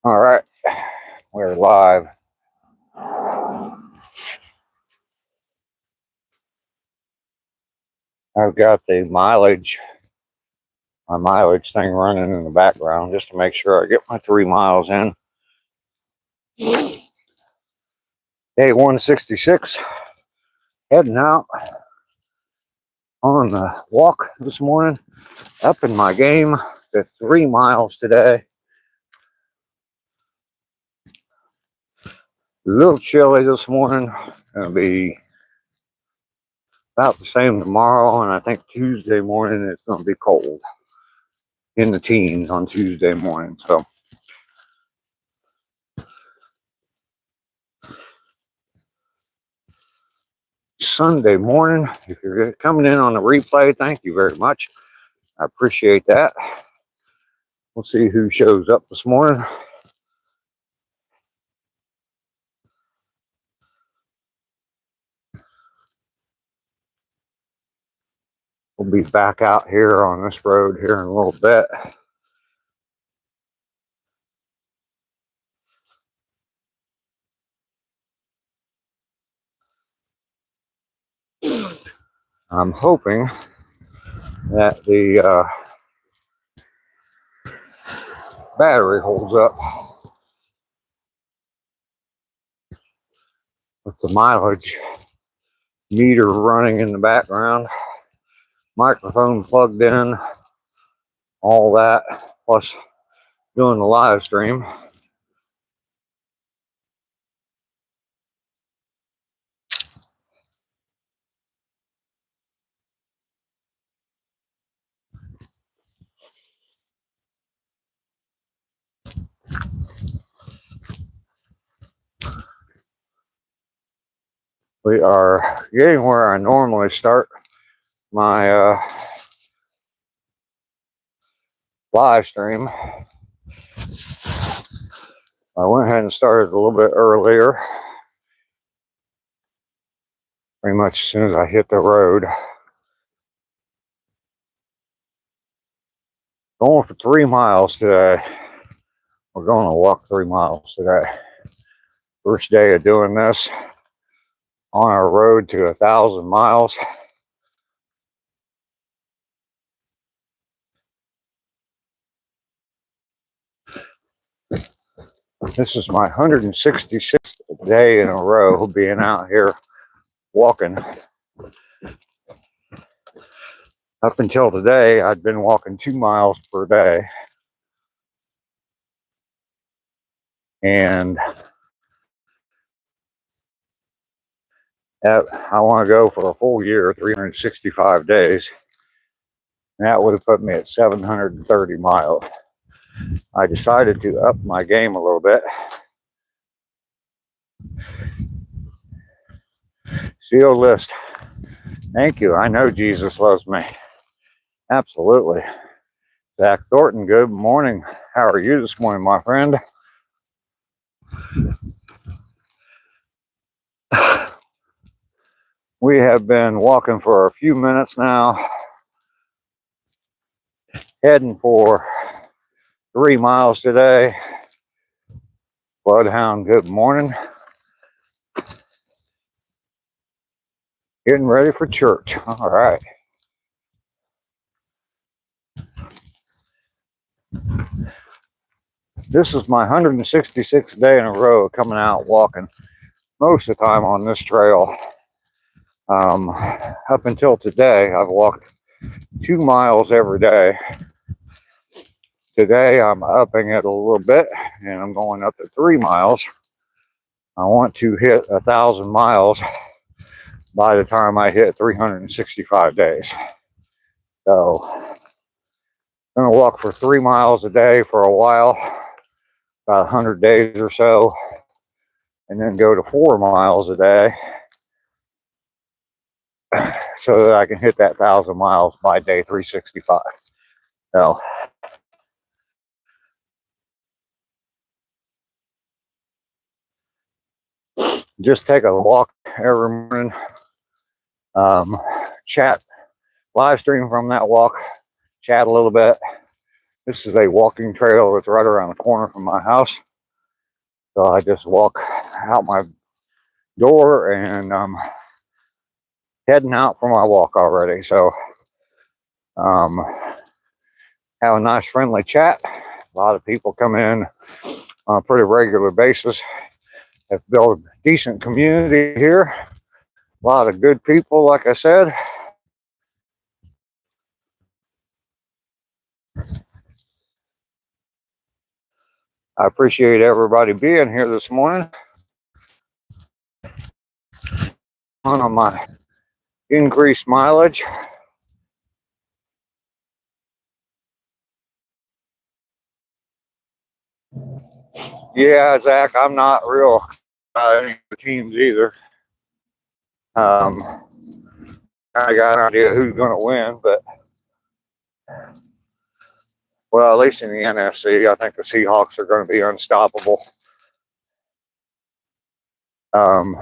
All right, we're live. I've got the my mileage thing running in the background just to make sure I get my 3 miles in. Day 166, heading out on the walk this morning, up in my game to 3 miles today. A little chilly this morning. Gonna be about the same tomorrow, and I think Tuesday morning it's gonna be cold in the teens on Tuesday morning. So Sunday morning, if you're coming in on the replay, thank you very much. I appreciate that. We'll see who shows up this morning. We'll be back out here on this road here in a little bit. I'm hoping that the battery holds up with the mileage meter running in the background, microphone plugged in, all that, plus doing the live stream. We are getting where I normally start my live stream. I went ahead and started a little bit earlier, pretty much as soon as I hit the road. Going for 3 miles today. We're going to walk 3 miles today. First day of doing this on our road to 1,000 miles. This is my 166th day in a row being out here walking. Up until today, I'd been walking 2 miles per day. And I want to go for a full year, 365 days. And that would have put me at 730 miles. I decided to up my game a little bit. Seal list. Thank you. I know Jesus loves me. Absolutely. Zach Thornton, good morning. How are you this morning, my friend? We have been walking for a few minutes now, heading for 3 miles today. Bloodhound, good morning. Getting ready for church. All right. This is my 166th day in a row coming out walking, most of the time on this trail. Up until today, I've walked 2 miles every day. Today, I'm upping it a little bit, and I'm going up to 3 miles. I want to hit 1,000 miles by the time I hit 365 days. So, I'm going to walk for 3 miles a day for a while, about 100 days or so, and then go to 4 miles a day so that I can hit that 1,000 miles by day 365. So, just take a walk every morning, chat, live stream from that walk, chat a little bit. This is a walking trail that's right around the corner from my house. So I just walk out my door and heading out for my walk already. So um, have a nice friendly chat. A lot of people come in on a pretty regular basis. Have built a decent community here. A lot of good people, like I said. I appreciate everybody being here this morning on my increased mileage. Yeah, Zach, I'm not real any of the teams either. I got an idea who's going to win, but well, at least in the NFC, I think the Seahawks are going to be unstoppable. Um,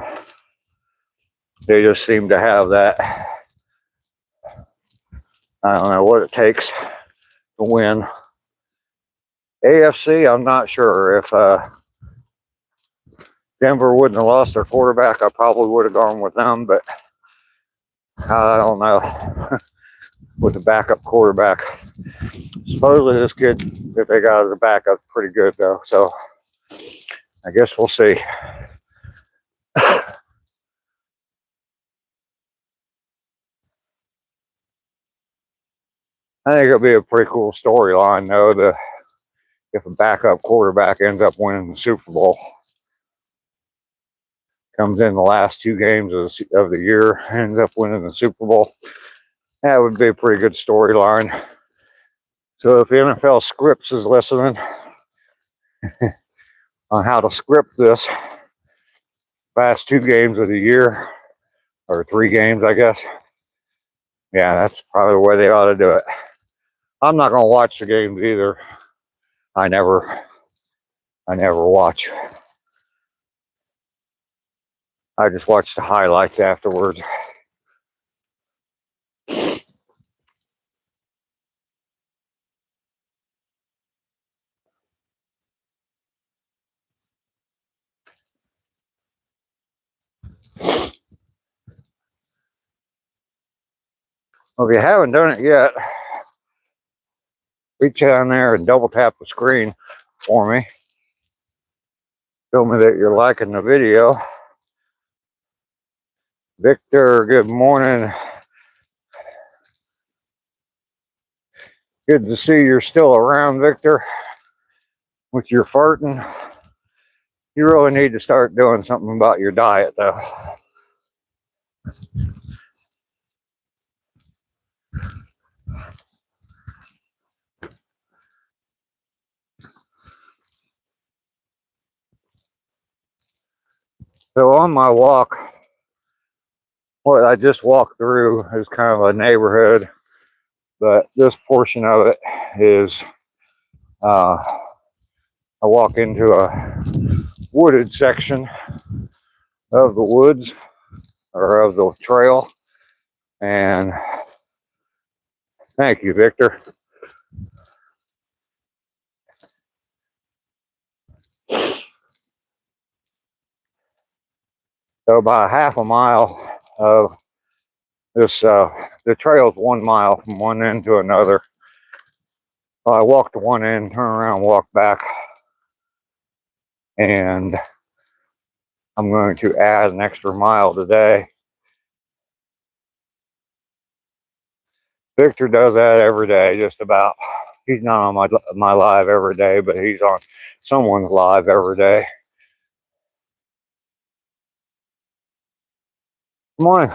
they just seem to have that. I don't know what it takes to win. AFC, I'm not sure. If Denver wouldn't have lost their quarterback, I probably would have gone with them, but I don't know. With the backup quarterback, supposedly this kid that they got as a backup pretty good though, so I guess we'll see. I think it'll be a pretty cool storyline though, if a backup quarterback ends up winning the Super Bowl, comes in the last two games of the year, ends up winning the Super Bowl. That would be a pretty good storyline. So if the NFL scripts is listening on how to script this last two games of the year, or three games, I guess, yeah, that's probably the way they ought to do it. I'm not going to watch the games either. I never watch. I just watch the highlights afterwards. Well, if you haven't done it yet, reach down there and double tap the screen for me. Show me that you're liking the video. Victor, good morning. Good to see you're still around, Victor, with your farting. You really need to start doing something about your diet, though. So on my walk, what I just walked through is kind of a neighborhood, but this portion of it is I walk into a wooded section of the woods, or of the trail, and thank you, Victor. So about half a mile of this, the trail is 1 mile from one end to another. I walk to one end, turn around, walk back, and I'm going to add an extra mile today. Victor does that every day, just about. He's not on my live every day, but he's on someone's live every day. Good morning.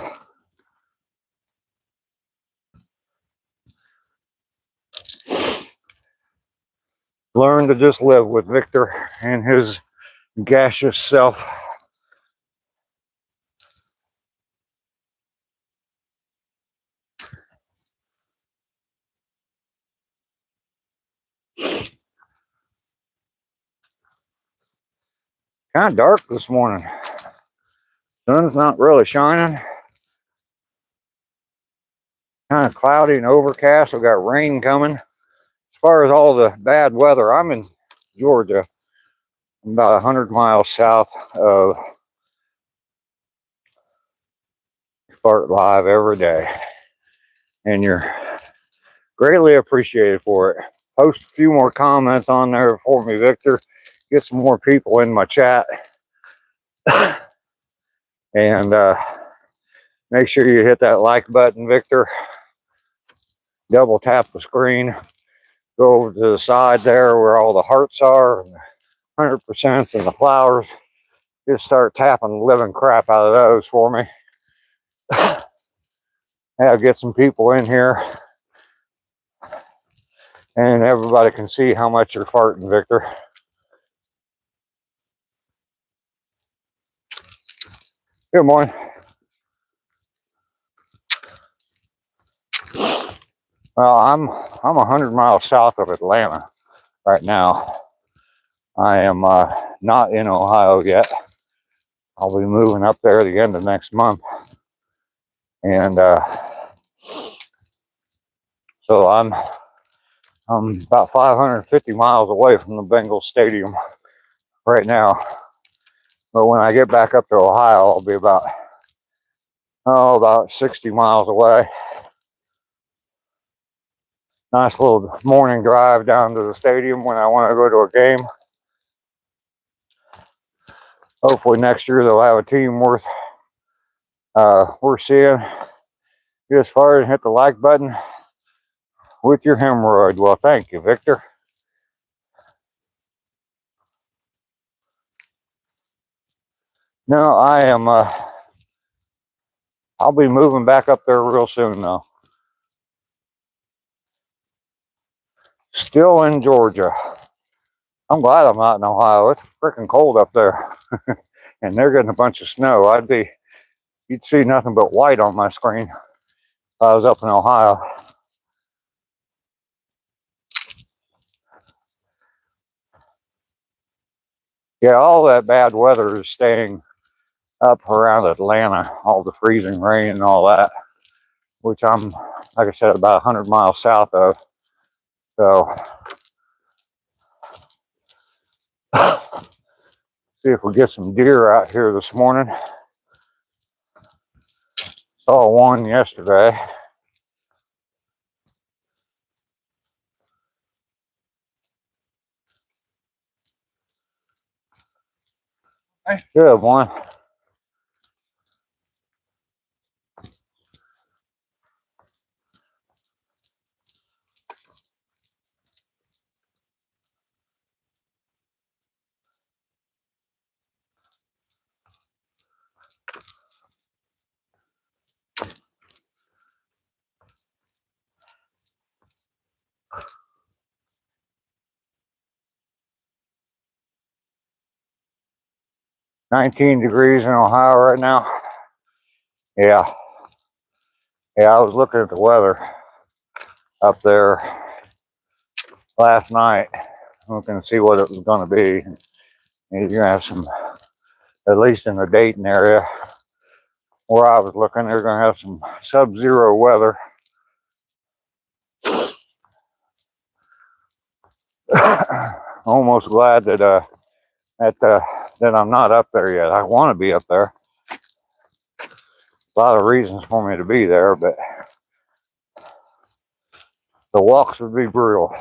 Learn to just live with Victor and his gaseous self. Kind of dark this morning. Sun's not really shining. Kind of cloudy and overcast. We've got rain coming. As far as all the bad weather, I'm in Georgia. about 100 miles south of Fart Live every day, and you're greatly appreciated for it. Post a few more comments on there for me, Victor. Get some more people in my chat. And make sure you hit that like button, Victor. Double tap the screen. Go over to the side there where all the hearts are, and 100% and the flowers. Just start tapping the living crap out of those for me. Yeah, get some people in here, and everybody can see how much you're farting, Victor. Good morning. Well, I'm 100 miles south of Atlanta right now. I am not in Ohio yet. I'll be moving up there at the end of next month, and so I'm about 550 miles away from the Bengals Stadium right now. But when I get back up to Ohio, I'll be about 60 miles away. Nice little morning drive down to the stadium when I want to go to a game. Hopefully next year they'll have a team worth seeing. Get as far and hit the like button with your hemorrhoid. Well, thank you, Victor. No, I am. I'll be moving back up there real soon, though. Still in Georgia. I'm glad I'm not in Ohio. It's freaking cold up there, and they're getting a bunch of snow. You'd see nothing but white on my screen if I was up in Ohio. Yeah, all that bad weather is staying up around Atlanta, all the freezing rain and all that, which I'm, like I said, about 100 miles south of. So, see if we get some deer out here this morning. Saw one yesterday. Good one. $19 degrees in Ohio right now. Yeah. Yeah, I was looking at the weather up there last night, looking to see what it was going to be. And you're going to have some, at least in the Dayton area where I was looking, they're going to have some sub-zero weather. Almost glad that that I'm not up there yet. I want to be up there. A lot of reasons for me to be there, but the walks would be brutal.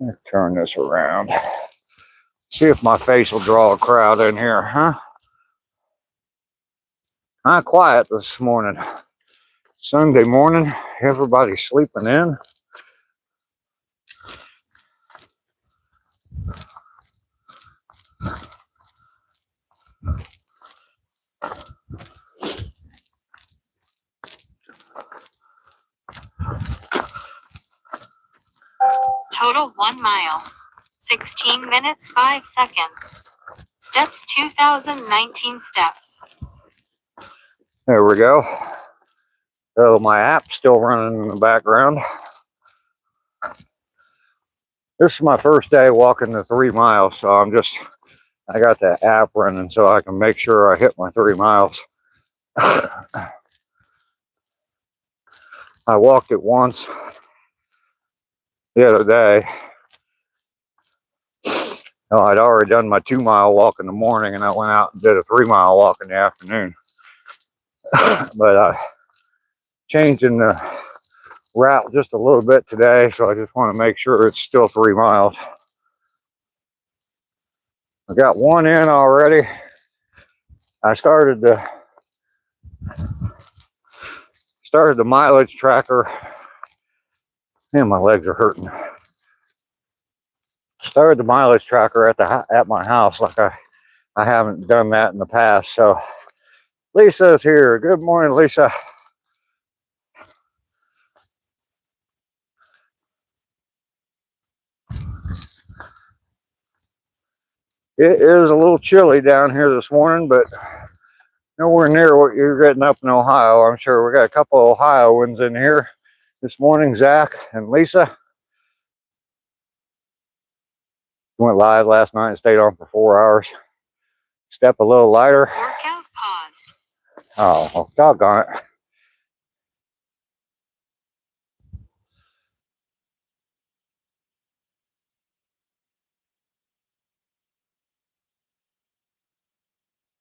Let's turn this around. See if my face will draw a crowd in here, huh? Not quiet this morning. Sunday morning, everybody's sleeping in. Total 1 mile. 16 minutes 5 seconds. Steps 2019 steps. There we go. So my app's still running in the background. This is my first day walking the 3 miles, so I got that app running so I can make sure I hit my 3 miles. I walked it once the other day. I'd already done my 2 mile walk in the morning, and I went out and did a 3 mile walk in the afternoon. But changing the route just a little bit today, so I just want to make sure it's still 3 miles. I got one in already. I started the mileage tracker. Man, my legs are hurting. Started the mileage tracker at my house, like I haven't done that in the past. So Lisa's here. Good morning, Lisa. It is a little chilly down here this morning, but nowhere near what you're getting up in Ohio. I'm sure we got a couple of Ohioans in here this morning, Zach and Lisa. Went live last night and stayed on for 4 hours. Step a little lighter. Workout paused. Oh, doggone it.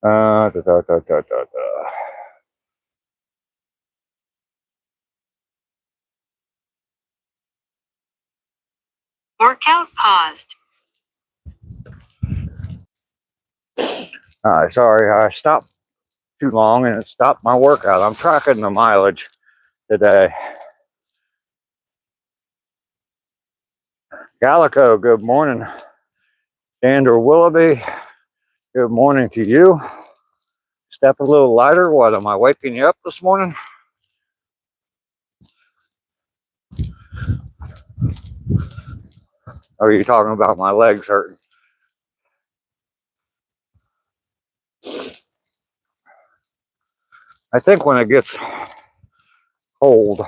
Da, da, da, da, da, da. Workout paused. Sorry, I stopped too long and it stopped my workout. I'm tracking the mileage today. Calico, good morning. Andrew Willoughby, good morning to you. Step a little lighter. What, am I waking you up this morning? Or are you talking about my legs hurting? I think when it gets cold,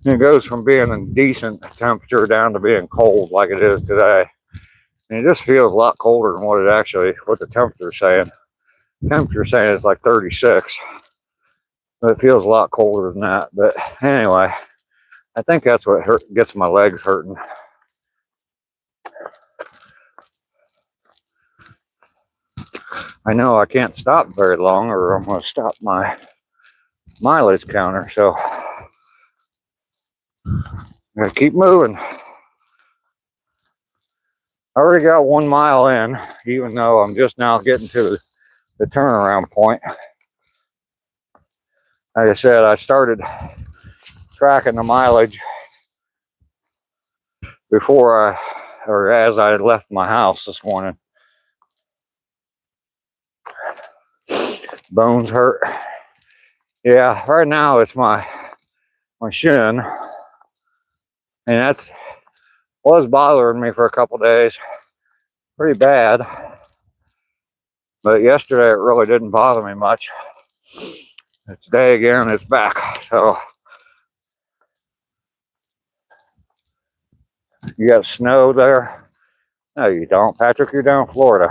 it goes from being a decent temperature down to being cold like it is today. And it just feels a lot colder than what the temperature's saying. The temperature's saying it's like 36. But it feels a lot colder than that. But anyway, I think that's what gets my legs hurting. I know I can't stop very long or I'm going to stop my mileage counter. So I'm going to keep moving. I already got 1 mile in, even though I'm just now getting to the turnaround point. Like I said, I started tracking the mileage as I left my house this morning. Bones hurt. Yeah, right now it's my shin, and that's was bothering me for a couple days, pretty bad. But yesterday it really didn't bother me much. Today again, it's back. So you got snow there? No, you don't, Patrick. You're down in Florida.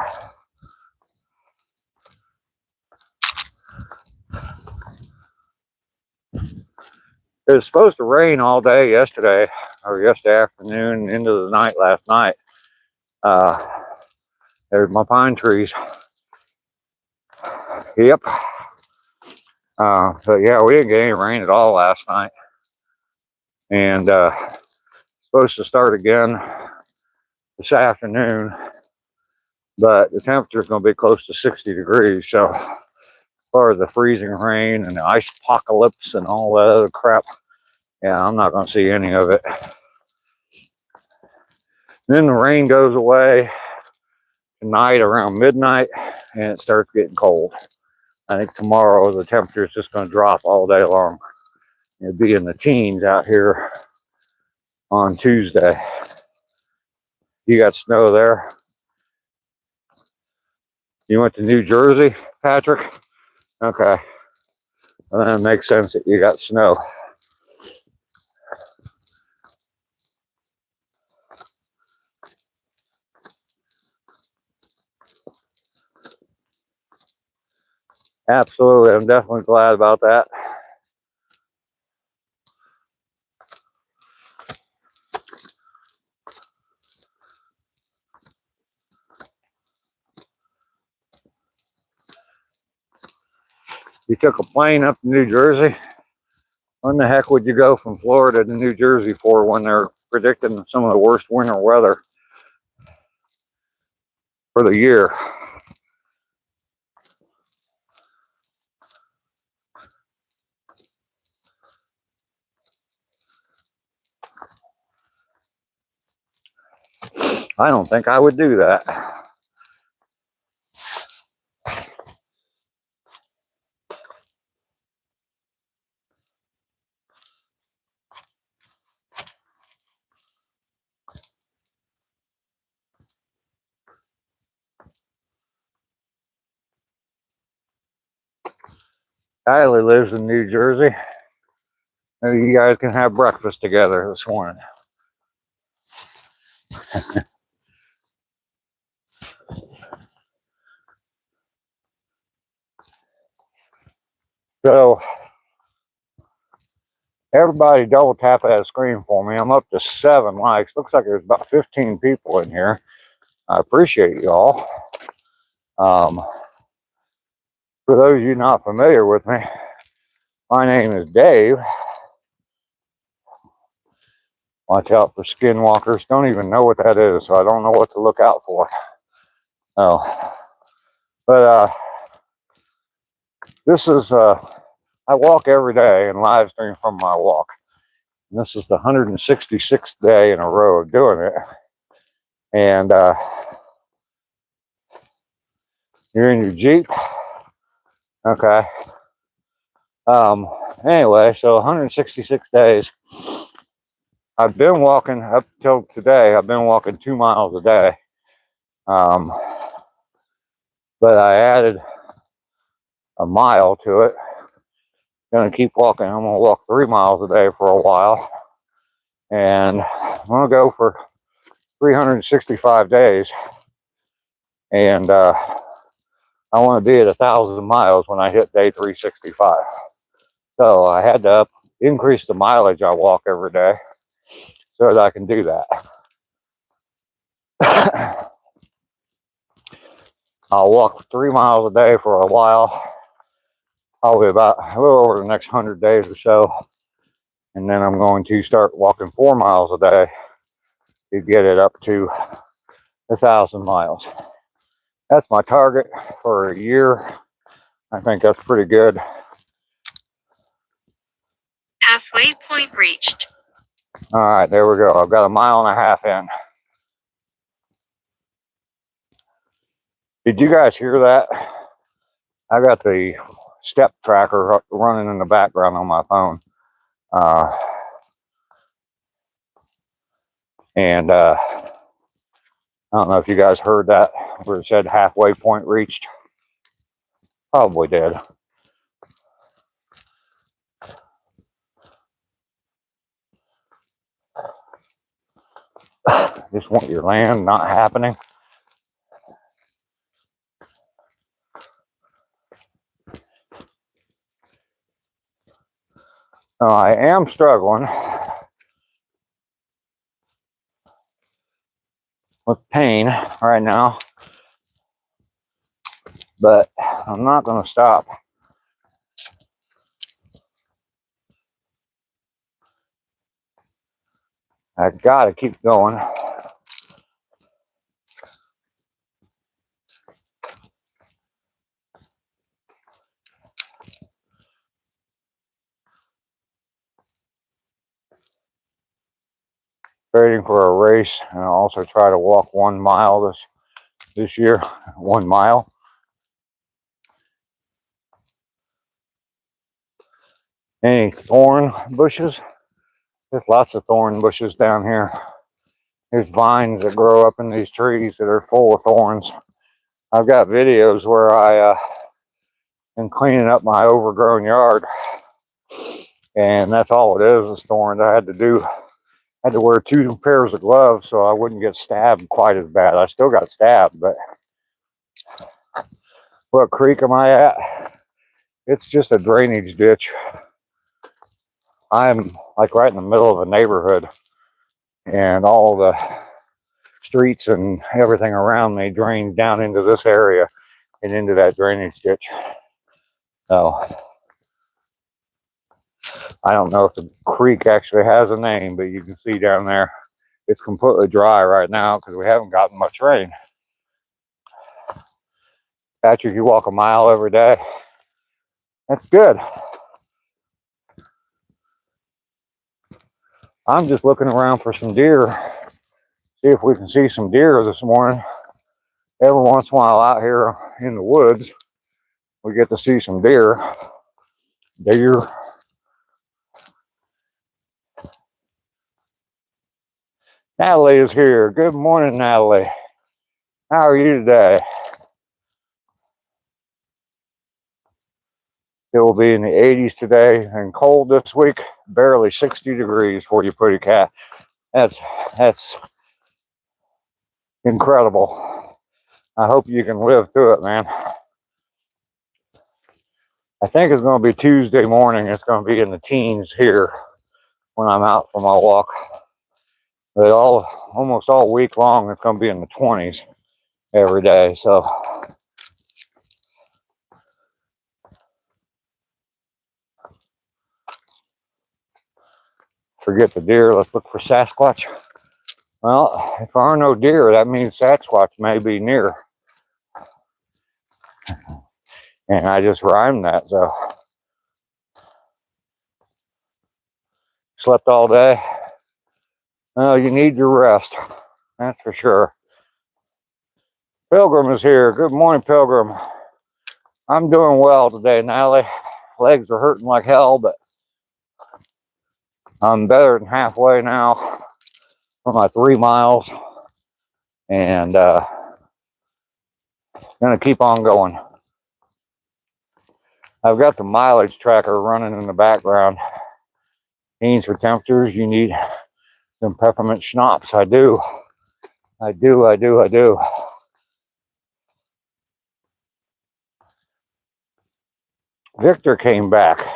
It was supposed to rain all day yesterday afternoon into the night last night. There's my pine trees. Yep. But yeah, we didn't get any rain at all last night. And supposed to start again this afternoon. But the temperature is going to be close to 60 degrees. So as far as the freezing rain and the ice apocalypse and all that other crap, yeah, I'm not going to see any of it. Then the rain goes away tonight around midnight and it starts getting cold. I think tomorrow the temperature is just going to drop all day long. It'll be in the teens out here on Tuesday. You got snow there? You went to New Jersey, Patrick? Okay. And then it makes sense that you got snow. Absolutely, I'm definitely glad about that. You took a plane up to New Jersey. When the heck would you go from Florida to New Jersey for when they're predicting some of the worst winter weather for the year? I don't think I would do that. Kylie lives in New Jersey. Maybe you guys can have breakfast together this morning. So, everybody double tap that screen for me. I'm up to 7 likes. Looks like there's about 15 people in here. I appreciate y'all. For those of you not familiar with me, my name is Dave. Watch out for skinwalkers. Don't even know what that is, so I don't know what to look out for. Oh, but this is I walk every day and live stream from my walk. And this is the 166th day in a row of doing it. And you're in your Jeep. Okay. Anyway, so 166 days. I've been walking up till today. I've been walking 2 miles a day. But I added a mile to it. Gonna keep walking. I'm gonna walk 3 miles a day for a while. And I'm gonna go for 365 days. And I want to be at 1,000 miles when I hit day 365. So I had to increase the mileage I walk every day so that I can do that. I'll walk 3 miles a day for a while, probably about a little over the next 100 days or so. And then I'm going to start walking 4 miles a day to get it up to 1,000 miles. That's my target for a year. I think that's pretty good. Halfway point reached. All right, there we go. I've got 1.5 miles in. Did you guys hear that? I got the step tracker running in the background on my phone. And I don't know if you guys heard that where it said halfway point reached. Probably did. Just want your land not happening. I am struggling with pain right now, but I'm not going to stop. I got to keep going. Training for a race, and I'll also try to walk 1 mile this year. 1 mile. Any thorn bushes? There's lots of thorn bushes down here. There's vines that grow up in these trees that are full of thorns. I've got videos where I and cleaning up my overgrown yard. And that's all it is thorns. I had to wear 2 pairs of gloves so I wouldn't get stabbed quite as bad. I still got stabbed, but what creek am I at? It's just a drainage ditch. I'm like right in the middle of a neighborhood, and all the streets and everything around me drain down into this area and into that drainage ditch. So I don't know if the creek actually has a name, but you can see down there it's completely dry right now because we haven't gotten much rain. Patrick, you walk a mile every day. That's good. I'm just looking around for some deer. See if we can see some deer this morning. Every once in a while out here in the woods, we get to see some deer. Natalie is here. Good morning, Natalie. How are you today? It will be in the 80s today and cold this week. Barely 60 degrees for you pretty cat. That's incredible. I hope you can live through it, man. I think it's going to be Tuesday morning. It's going to be in the teens here when I'm out for my walk. But almost all week long, it's going to be in the 20s every day. So forget the deer. Let's look for Sasquatch. Well, if there are no deer, that means Sasquatch may be near. And I just rhymed that, so. Slept all day. Well, you need your rest. That's for sure. Pilgrim is here. Good morning, Pilgrim. I'm doing well today, Natalie. Legs are hurting like hell, but I'm better than halfway now for my 3 miles. And gonna keep on going. I've got the mileage tracker running in the background. Beans for temperatures, you need some peppermint schnapps. I do. Victor came back.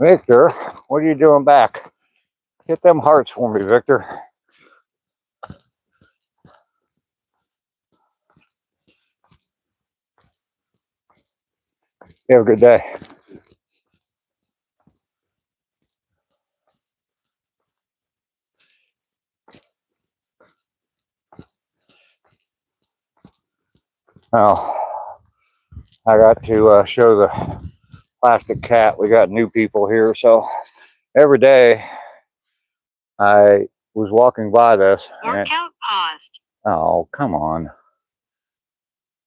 Victor, what are you doing back? Hit them hearts for me, Victor. You have a good day. Now, I got to show the plastic cat. We got new people here, so every day I was walking by this. Workout paused. Oh, come on.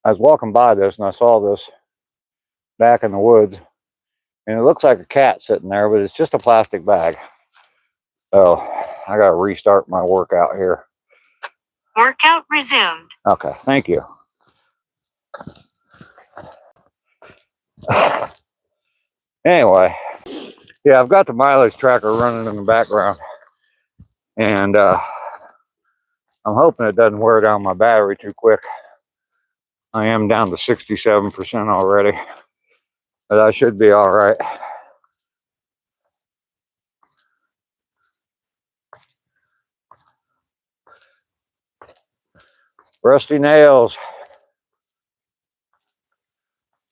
I was walking by this and I saw this back in the woods, and it looks like a cat sitting there, but it's just a plastic bag. So I got to restart my workout here. Workout resumed. Okay, thank you. Anyway, yeah, I've got the mileage tracker running in the background, and I'm hoping it doesn't wear down my battery too quick. I am down to 67% already, but I should be all right. Rusty Nails.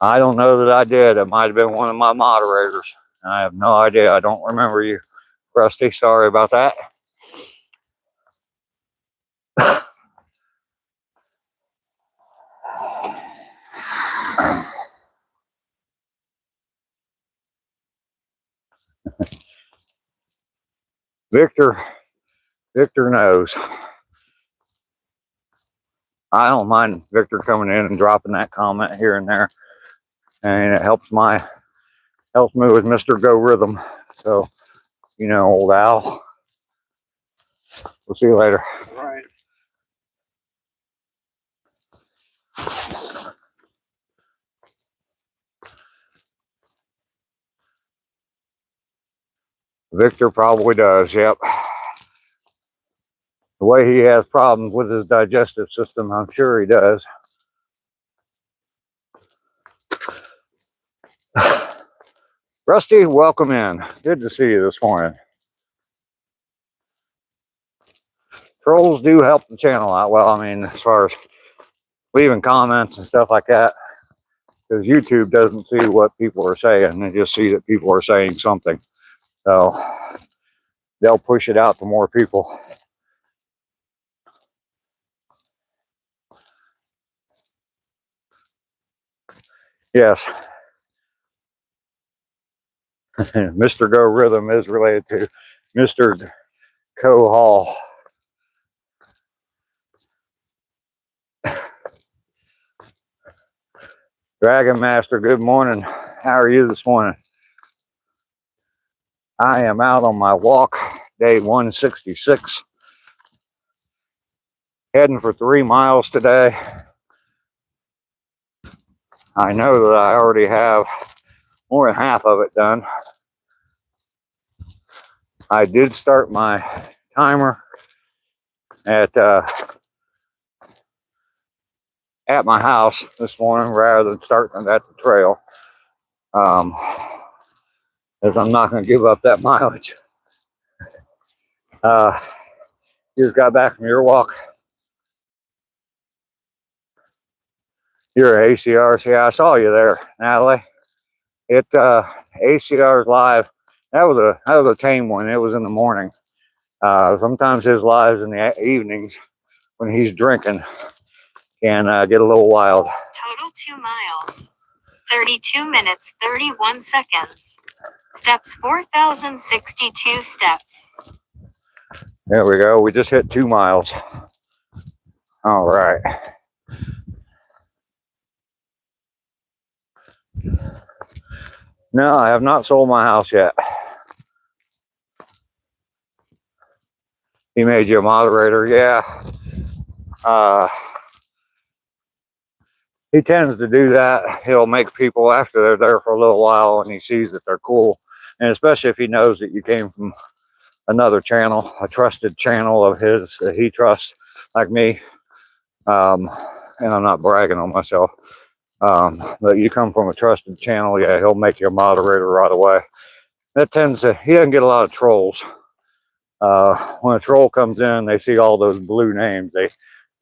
I don't know that I did. It might have been one of my moderators. I have no idea. I don't remember you, Rusty. Sorry about that. Victor knows. I don't mind Victor coming in and dropping that comment here and there, and it helps me with Mr. Go Rhythm. So, you know, old Al. We'll see you later. All right. Victor probably does, yep. The way he has problems with his digestive system, I'm sure he does. Rusty, welcome in. Good to see you this morning. Trolls do help the channel out. Well, I mean, as far as leaving comments and stuff like that, because YouTube doesn't see what people are saying. They just see that people are saying something. So they'll push it out to more people. Yes. Mr. Go Rhythm is related to Mr. Co Hall. Dragon Master, good morning. How are you this morning? I am out on my walk, day 166. Heading for 3 miles today. I know that I already have more than half of it done. I did start my timer at my house this morning rather than starting it at the trail, as I'm not going to give up that mileage. You just got back from your walk. You're at ACR's. Yeah, I saw you there, Natalie. ACR's live. That was a tame one. It was in the morning. Sometimes his lives in the evenings when he's drinking can get a little wild. Total 2 miles. 32 minutes, 31 seconds. Steps 4,062 steps. There we go. We just hit 2 miles. All right. No, I have not sold my house yet. He made you a moderator, yeah. He tends to do that. He'll make people, after they're there for a little while and he sees that they're cool, and especially if he knows that you came from another channel, a trusted channel of his that he trusts, like me. And I'm not bragging on myself. But you come from a trusted channel, yeah, he'll make you a moderator right away. He doesn't get a lot of trolls. When a troll comes in, they see all those blue names. They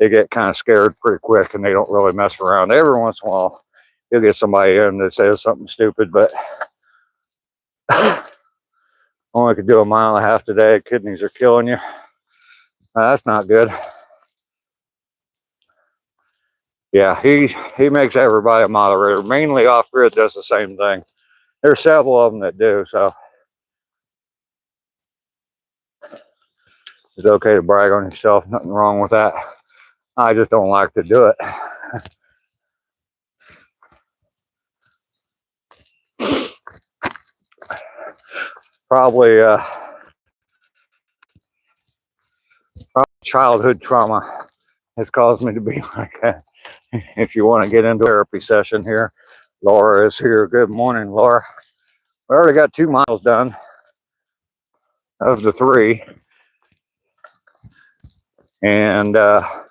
get kind of scared pretty quick and they don't really mess around. Every once in a while, you'll get somebody in that says something stupid, but only could do a mile and a half today. Kidneys are killing you. That's not good. Yeah, he makes everybody a moderator. Mainly Off Grid does the same thing. There's several of them that do, so it's okay to brag on yourself. Nothing wrong with that. I just don't like to do it. Probably childhood trauma has caused me to be like that. If you want to get into a therapy session here, Laura is here. Good morning, Laura. We already got 2 miles done of the 3. And got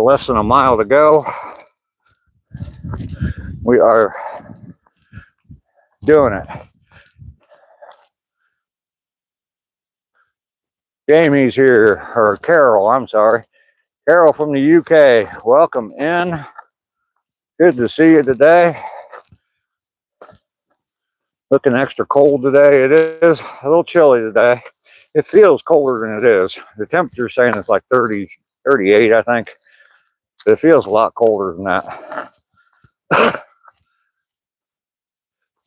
less than a mile to go. We are doing it. Jamie's here, or Carol, I'm sorry. Carol from the UK, welcome in. Good to see you today. Looking extra cold today. It is a little chilly today. It feels colder than it is. The temperature's saying it's like 30, 38, I think. But it feels a lot colder than that.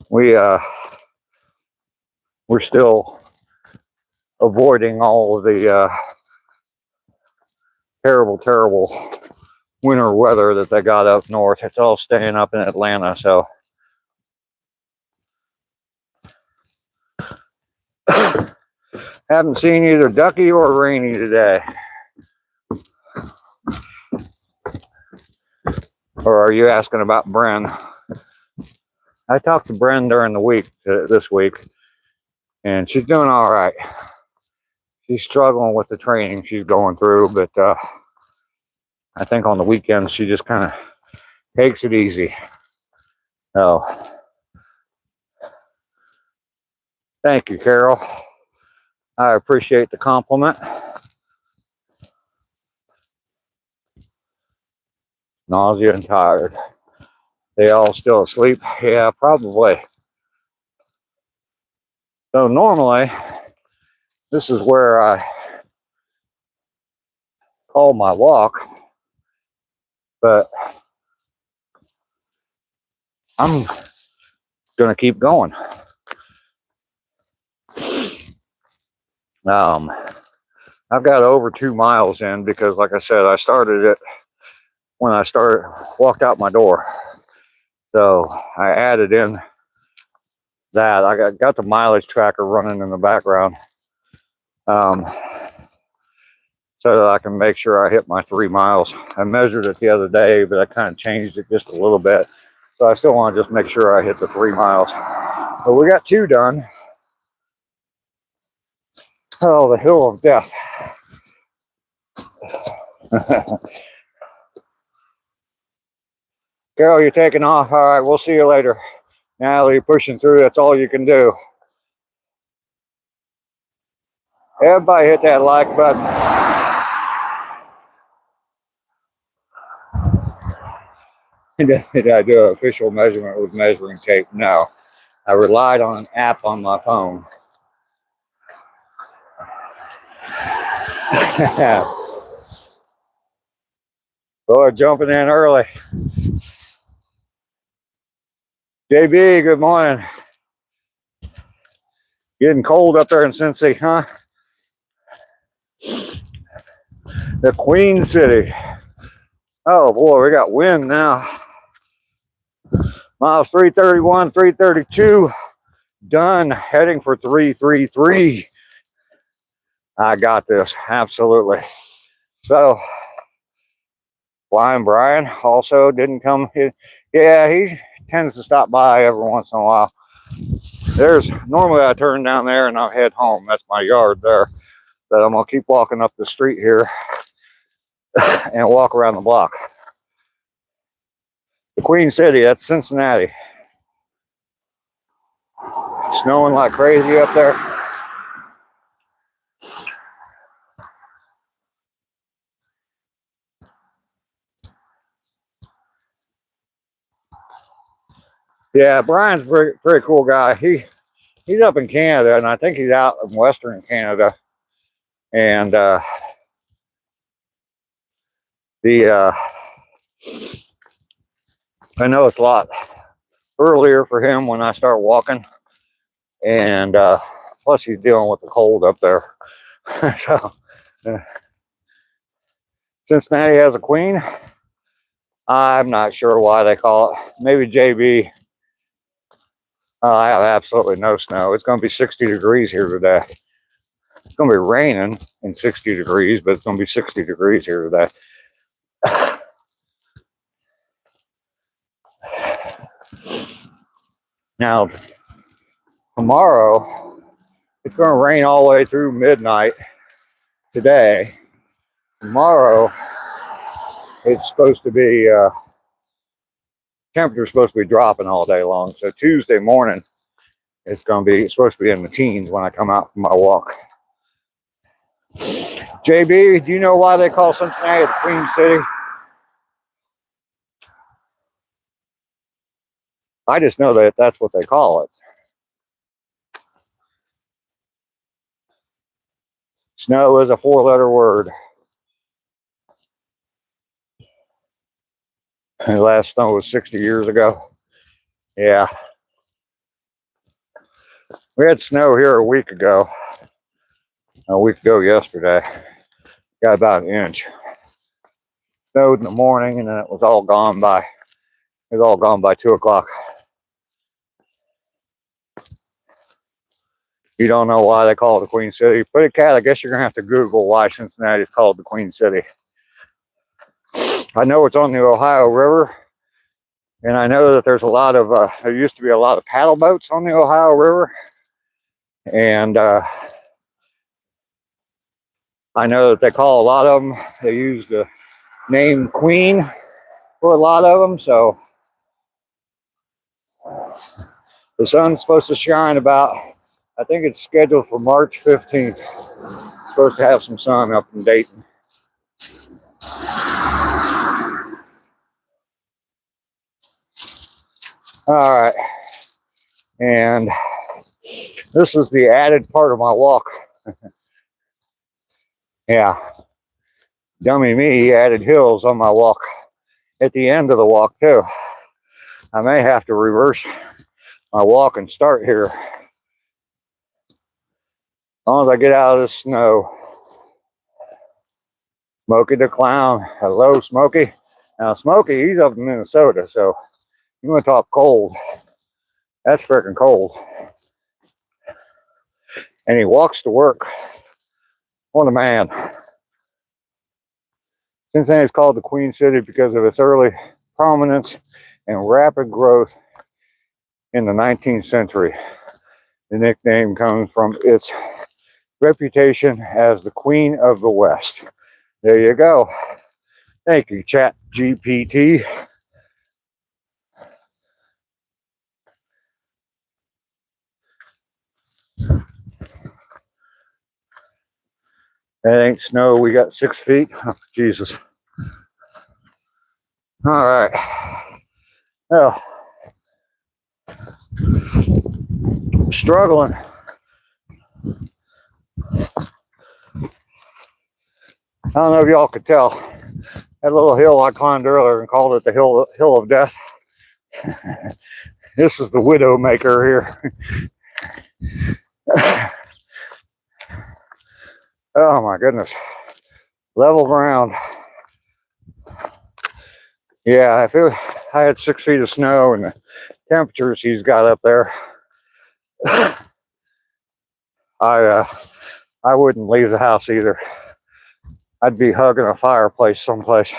We're still avoiding all of the terrible winter weather that they got up north. It's all staying up in Atlanta, so haven't seen either ducky or rainy today. Or are you asking about Bren? I talked to Bren during the week, this week. and she's doing all right. She's struggling with the training she's going through, but I think on the weekends she just kind of takes it easy. So, thank you, Carol. I appreciate the compliment. Nausea and tired. They all still asleep? Yeah, probably. So normally, this is where I call my walk, but I'm gonna keep going. I've got over 2 miles in because, like I said, I started it when I walked out my door. So I added in that. I got the mileage tracker running in the background, so that I can make sure I hit my 3 miles. I measured it the other day, but I kind of changed it just a little bit. So I still want to just make sure I hit the 3 miles. But we got 2 done. Oh, the hill of death. Carol, you're taking off. All right, we'll see you later. Now you're pushing through. That's all you can do. Everybody hit that like button. Did I do an official measurement with measuring tape? No. I relied on an app on my phone. Boy, jumping in early. JB, good morning. Getting cold up there in Cincy, huh? The Queen City. Oh boy, we got wind now. Miles 331, 332. Done. Heading for 333. I got this. Absolutely. So, Blind Brian also didn't come here. Yeah, he tends to stop by every once in a while. Normally I turn down there and I'll head home. That's my yard there. But I'm going to keep walking up the street here and walk around the block. The Queen City, that's Cincinnati. Snowing like crazy up there. Yeah, Brian's a pretty cool guy. He's up in Canada, and I think he's out in Western Canada. And I know it's a lot earlier for him when I start walking, and plus he's dealing with the cold up there. So Cincinnati has a queen. I'm not sure why they call it. Maybe JB. I have absolutely no snow. It's going to be 60 degrees here today. It's going to be raining in 60 degrees, but it's going to be 60 degrees here today. Now, tomorrow, it's going to rain all the way through midnight today. Tomorrow, it's supposed to be, temperature's supposed to be dropping all day long. So Tuesday morning, it's supposed to be in the teens when I come out for my walk. JB, do you know why they call Cincinnati the Queen City? I just know that that's what they call it. Snow is a 4-letter word. The last snow was 60 years ago. Yeah. We had snow here a week ago yesterday. Got about an inch. Snowed in the morning, and then it was all gone by 2 o'clock. You don't know why they call it the Queen City? Put a cat, I guess you're going to have to Google why Cincinnati is called the Queen City. I know it's on the Ohio River, and I know that there's a lot of, there used to be a lot of paddle boats on the Ohio River, And I know that they call a lot of them, they use the name Queen for a lot of them. So the sun's supposed to shine about, I think it's scheduled for March 15th. It's supposed to have some sun up in Dayton. All right. And this is the added part of my walk. Yeah. Dummy me, added hills on my walk at the end of the walk too. I may have to reverse my walk and start here. As long as I get out of this snow. Smokey the Clown. Hello, Smokey. Now, Smokey, he's up in Minnesota, so you want to talk cold. That's freaking cold. And he walks to work. What a man. Cincinnati is called the Queen City because of its early prominence and rapid growth in the 19th century. The nickname comes from its reputation as the Queen of the West. There you go. Thank you, Chat GPT. That ain't snow. We got 6 feet. Oh, Jesus. All right. Well, struggling. I don't know if y'all could tell. That little hill I climbed earlier and called it the hill of death. This is the Widowmaker here. Oh my goodness. Level ground. Yeah, if I had 6 feet of snow and the temperatures he's got up there, I wouldn't leave the house either. I'd be hugging a fireplace someplace.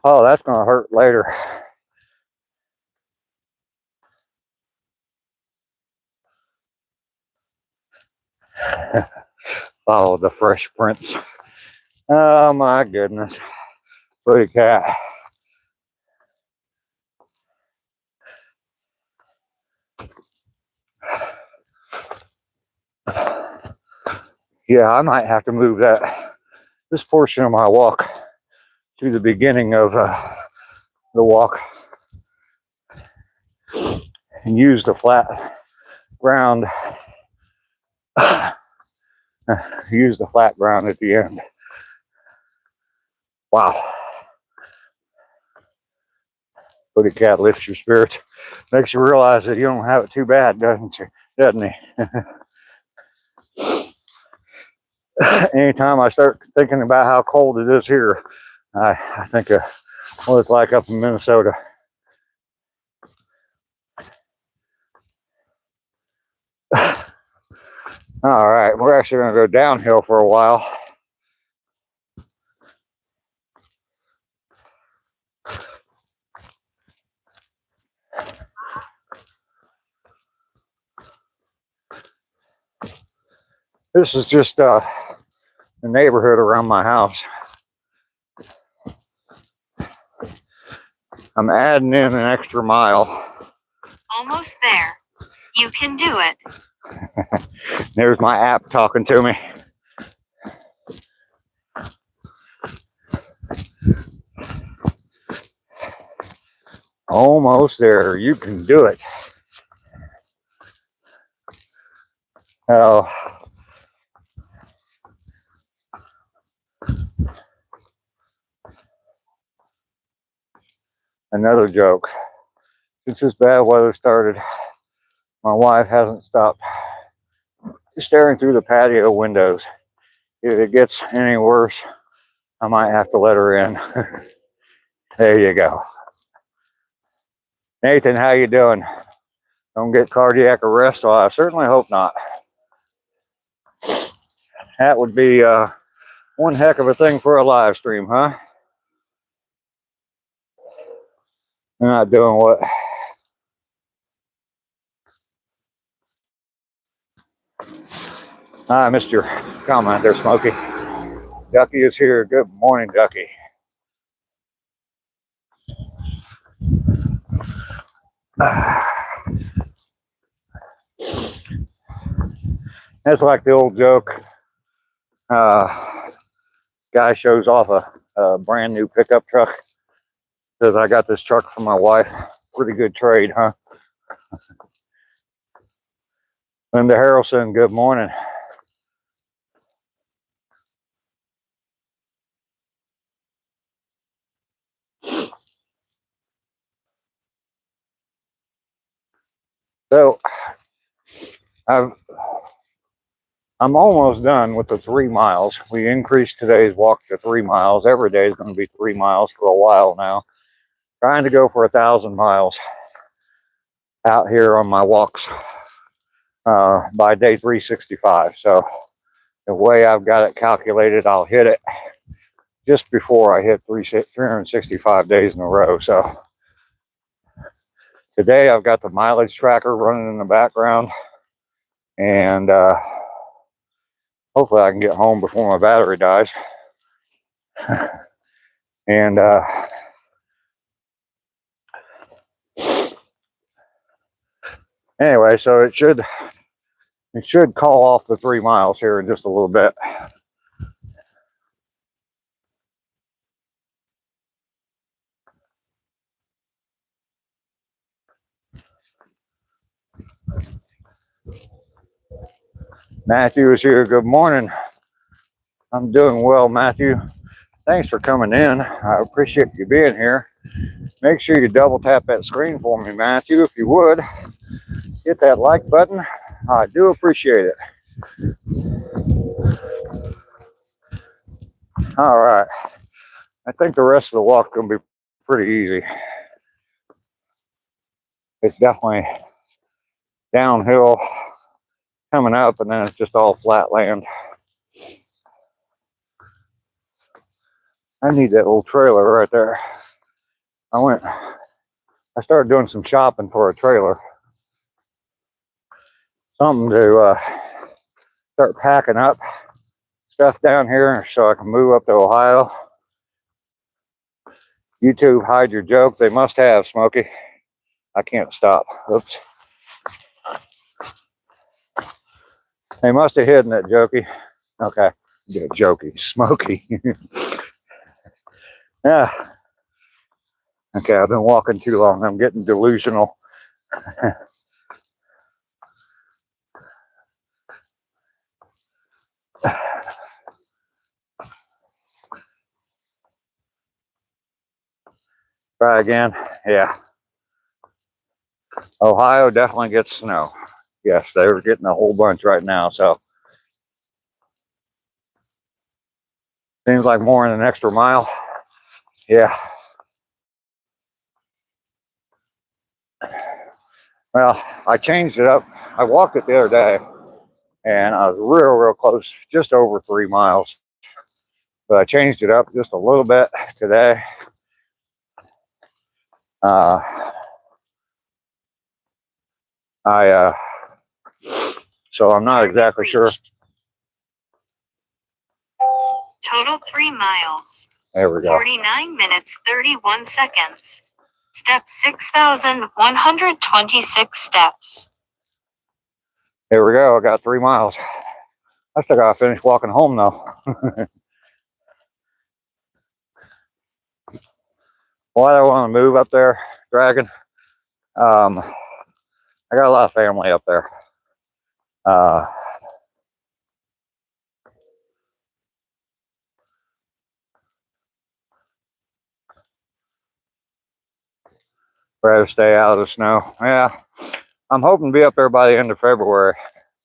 Oh, that's gonna hurt later. Follow the Fresh Prince. Oh my goodness. Pretty cat. Yeah, I might have to move this portion of my walk to the beginning of the walk and use the flat ground. Use the flat ground at the end. Wow. Pretty cat lifts your spirits. Makes you realize that you don't have it too bad, doesn't he? Anytime I start thinking about how cold it is here, I think of what it's like up in Minnesota. All right, we're actually going to go downhill for a while. This is just the neighborhood around my house. I'm adding in an extra mile. Almost there. You can do it. There's my app talking to me. Almost there. You can do it. Oh. Another joke. Since this bad weather started, my wife hasn't stopped staring through the patio windows. If it gets any worse, I might have to let her in. There you go. Nathan, how you doing? Don't get cardiac arrest? Well, I certainly hope not. That would be one heck of a thing for a live stream, huh? I'm not doing what I missed your comment there, Smokey. Ducky is here. Good morning, Ducky. That's like the old joke. Guy shows off a brand new pickup truck. Says, I got this truck from my wife. Pretty good trade, huh? Linda Harrelson, good morning. So I'm almost done with the 3 miles. We increased today's walk to 3 miles. Every day is going to be 3 miles for a while now. Trying to go for 1,000 miles out here on my walks by day 365. So the way I've got it calculated, I'll hit it just before I hit 365 days in a row. So today I've got the mileage tracker running in the background, and hopefully I can get home before my battery dies. And anyway, so it should call off the 3 miles here in just a little bit. Matthew is here. Good morning. I'm doing well, Matthew. Thanks for coming in. I appreciate you being here. Make sure you double tap that screen for me, Matthew, if you would. Hit that like button. I do appreciate it. All right. I think the rest of the walk's going to be pretty easy. It's definitely downhill coming up, and then it's just all flat land. I need that old trailer right there. I started doing some shopping for a trailer. Something to start packing up stuff down here so I can move up to Ohio. YouTube, hide your joke. They must have, Smokey. I can't stop. Oops. They must have hidden it, Jokey. Okay. Yeah, Jokey. Smokey. Yeah. Okay, I've been walking too long. I'm getting delusional. Try again. Yeah. Ohio definitely gets snow. Yes, they're getting a whole bunch right now. So seems like more than an extra mile. Yeah. Well, I changed it up. I walked it the other day, and I was real close, just over 3 miles. But I changed it up just a little bit today. So I'm not exactly sure. Total 3 miles. There we go. 49 minutes, 31 seconds. Step 6,126 steps. There we go. I got 3 miles. I still got to finish walking home, though. Why do I want to move up there, Dragon? I got a lot of family up there. Rather stay out of the snow. Yeah, I'm hoping to be up there by the end of February,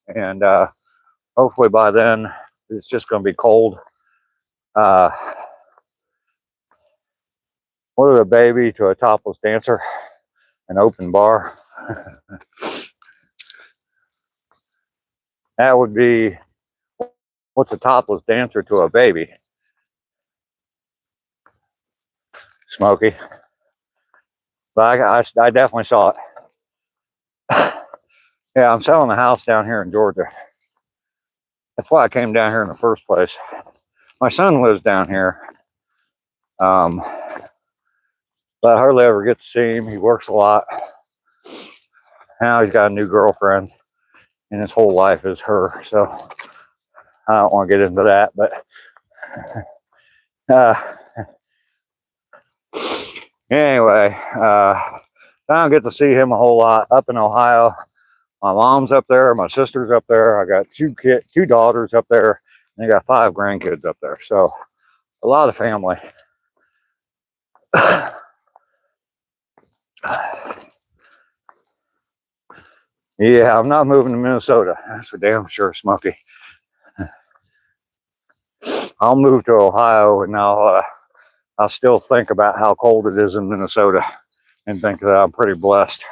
and hopefully by then it's just going to be cold. What is a baby to a topless dancer? An open bar. That would be, what's a topless dancer to a baby? Smokey. But I definitely saw it. Yeah, I'm selling a house down here in Georgia. That's why I came down here in the first place. My son lives down here. But I hardly ever get to see him. He works a lot. Now he's got a new girlfriend, and his whole life is her. So I don't want to get into that. But anyway, I don't get to see him a whole lot up in Ohio. My mom's up there. My sister's up there. I got two daughters up there, and I got 5 grandkids up there. So a lot of family. Yeah, I'm not moving to Minnesota. That's for damn sure, Smokey. I'll move to Ohio, and I'll still think about how cold it is in Minnesota, and think that I'm pretty blessed.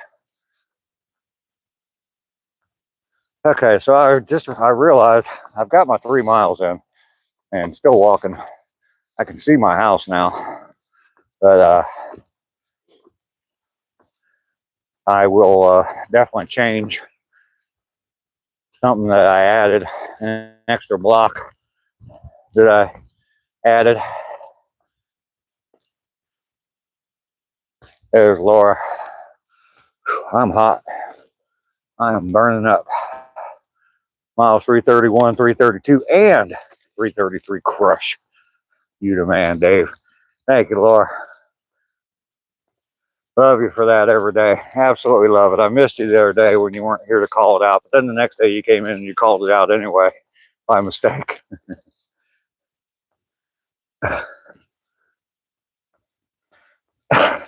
Okay, so I realized I've got my 3 miles in, and still walking. I can see my house now, but I will definitely change something that I added, an extra block that I added. There's Laura. I'm hot. I am burning up. Miles 331, 332, and 333 crush. You the man, Dave. Thank you, Laura. Love you for that every day. Absolutely love it. I missed you the other day when you weren't here to call it out, but then the next day you came in and you called it out anyway by mistake.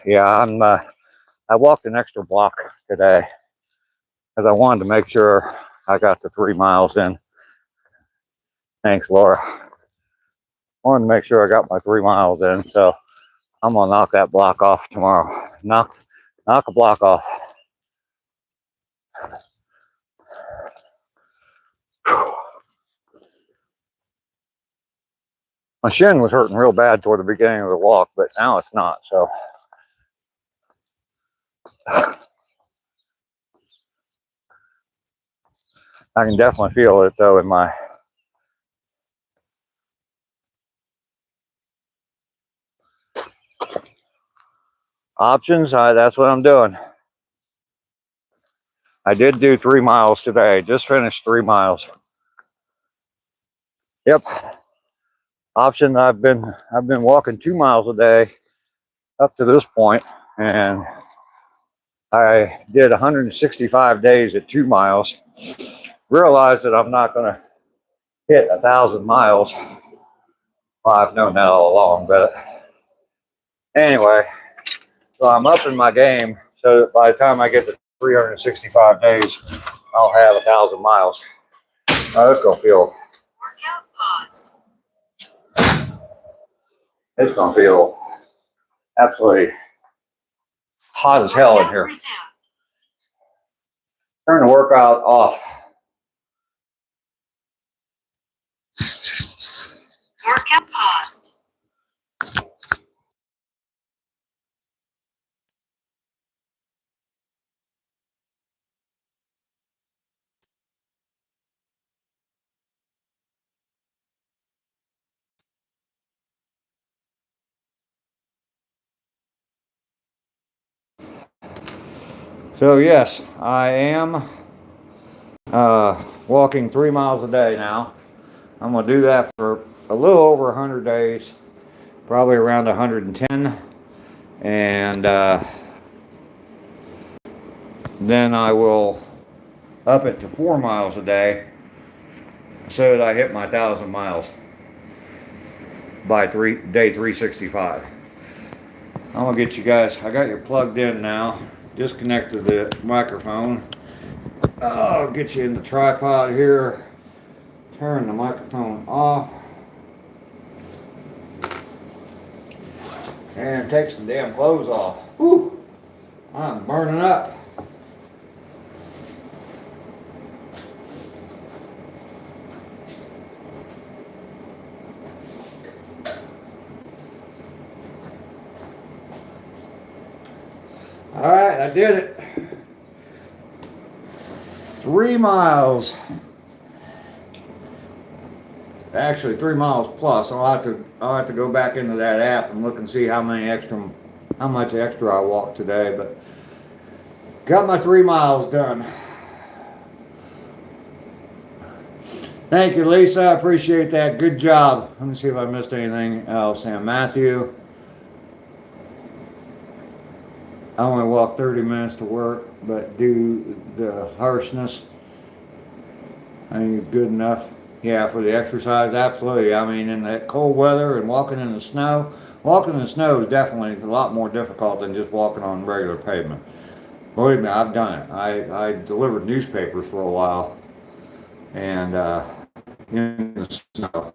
Yeah, I walked an extra block today because I wanted to make sure I got the 3 miles in. Thanks, Laura. I wanted to make sure I got my 3 miles in, so I'm gonna knock that block off tomorrow. Knock a block off. My shin was hurting real bad toward the beginning of the walk, but now it's not. So I can definitely feel it though in my options. That's what I'm doing. I did do 3 miles today. Just finished 3 miles. Yep. Option. I've been walking 2 miles a day up to this point, and I did 165 days at 2 miles. Realized that I'm not going to hit 1,000 miles. Well, I've known that all along, but anyway, so I'm upping my game so that by the time I get to 365 days, I'll have 1,000 miles. Oh, it's gonna feel. Workout paused. It's gonna feel absolutely hot as hell in here. Resume. Turn the workout off. Workout paused. So yes, I am walking 3 miles a day now. I'm gonna do that for a little over 100 days, probably around 110, and then I will up it to 4 miles a day so that I hit my 1,000 miles by day 365. I'm gonna get you guys. I got you plugged in now. Disconnected the microphone. I'll get you in the tripod here. Turn the microphone off. And take some damn clothes off. Whew. I'm burning up. All right, I did it. 3 miles. actually 3 miles plus. I'll have to go back into that app and look and see how much extra I walked today, but got my 3 miles done. Thank you, Lisa. I appreciate that. Good job. Let me see if I missed anything else. And Matthew, I only walk 30 minutes to work, but due the harshness, I think it's good enough. Yeah, for the exercise, absolutely. I mean, in that cold weather and walking in the snow is definitely a lot more difficult than just walking on regular pavement. Believe me, I've done it. I delivered newspapers for a while, and in the snow,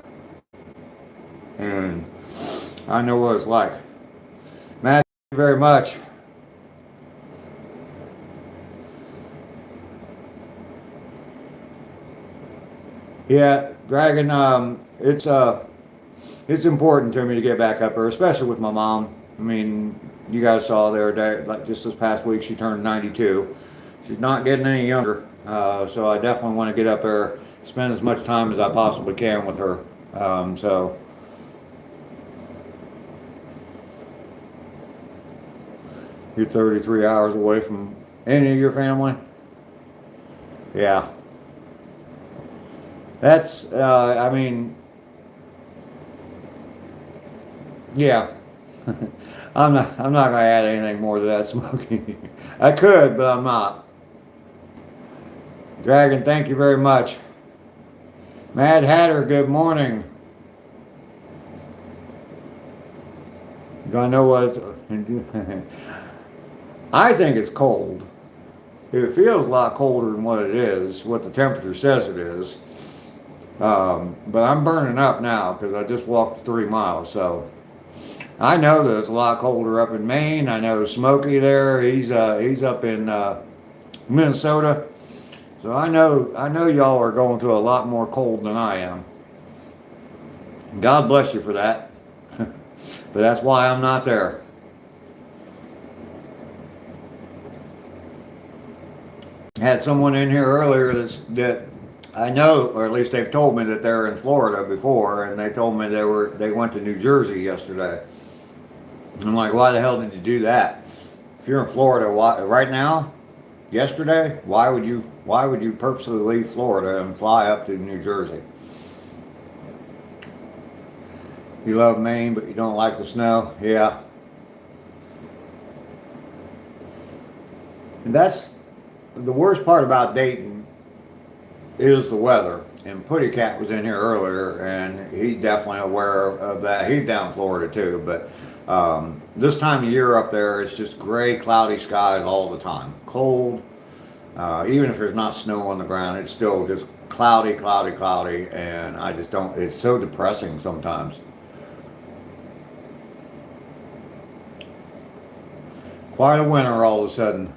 and I know what it's like. Matt, thank you very much. Yeah, Dragon. It's important to me to get back up there, especially with my mom. I mean, you guys saw the other day, like just this past week, she turned 92. She's not getting any younger, so I definitely want to get up there, spend as much time as I possibly can with her. So you're 33 hours away from any of your family? Yeah. That's, I mean, yeah. I'm not gonna add anything more to that, Smokey. I could, but I'm not. Dragon, thank you very much. Mad Hatter, good morning. Do I know what? I think it's cold. It feels a lot colder than what it is, what the temperature says it is. But I'm burning up now because I just walked 3 miles. So I know that it's a lot colder up in Maine. I know Smokey there. He's up in Minnesota. So I know y'all are going through a lot more cold than I am. God bless you for that. But that's why I'm not there. Had someone in here earlier that I know, or at least they've told me that they're in Florida before, and they told me they went to New Jersey yesterday. I'm like, why the hell did you do that? If you're in Florida right now, yesterday, why would you purposely leave Florida and fly up to New Jersey? You love Maine, but you don't like the snow? Yeah. And that's the worst part about Dayton is the weather. And Putty Cat was in here earlier, and he's definitely aware of that. He's down in Florida too, but this time of year up there, it's just gray, cloudy skies all the time. Cold. Even if there's not snow on the ground, it's still just cloudy, cloudy, cloudy, and I just don't. It's so depressing sometimes. Quite a winter all of a sudden.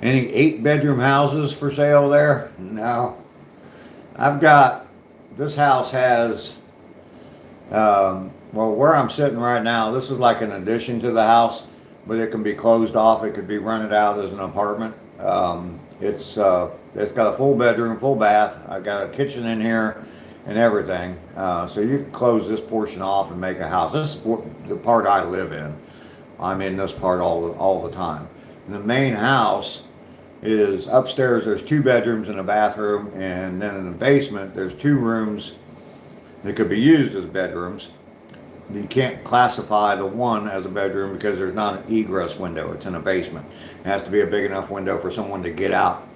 Any 8-bedroom houses for sale there? No. This house has, well, where I'm sitting right now, this is like an addition to the house, but it can be closed off. It could be rented out as an apartment. It's got a full bedroom, full bath. I've got a kitchen in here and everything. So you can close this portion off and make a house. This is the part I live in. I'm in this part all the time. And the main house is upstairs. There's 2 bedrooms and a bathroom, and then in the basement there's 2 rooms that could be used as bedrooms. You can't classify the one as a bedroom because there's not an egress window. It's in a basement. It has to be a big enough window for someone to get out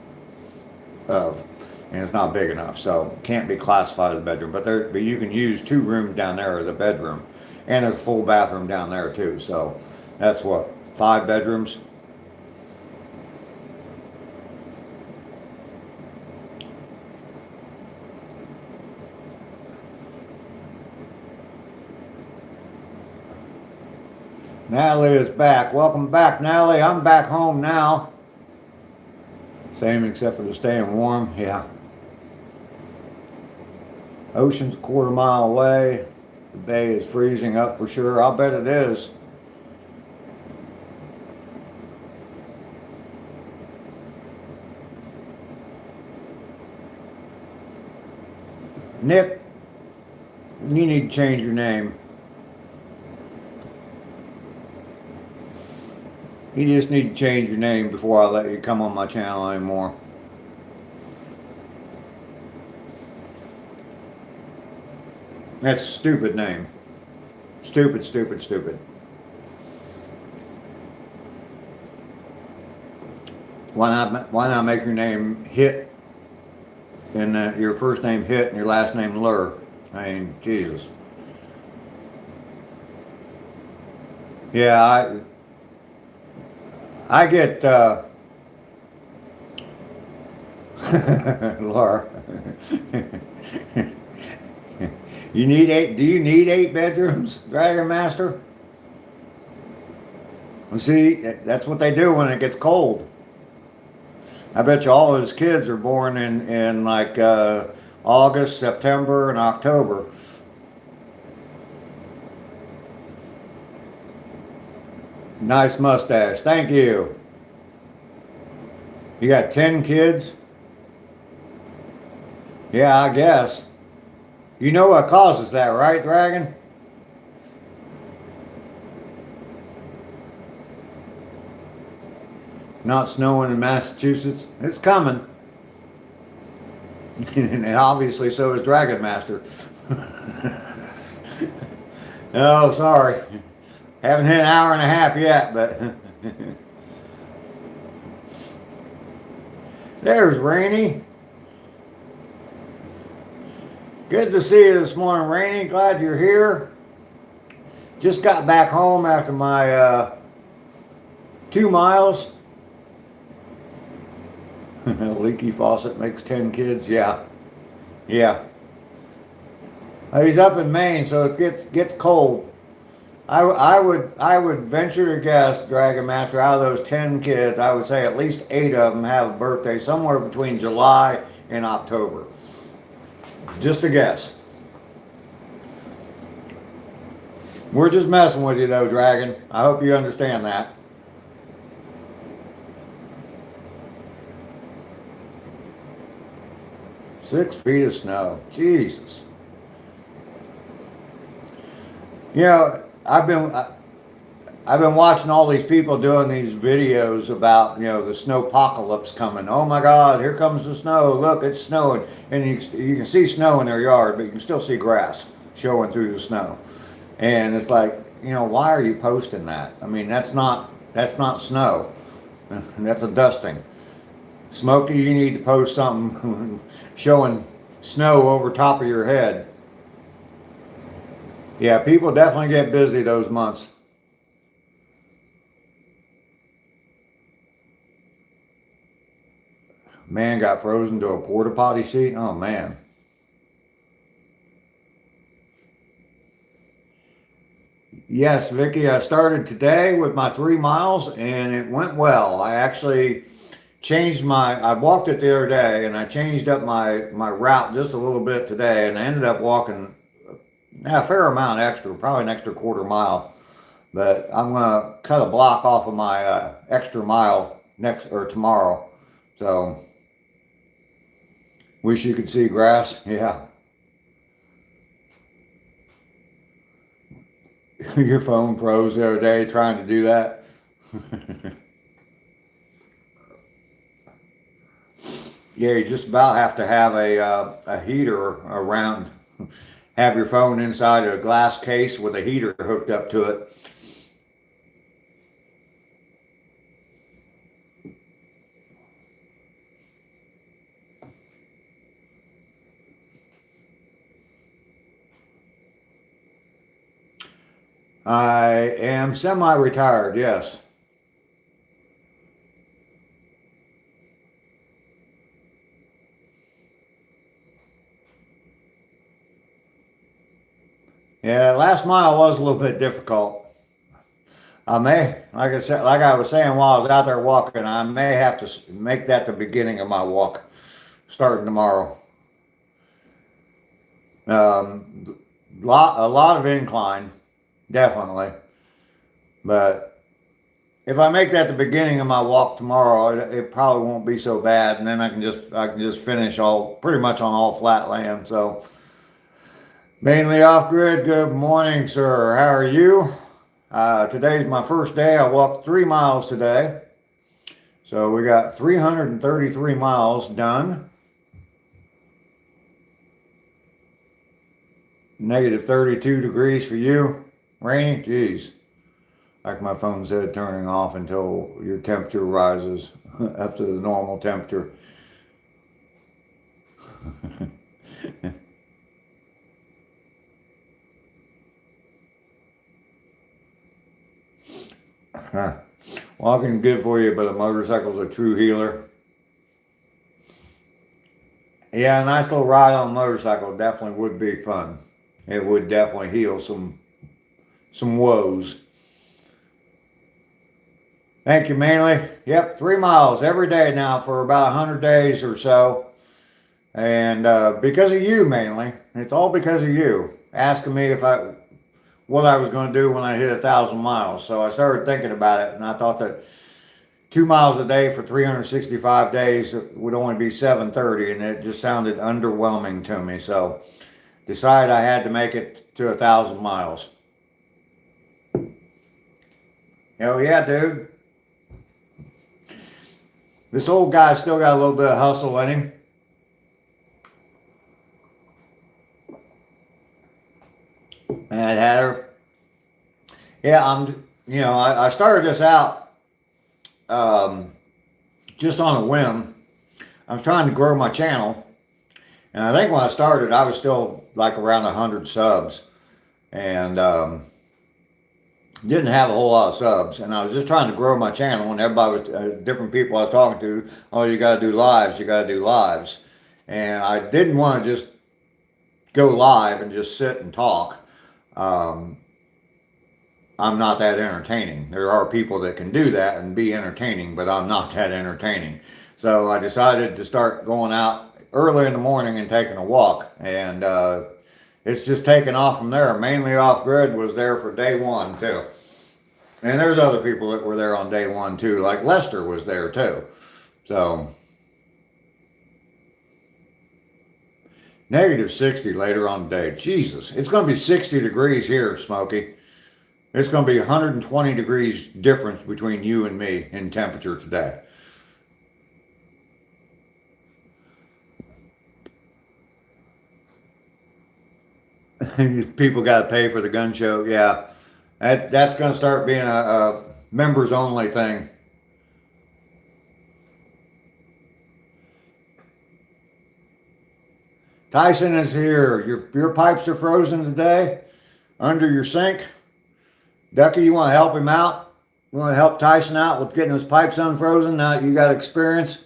of, and it's not big enough, so it can't be classified as a bedroom. But you can use 2 rooms down there as a bedroom, and there's a full bathroom down there too. So that's what, 5 bedrooms. Natalie is back. Welcome back, Natalie. I'm back home now. Same except for the staying warm. Yeah. Ocean's a 1/4 mile away. The bay is freezing up for sure. I'll bet it is. Nick, you need to change your name. You just need to change your name before I let you come on my channel anymore. That's a stupid name. Stupid, stupid, stupid. Why not make your name Hit and your first name Hit and your last name Lur? I mean, Jesus. Yeah, I get Lur. You need 8. Do you need 8 bedrooms, Dragon Master? Well, see, that's what they do when it gets cold. I bet you all of his kids are born in like August, September, and October. Nice mustache. Thank you. You got 10 kids? Yeah, I guess. You know what causes that, right, Dragon? Not snowing in Massachusetts. It's coming. And obviously so is Dragon Master. Oh, sorry. Haven't hit an hour and a half yet, but there's Rainy. Good to see you this morning, Rainy. Glad you're here. Just got back home after my 2 miles. Leaky faucet makes 10 kids. Yeah. He's up in Maine, so it gets cold. I would venture to guess, Dragon Master, out of those 10 kids, I would say at least 8 of them have a birthday somewhere between July and October. Just a guess. We're just messing with you though, Dragon. I hope you understand that. Six feet of snow. Jesus. You know, I've been watching all these people doing these videos about, the snowpocalypse coming. Oh my God, here comes the snow. Look, it's snowing. And you can see snow in their yard, but you can still see grass showing through the snow. And it's like, why are you posting that? I mean, that's not snow. That's a dusting. Smokey, you need to post something showing snow over top of your head. Yeah, people definitely get busy those months. Man got frozen to a porta potty seat. Oh man. Yes, Vicky, I started today with my 3 miles and it went well. I actually I walked it the other day and I changed up my route just a little bit today and I ended up walking a fair amount extra, probably an extra quarter mile. But I'm gonna cut a block off of my extra mile tomorrow. So, wish you could see grass. Yeah. Your phone froze the other day trying to do that. Yeah, you just about have to have a heater around. Have your phone inside a glass case with a heater hooked up to it. I am semi-retired, yes. Yeah, last mile was a little bit difficult. I may, like I was saying while I was out there walking, I may have to make that the beginning of my walk, starting tomorrow. A lot of incline, definitely. But if I make that the beginning of my walk tomorrow, it probably won't be so bad, and then I can just finish all pretty much on all flat land. So Mainly off grid, good morning, sir. How are you? Today's my first day. I walked 3 miles today. So we got 333 miles done. Negative 32 degrees for you. Rainy? Jeez. Like my phone said, turning off until your temperature rises up to the normal temperature. Walking good for you, but a motorcycle's a true healer. Yeah, a nice little ride on a motorcycle definitely would be fun. It would definitely heal some woes. Thank you, Manly. Yep, 3 miles every day now for about 100 days or so. And because of you, Manly. It's all because of you. Asking me what I was going to do when I hit 1,000 miles. So I started thinking about it, and I thought that 2 miles a day for 365 days would only be 730, and it just sounded underwhelming to me. So decided I had to make it to 1,000 miles. Hell yeah, dude. This old guy's still got a little bit of hustle in him. And had her. Yeah, I started this out just on a whim. I was trying to grow my channel. And I think when I started, I was still like around 100 subs. And didn't have a whole lot of subs. And I was just trying to grow my channel. And everybody was, different people I was talking to, oh, you got to do lives, you got to do lives. And I didn't want to just go live and just sit and talk. I'm not that entertaining. There are people that can do that and be entertaining, but I'm not that entertaining. So I decided to start going out early in the morning and taking a walk. And it's just taken off from there. Mainly Off Grid was there for day one, too. And there's other people that were there on day one, too. Like Lester was there, too. So negative 60 later on today. Jesus, it's going to be 60 degrees here, Smokey. It's going to be 120 degrees difference between you and me in temperature today. People got to pay for the gun show. Yeah, that's going to start being a members only thing. Tyson is here. Your pipes are frozen today under your sink. Ducky, you want to help him out? You want to help Tyson out with getting his pipes unfrozen now that you got experience?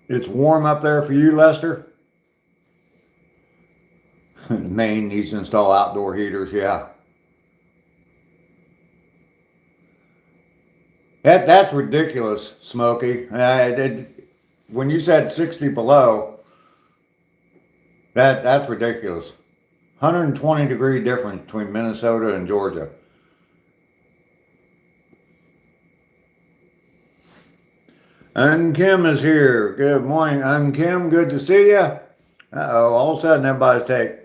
It's warm up there for you, Lester? Maine needs to install outdoor heaters, yeah. That's ridiculous, Smokey. When you said 60 below, that's ridiculous. 120 degree difference between Minnesota and Georgia. Kim is here. Good morning, Kim. Good to see you. Uh-oh, all of a sudden everybody's take.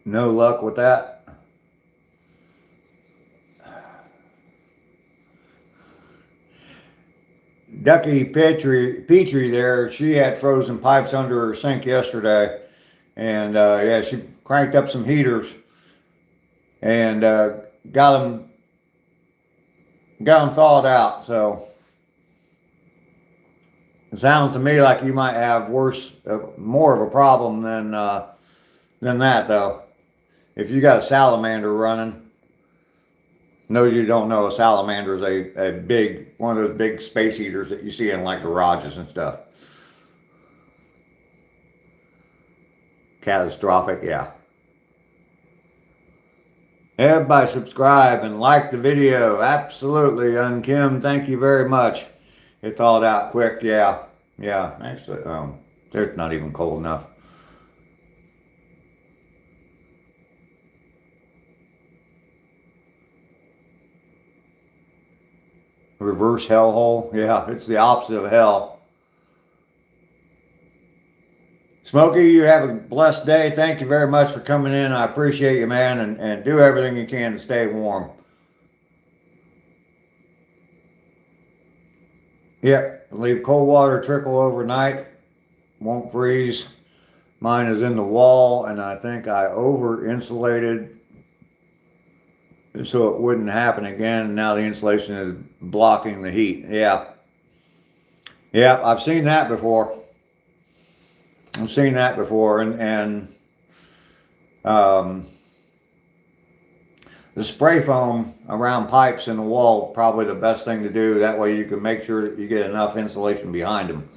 No luck with that. Ducky Petrie there, she had frozen pipes under her sink yesterday. And yeah, she cranked up some heaters and got them thawed out. So it sounds to me like you might have more of a problem than that, though. If you got a salamander running, no, you don't know, a salamander is a big, one of those big space heaters that you see in like garages and stuff. Catastrophic, yeah. Everybody subscribe and like the video. Absolutely, Kim. Thank you very much. It thawed out quick, yeah. Yeah, actually, it's not even cold enough. Reverse hellhole. Yeah, it's the opposite of hell. Smokey, you have a blessed day. Thank you very much for coming in. I appreciate you, man, and do everything you can to stay warm. Yep, leave cold water trickle overnight. Won't freeze. Mine is in the wall, and I think I over insulated so it wouldn't happen again. Now the insulation is blocking the heat. Yeah. Yeah, I've seen that before. I've seen that before, and um, the spray foam around pipes in the wall probably the best thing to do. That way you can make sure that you get enough insulation behind them.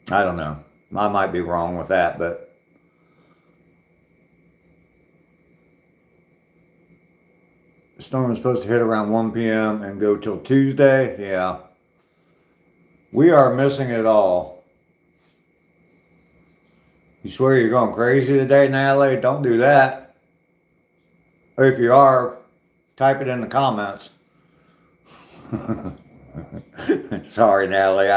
I don't know. I might be wrong with that, but the storm is supposed to hit around 1 p.m. and go till Tuesday. Yeah. We are missing it all. You swear you're going crazy today, Natalie? Don't do that. Or if you are, type it in the comments. Sorry, Natalie.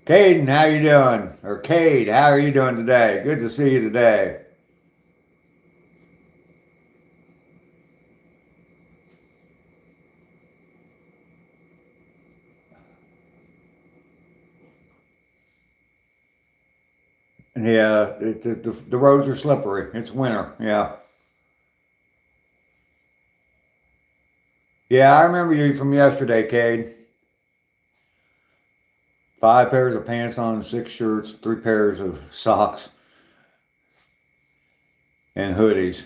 Caden, how you doing? Or Cade, how are you doing today? Good to see you today. Yeah, the roads are slippery. It's winter. Yeah. Yeah, I remember you from yesterday, Cade. 5 pairs of pants on, 6 shirts, 3 pairs of socks, and hoodies.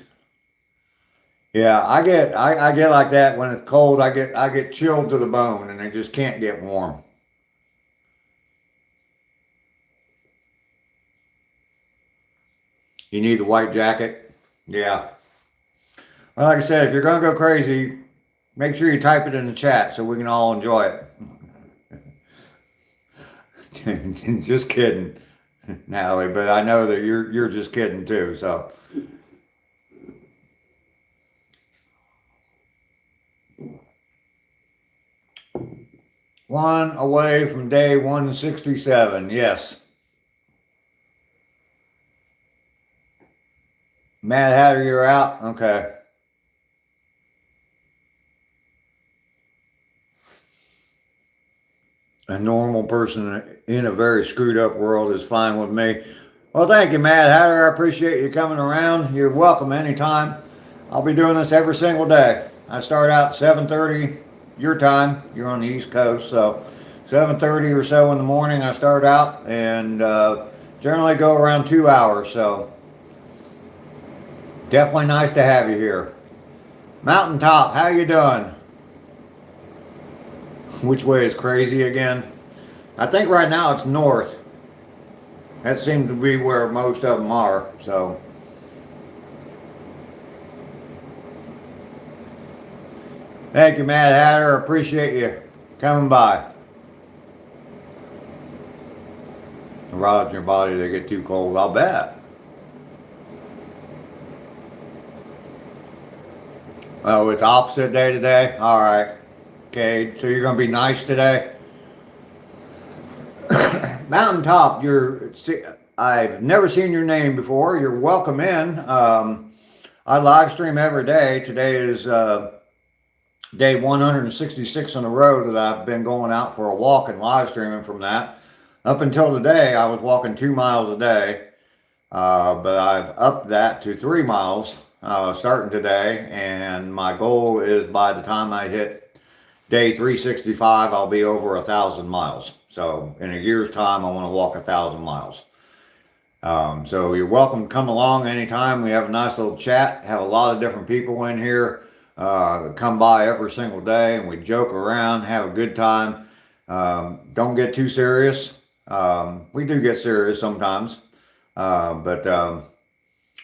Yeah, I get like that when it's cold. I get chilled to the bone, and I just can't get warm. You need the white jacket. Yeah. Well, like I said, if you're gonna go crazy, make sure you type it in the chat so we can all enjoy it. Just kidding, Natalie, but I know that you're just kidding too, so. One away from day 167, yes. Mad Hatter, you're out? Okay. A normal person in a very screwed up world is fine with me. Well, thank you, Mad Hatter. I appreciate you coming around. You're welcome anytime. I'll be doing this every single day. I start out 7:30 your time. You're on the East Coast, so 7:30 or so in the morning I start out, and generally go around 2 hours. So definitely nice to have you here. Mountaintop, how you doing? Which way is crazy again? I think right now it's north. That seems to be where most of them are, so. Thank you, Mad Hatter. Appreciate you coming by. The rods in your body, they get too cold, I'll bet. Oh, it's opposite day today? All right. Okay, so you're going to be nice today? Mountaintop, I've never seen your name before. You're welcome in. I live stream every day. Today is day 166 in a row that I've been going out for a walk and live streaming from that. Up until today, I was walking 2 miles a day, but I've upped that to 3 miles starting today, and my goal is by the time I hit day 365, I'll be over 1,000 miles. So in a year's time, I want to walk 1,000 miles. So you're welcome to come along anytime. We have a nice little chat, have a lot of different people in here that come by every single day, and we joke around, have a good time. Don't get too serious. We do get serious sometimes, but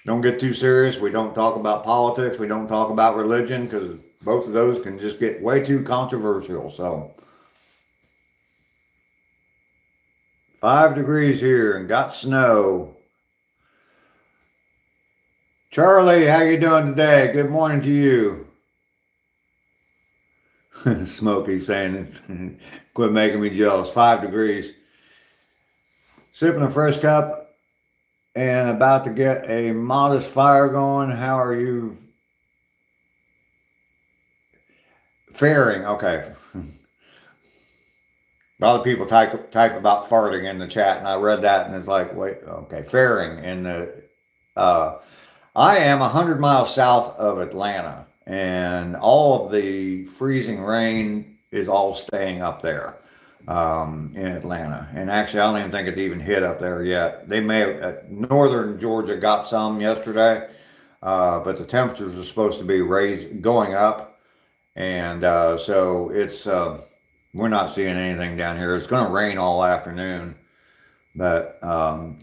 don't get too serious. We don't talk about politics. We don't talk about religion, because both of those can just get way too controversial. So 5 degrees here and got snow. Charlie, how you doing today? Good morning to you. Smokey saying, quit making me jealous. 5 degrees. Sipping a fresh cup and about to get a modest fire going. How are you faring? Okay. A lot of people type about farting in the chat, and I read that, and it's like, wait, okay, faring in the. I am 100 miles south of Atlanta, and all of the freezing rain is all staying up there in Atlanta. And actually, I don't even think it's even hit up there yet. They may have, northern Georgia got some yesterday, but the temperatures are supposed to be going up, and so it's. We're not seeing anything down here. It's going to rain all afternoon, but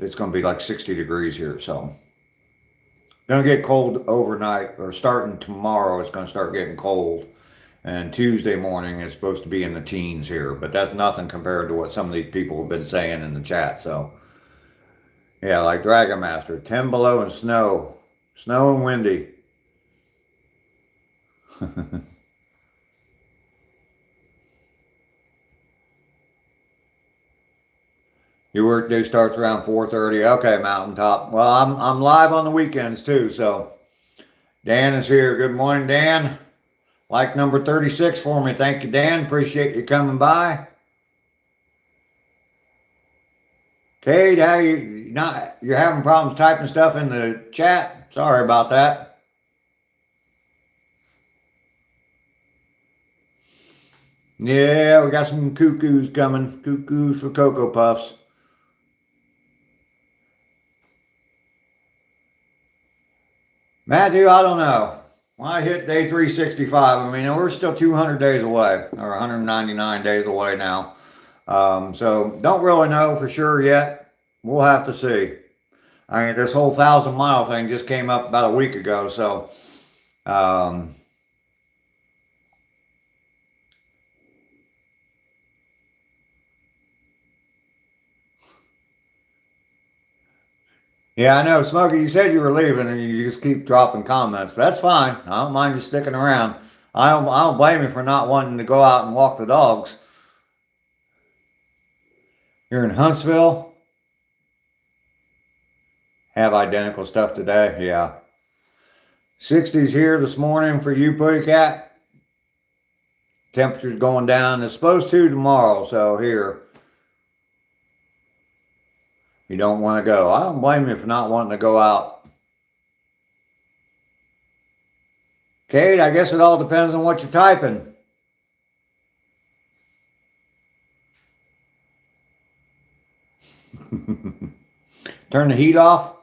it's going to be like 60 degrees here. So, going to get cold overnight, or starting tomorrow, it's going to start getting cold. And Tuesday morning, it's supposed to be in the teens here, but that's nothing compared to what some of these people have been saying in the chat. So, yeah, like Dragon Master, 10 below and snow and windy. Your workday starts around 4:30. Okay, Mountaintop. Well, I'm live on the weekends too, so Dan is here. Good morning, Dan. Like number 36 for me. Thank you, Dan. Appreciate you coming by. Kate, how you're having problems typing stuff in the chat? Sorry about that. Yeah, we got some cuckoos coming. Cuckoos for Cocoa Puffs. Matthew, I don't know. When I hit day 365, I mean, we're still 200 days away, or 199 days away now. So don't really know for sure yet. We'll have to see. I mean, this whole 1,000-mile thing just came up about a week ago, so yeah, I know, Smokey. You said you were leaving, and you just keep dropping comments, but that's fine. I don't mind you sticking around. I don't blame you for not wanting to go out and walk the dogs. You're in Huntsville. Have identical stuff today. Yeah. 60s here this morning for you, Putty Cat. Temperature's going down. It's supposed to tomorrow, so here. You don't want to go. I don't blame you for not wanting to go out. Kate, I guess it all depends on what you're typing. Turn the heat off,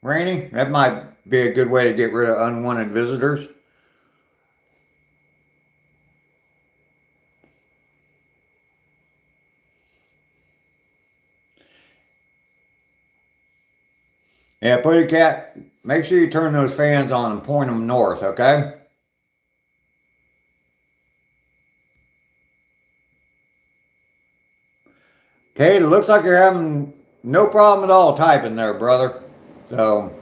Rainy. That might be a good way to get rid of unwanted visitors. Yeah, Putty Cat, make sure you turn those fans on and point them north, okay? Kate, it looks like you're having no problem at all typing there, brother. So,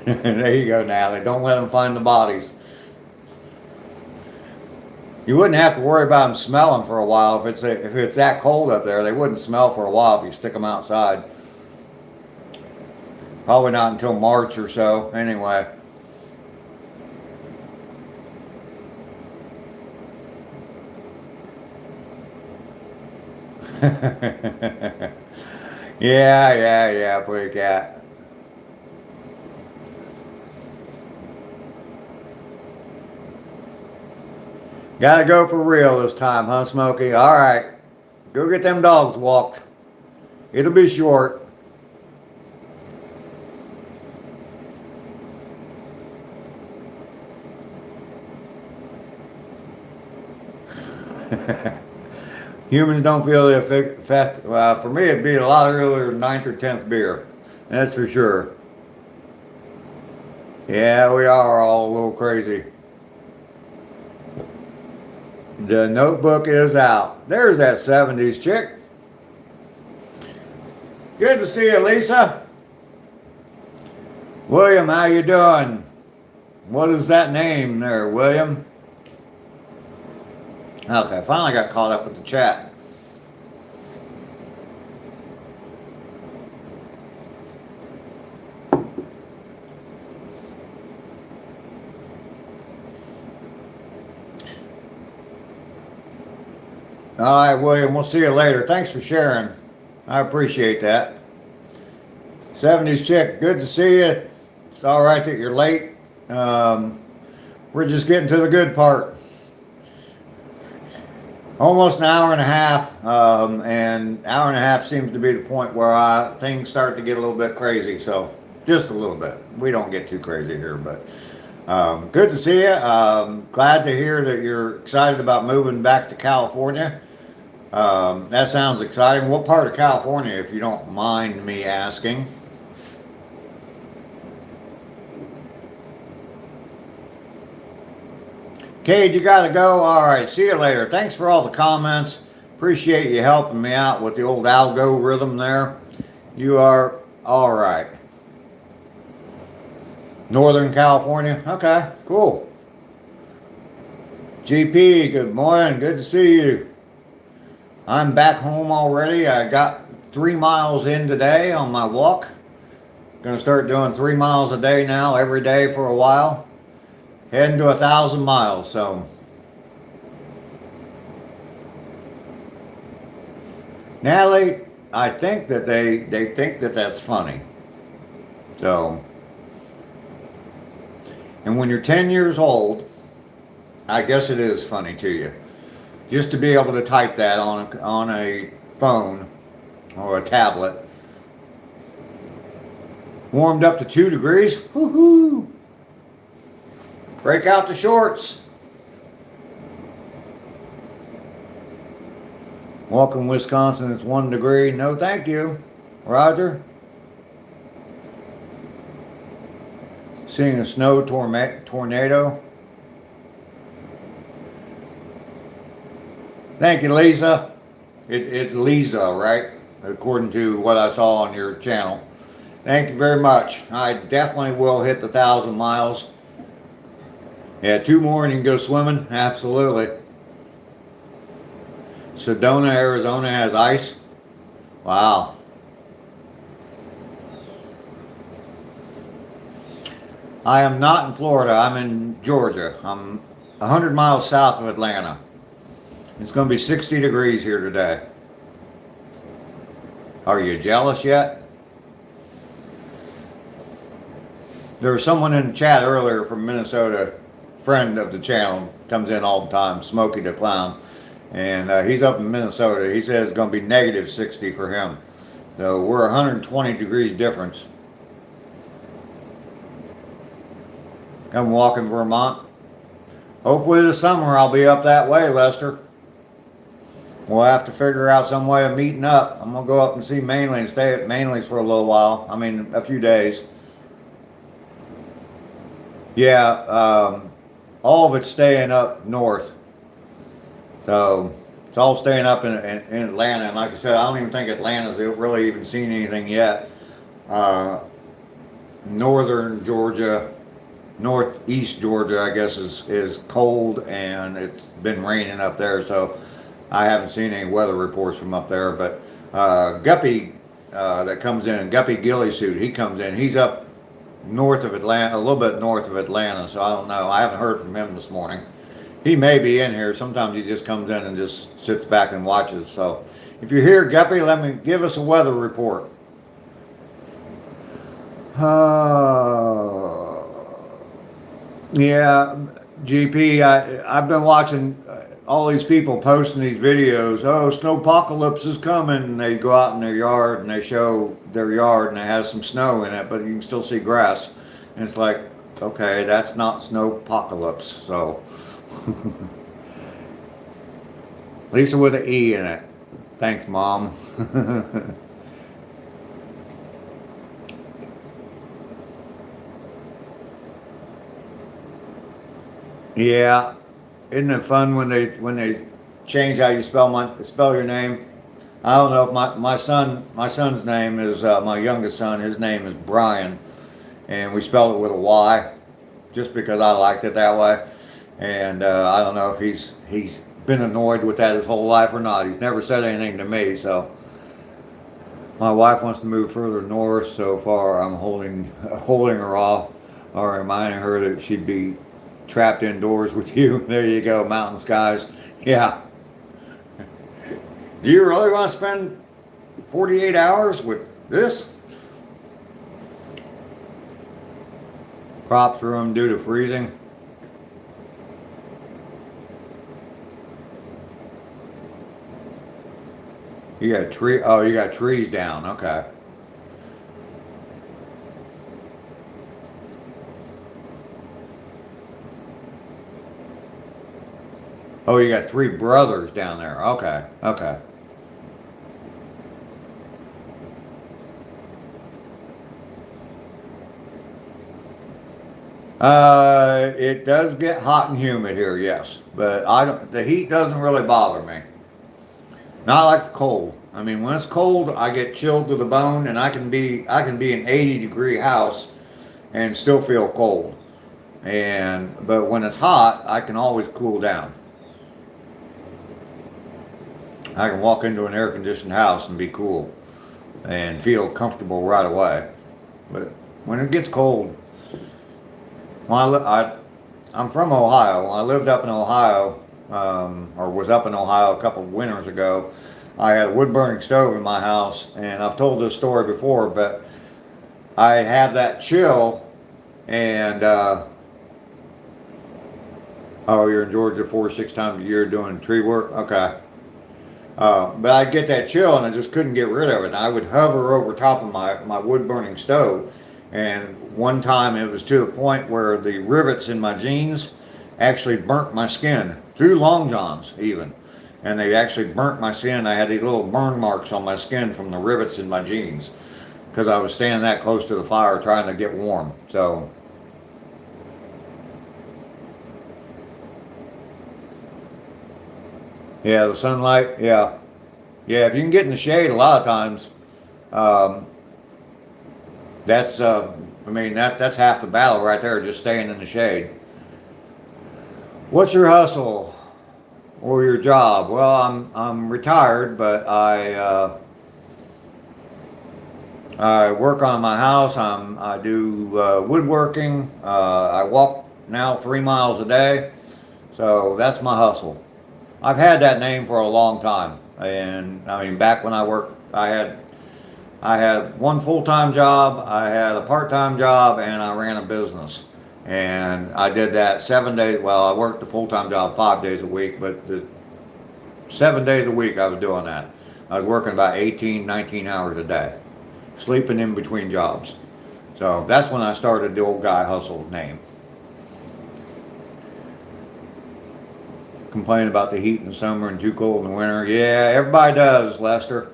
there you go, Natalie. Don't let them find the bodies. You wouldn't have to worry about them smelling for a while if it's that cold up there. They wouldn't smell for a while if you stick them outside. Probably not until March or so, anyway. Yeah, Putty Cat. Gotta go for real this time, huh, Smokey? All right. Go get them dogs walked. It'll be short. Humans don't feel the effect. Well, for me, it'd be a lot earlier than 9th or 10th beer. That's for sure. Yeah, we are all a little crazy. The notebook is out. There's that 70s chick. Good to see you, Lisa. William, how you doing? What is that name there, William? Okay, finally got caught up with the chat. All right, William, we'll see you later. Thanks for sharing. I appreciate that. 70s chick, good to see you. It's all right that you're late. We're just getting to the good part. Almost an hour and a half, and hour and a half seems to be the point where things start to get a little bit crazy. So just a little bit. We don't get too crazy here, but good to see you. Glad to hear that you're excited about moving back to California. That sounds exciting. What part of California, if you don't mind me asking? Cade, you got to go. All right, see you later. Thanks for all the comments. Appreciate you helping me out with the old algorithm there. You are all right. Northern California. Okay, cool. GP, good morning. Good to see you. I'm back home already. I got 3 miles in today on my walk. Gonna start doing 3 miles a day now, every day for a while. Heading to 1,000 miles, so. Natalie, I think that they think that that's funny. So. And when you're 10 years old, I guess it is funny to you. Just to be able to type that on a phone or a tablet. Warmed up to 2 degrees. Woohoo! Break out the shorts. Welcome, Wisconsin. It's 1 degree. No, thank you. Roger. Seeing a snow tornado. Thank you, Lisa. It's Lisa, right? According to what I saw on your channel. Thank you very much. I definitely will hit the 1,000 miles. Yeah, 2 more and you can go swimming. Absolutely. Sedona, Arizona has ice. Wow. I am not in Florida. I'm in Georgia. I'm 100 miles south of Atlanta. It's going to be 60 degrees here today. Are you jealous yet? There was someone in the chat earlier from Minnesota, friend of the channel, comes in all the time, Smokey the Clown, and he's up in Minnesota. He says it's going to be negative 60 for him. So we're 120 degrees difference. Come walk in Vermont. Hopefully this summer I'll be up that way, Lester. We'll have to figure out some way of meeting up. I'm going to go up and see Mainly and stay at Mainly's for a little while. I mean, a few days. Yeah, all of it's staying up north. So it's all staying up in Atlanta. And like I said, I don't even think Atlanta's really even seen anything yet. Northern Georgia, northeast Georgia, I guess, is cold, and it's been raining up there. So I haven't seen any weather reports from up there. But Guppy that comes in, Guppy Gilly Suit, he comes in. He's up north of Atlanta, a little bit north of Atlanta, so I don't know. I haven't heard from him this morning. He may be in here. Sometimes he just comes in and just sits back and watches. So if you're here, Guppy, give us a weather report. Yeah, GP, I've been watching all these people posting these videos. Oh, snowpocalypse is coming. And they go out in their yard and they show their yard and it has some snow in it, but you can still see grass. And it's like, okay, that's not snowpocalypse. So, Lisa with an E in it. Thanks, Mom. Yeah, isn't it fun when they change how you spell your name? I don't know if my son's name is my youngest son. His name is Brian, and we spelled it with a Y, just because I liked it that way. And I don't know if he's been annoyed with that his whole life or not. He's never said anything to me. So my wife wants to move further north. So far, I'm holding her off, or reminding her that she'd be trapped indoors with you. There you go, mountain skies. Yeah. Do you really want to spend 48 hours with this? Crops room due to freezing. You got tree. Oh, you got trees down. Okay. Oh, you got three brothers down there. Okay. Okay. It does get hot and humid here, yes, but I don't. The heat doesn't really bother me. Not like the cold. I mean, when it's cold, I get chilled to the bone, and I can be an 80-degree house and still feel cold. But when it's hot, I can always cool down. I can walk into an air conditioned house and be cool and feel comfortable right away. But when it gets cold, well, I'm from Ohio. When I lived up in Ohio, or was up in Ohio a couple of winters ago, I had a wood burning stove in my house, and I've told this story before, but I have that chill, and oh, you're in Georgia 4 or 6 times a year doing tree work? Okay. But I'd get that chill and I just couldn't get rid of it. And I would hover over top of my wood burning stove. And one time it was to the point where the rivets in my jeans actually burnt my skin, through long johns even. And they actually burnt my skin. I had these little burn marks on my skin from the rivets in my jeans because I was standing that close to the fire trying to get warm. So, yeah, the sunlight, yeah. Yeah, if you can get in the shade a lot of times, um, that's I mean that's half the battle right there, just staying in the shade. What's your hustle or your job? Well, I'm retired, but I work on my house. I do woodworking. I walk now 3 miles a day, so that's my hustle. I've had that name for a long time, and I mean back when I worked, I had one full-time job, I had a part-time job, and I ran a business. And I did that 7 days. Well, I worked the full-time job 5 days a week, but the 7 days a week I was doing that. I was working about 18, 19 hours a day, sleeping in between jobs. So that's when I started the old guy hustle name. Complain about the heat in the summer and too cold in the winter. Yeah, everybody does, Lester.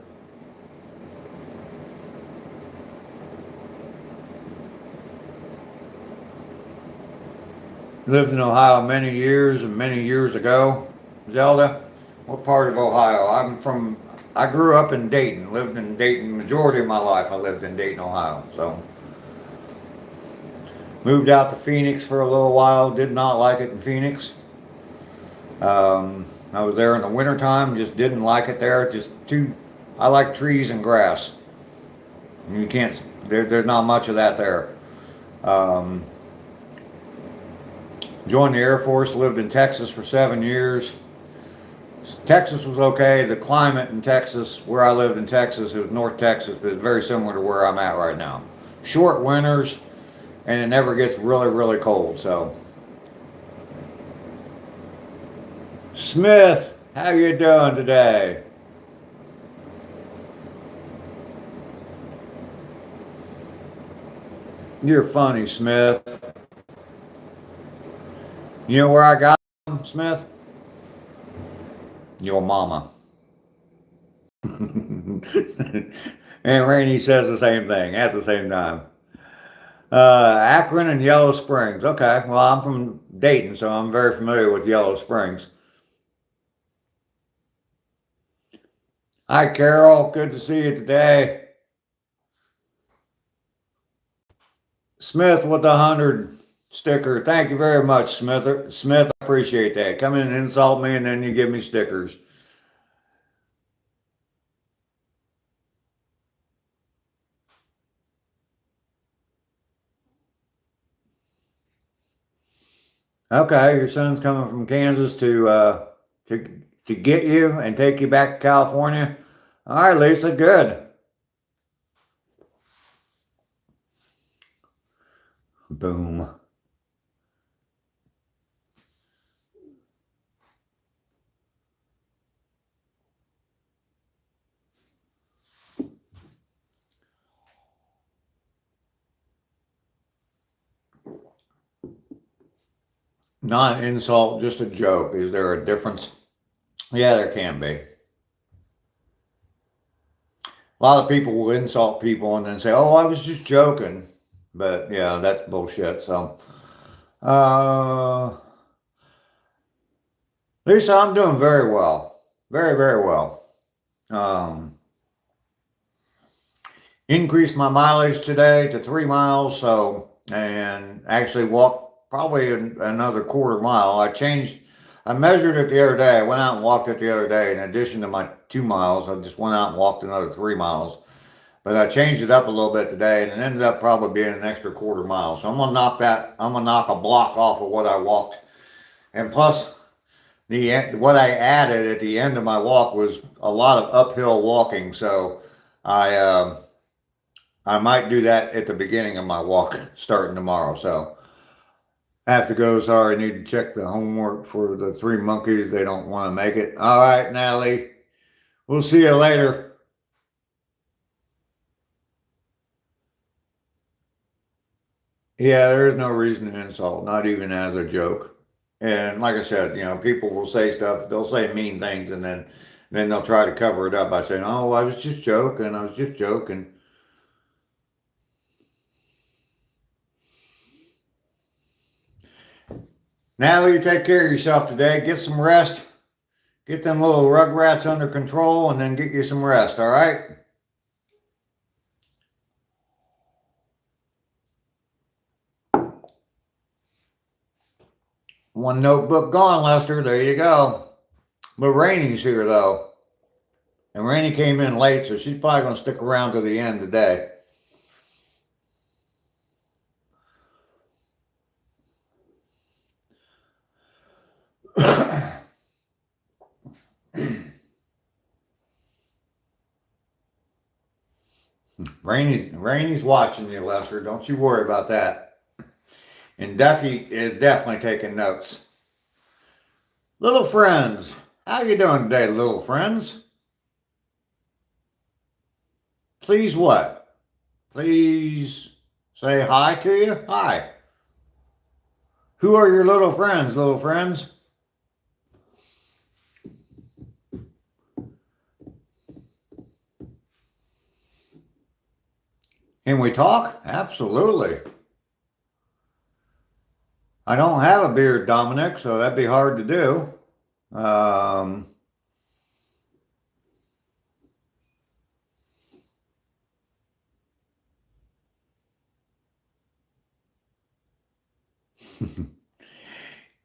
Lived in Ohio many years and many years ago. Zelda, what part of Ohio? I grew up in Dayton, lived in Dayton, majority of my life I lived in Dayton, Ohio. So, moved out to Phoenix for a little while, did not like it in Phoenix. I was there in the wintertime, just didn't like it there. I like trees and grass. You can't, there's not much of that there. Um, Joined the Air Force, lived in Texas for 7 years. Texas was okay. The climate in Texas, where I lived in Texas, it was North Texas, but it's very similar to where I'm at right now. Short winters, and it never gets really, really cold. So, Smith, how you doing today? You're funny, Smith. You know where I got them, Smith? Your mama. And Rainey says the same thing at the same time. Akron and Yellow Springs. Okay, well, I'm from Dayton, so I'm very familiar with Yellow Springs. Hi, Carol. Good to see you today. Smith with the 100 sticker. Thank you very much, Smith. Smith, I appreciate that. Come in and insult me, and then you give me stickers. Okay, your son's coming from Kansas to get you and take you back to California. All right, Lisa, good. Boom. Not an insult, just a joke. Is there a difference? Yeah, there can be. A lot of people will insult people and then say, "Oh, I was just joking," but yeah, that's bullshit. So, uh, Lisa, I'm doing very well, very very well. Um, Increased my mileage today to 3 miles, so and actually walked probably another quarter mile. I measured it the other day. I went out and walked it the other day. In addition to my 2 miles, I just went out and walked another 3 miles. But I changed it up a little bit today, and it ended up probably being an extra quarter mile. So I'm gonna knock that. I'm gonna knock a block off of what I walked, and plus the what I added at the end of my walk was a lot of uphill walking. So I I might do that at the beginning of my walk starting tomorrow. So I have to go. Sorry, I need to check the homework for the three monkeys. They don't want to make it. All right, Natalie. We'll see you later. Yeah, there is no reason to insult, not even as a joke. And like I said, people will say stuff, they'll say mean things, and then they'll try to cover it up by saying, "Oh, I was just joking. I was just joking." Natalie, you take care of yourself today. Get some rest. Get them little rugrats under control, and then get you some rest. All right. One notebook gone, Lester. There you go. But Rainy's here though, and Rainy came in late, so she's probably going to stick around to the end today. Rainy's watching you, Lester. Don't you worry about that. And Ducky is definitely taking notes. Little friends, how you doing today, little friends? Please what? Please say hi to you? Hi. Who are your little friends, little friends? Can we talk? Absolutely. I don't have a beard, Dominic, so that'd be hard to do.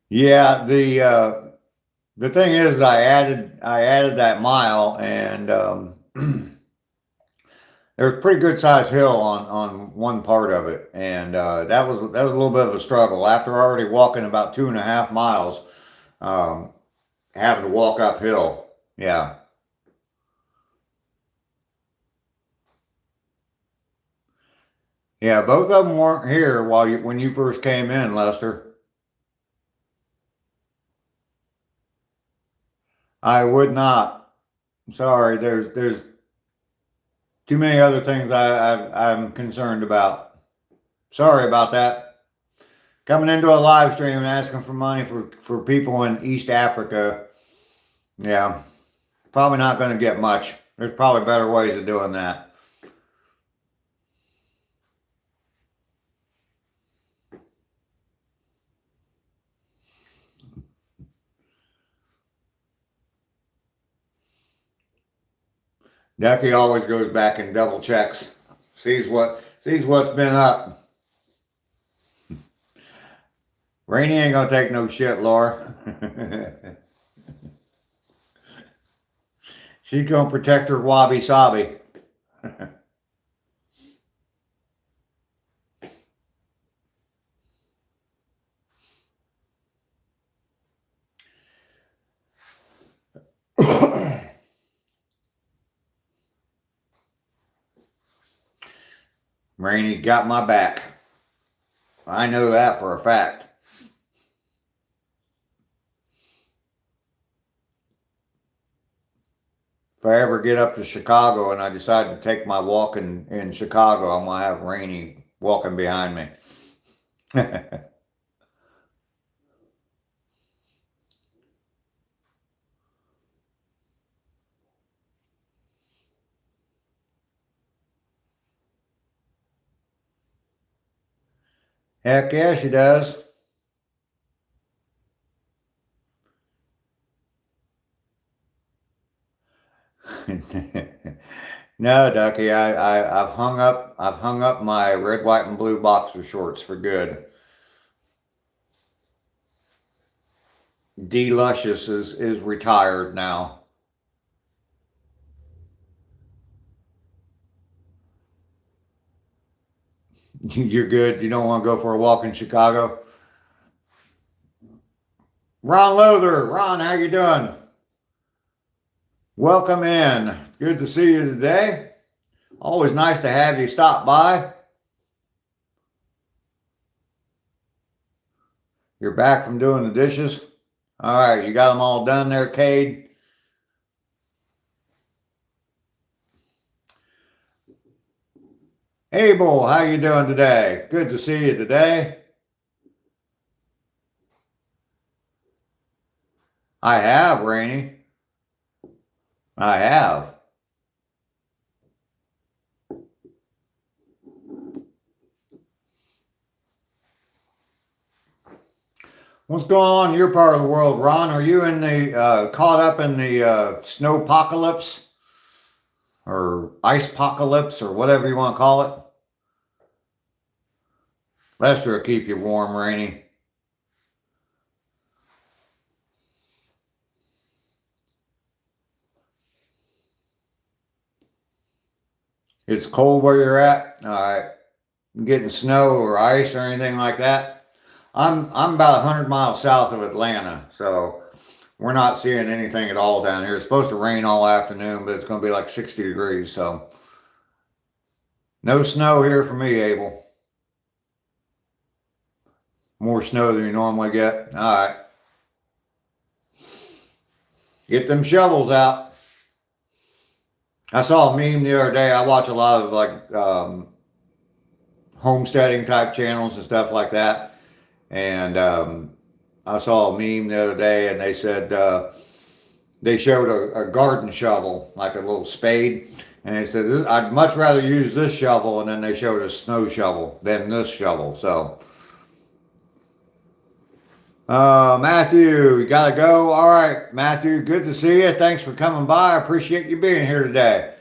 Yeah, the thing is, I added that mile, and there's a pretty good sized hill on one part of it, and that was a little bit of a struggle. After already walking about 2.5 miles, um, having to walk uphill. Yeah, yeah. Both of them weren't here when you first came in, Lester. I would not. Sorry, there's too many other things I'm concerned about. Sorry about that. Coming into a live stream and asking for money for people in East Africa. Yeah, probably not going to get much. There's probably better ways of doing that. Ducky always goes back and double checks, sees what's been up. Rainy ain't gonna take no shit, Laura. She's gonna protect her wabi sabi. Rainy got my back. I know that for a fact. If I ever get up to Chicago and I decide to take my walk in Chicago, I'm going to have Rainy walking behind me. Heck yeah, she does. No, Ducky, I've hung up my red, white, and blue boxer shorts for good. D Luscious is retired now. You're good. You don't want to go for a walk in Chicago? Ron Lother, Ron, how you doing? Welcome in. Good to see you today. Always nice to have you stop by. You're back from doing the dishes? All right, you got them all done there, Cade? Abel, how you doing today? Good to see you today. I have, Rainy. I have. What's going on in your part of the world, Ron? Are you in the caught up in the snowpocalypse or icepocalypse or whatever you want to call it? Lester will keep you warm, Rainy. It's cold where you're at? All right. Getting snow or ice or anything like that? I'm about 100 miles south of Atlanta, so we're not seeing anything at all down here. It's supposed to rain all afternoon, but it's going to be like 60 degrees, so no snow here for me, Abel. More snow than you normally get? All right. Get them shovels out. I saw a meme the other day. I watch a lot of like homesteading type channels and stuff like that. And I saw a meme the other day and they said, they showed a garden shovel, like a little spade. And they said, I'd much rather use this shovel. And then they showed a snow shovel than this shovel. So, Matthew, you got to go. All right, Matthew, good to see you. Thanks for coming by. I appreciate you being here today.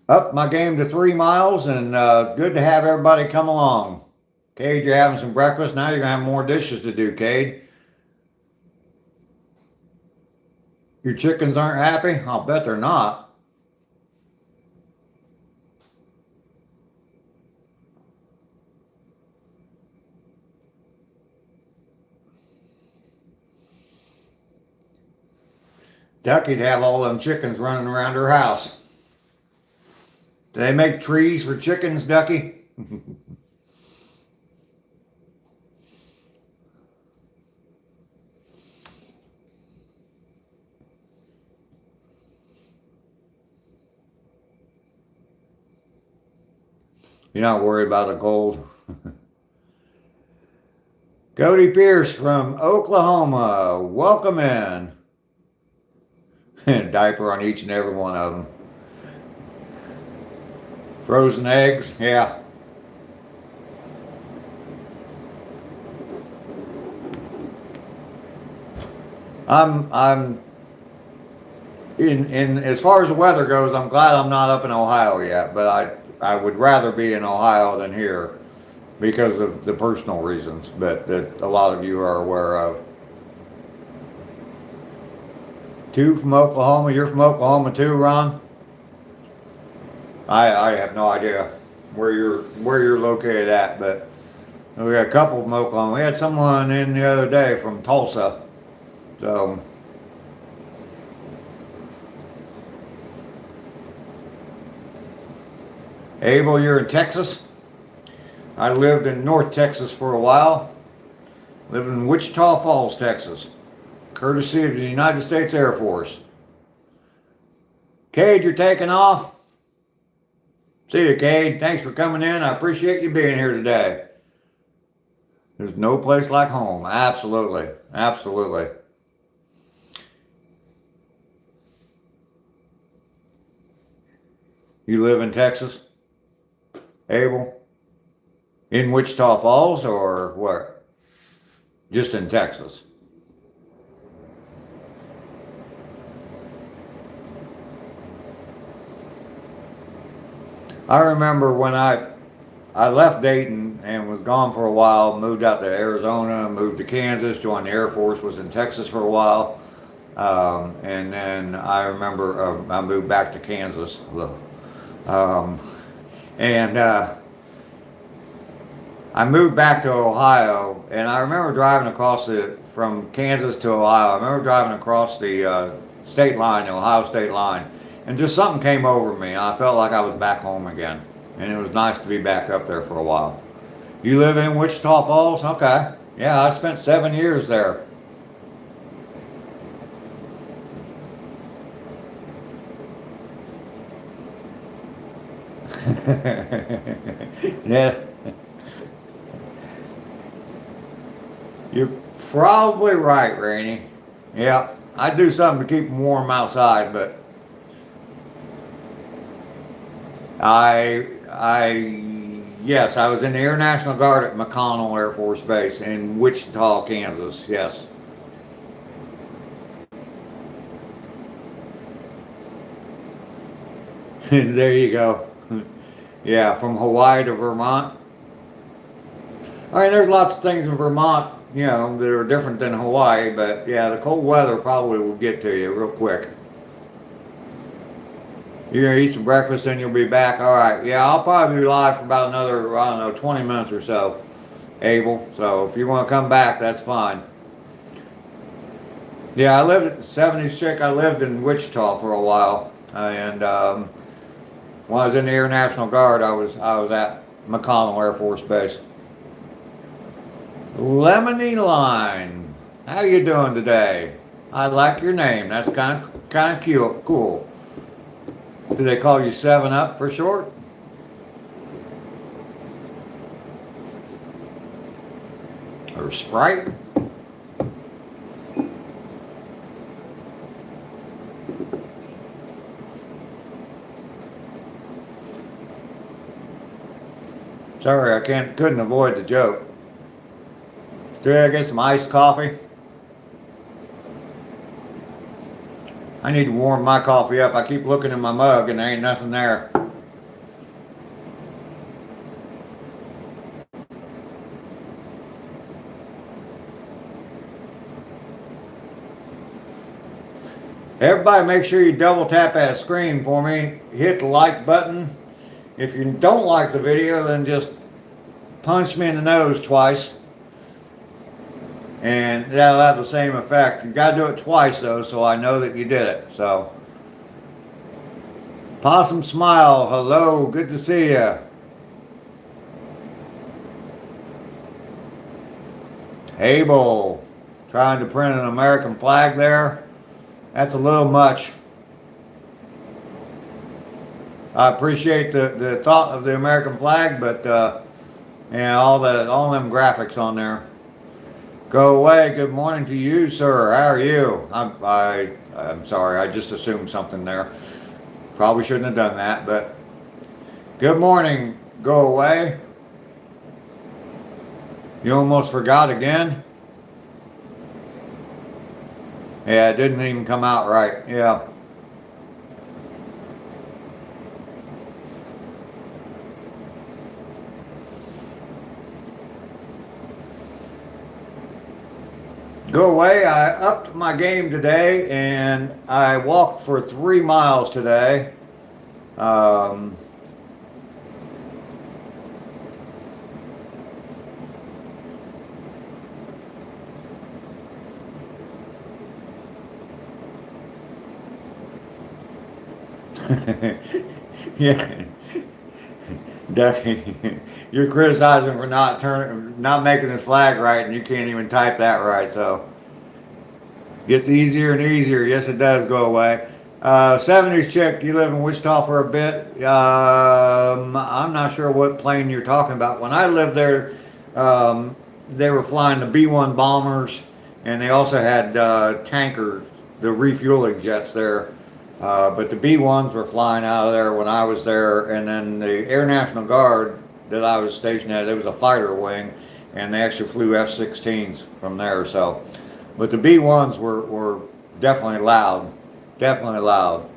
Up my game to 3 miles and good to have everybody come along. Cade, you're having some breakfast. Now you're going to have more dishes to do, Cade. Your chickens aren't happy? I'll bet they're not. Ducky'd have all them chickens running around her house. Do they make trees for chickens, Ducky? You're not worried about the gold. Cody Pierce from Oklahoma. Welcome in. Diaper on each and every one of them. Frozen eggs, yeah. in as far as the weather goes, I'm glad I'm not up in Ohio yet, but I would rather be in Ohio than here because of the personal reasons, but that a lot of you are aware of. 2 from Oklahoma. You're from Oklahoma too, Ron? I have no idea where you're located at, but we got a couple from Oklahoma. We had someone in the other day from Tulsa. So Abel, you're in Texas. I lived in North Texas for a while. Lived in Wichita Falls, Texas, courtesy of the United States Air Force. Cade, you're taking off. See you, Cade. Thanks for coming in. I appreciate you being here today. There's no place like home. Absolutely. Absolutely. You live in Texas, Abel? In Wichita Falls or where? Just in Texas? I remember when I left Dayton and was gone for a while, moved out to Arizona, moved to Kansas, joined the Air Force, was in Texas for a while. And then I remember I moved back to Kansas. I moved back to Ohio, and I remember driving across from Kansas to Ohio. I remember driving across the state line, the Ohio state line, and just something came over me. I felt like I was back home again, and it was nice to be back up there for a while. You live in Wichita Falls? Okay. Yeah, I spent 7 years there. Yeah. You're probably right, Rainey. Yeah, I'd do something to keep them warm outside, but yes, I was in the Air National Guard at McConnell Air Force Base in Wichita, Kansas. Yes. There you go. Yeah, from Hawaii to Vermont. I mean, there's lots of things in Vermont, you know, that are different than Hawaii, but yeah, the cold weather probably will get to you real quick. You're gonna eat some breakfast and you'll be back. All right, yeah, I'll probably be live for about another, I don't know, 20 minutes or so, Abel. So if you want to come back, that's fine. Yeah, I lived at 76. I lived in Wichita for a while, and when I was in the Air National Guard, I was at McConnell Air Force Base. Lemony Line, how you doing today? I like your name. That's kind of cute, cool. Do they call you 7 Up for short? Or Sprite? Sorry, I couldn't avoid the joke. Did I get some iced coffee? I need to warm my coffee up. I keep looking in my mug and there ain't nothing there. Everybody make sure you double tap that screen for me. Hit the like button. If you don't like the video, then just punch me in the nose twice. And that'll have the same effect. You gotta do it twice though, so I know that you did it. So, Possum Smile, hello, good to see you. Abel, trying to print an American flag there. That's a little much. I appreciate the thought of the American flag, but yeah, all them graphics on there. Go away. Good morning to you, sir. How are you? I'm sorry. I just assumed something there. Probably shouldn't have done that, but good morning. Go away. You almost forgot again? Yeah, it didn't even come out right. Yeah. Go away. I upped my game today and I walked for 3 miles today. Um, yeah, Ducky, you're criticizing for not making this flag right, and you can't even type that right. So gets easier and easier. Yes, it does go away. 70s chick, you live in Wichita for a bit. I'm not sure what plane you're talking about. When I lived there, they were flying the B-1 bombers, and they also had tankers, the refueling jets there. But the B-1s were flying out of there when I was there, and then the Air National Guard that I was stationed at, there was a fighter wing, and they actually flew F-16s from there. So, but the B-1s were definitely loud, definitely loud.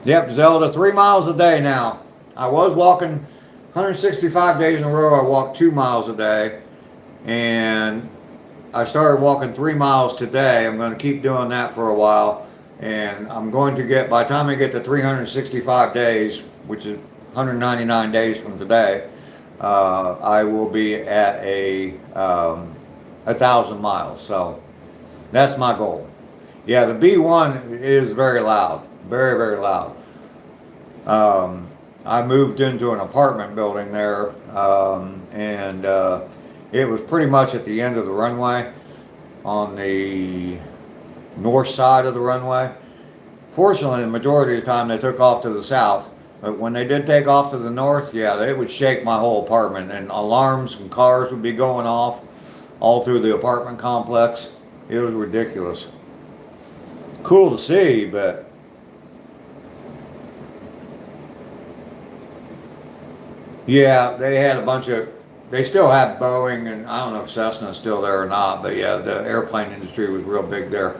Yep, Zelda, 3 miles a day now. I was walking 165 days in a row. I walked 2 miles a day, and I started walking 3 miles today. I'm going to keep doing that for a while, and I'm going to get, by the time I get to 365 days, which is 199 days from today, I will be at 1,000 miles. So that's my goal. Yeah, the B1 is very loud, very, very loud. I moved into an apartment building there, and it was pretty much at the end of the runway on the north side of the runway. Fortunately, the majority of the time they took off to the south, but when they did take off to the north, yeah, they would shake my whole apartment, and alarms and cars would be going off all through the apartment complex. It was ridiculous. Cool to see, but yeah, they had a bunch of, they still have Boeing, and I don't know if Cessna's still there or not, but yeah, the airplane industry was real big there.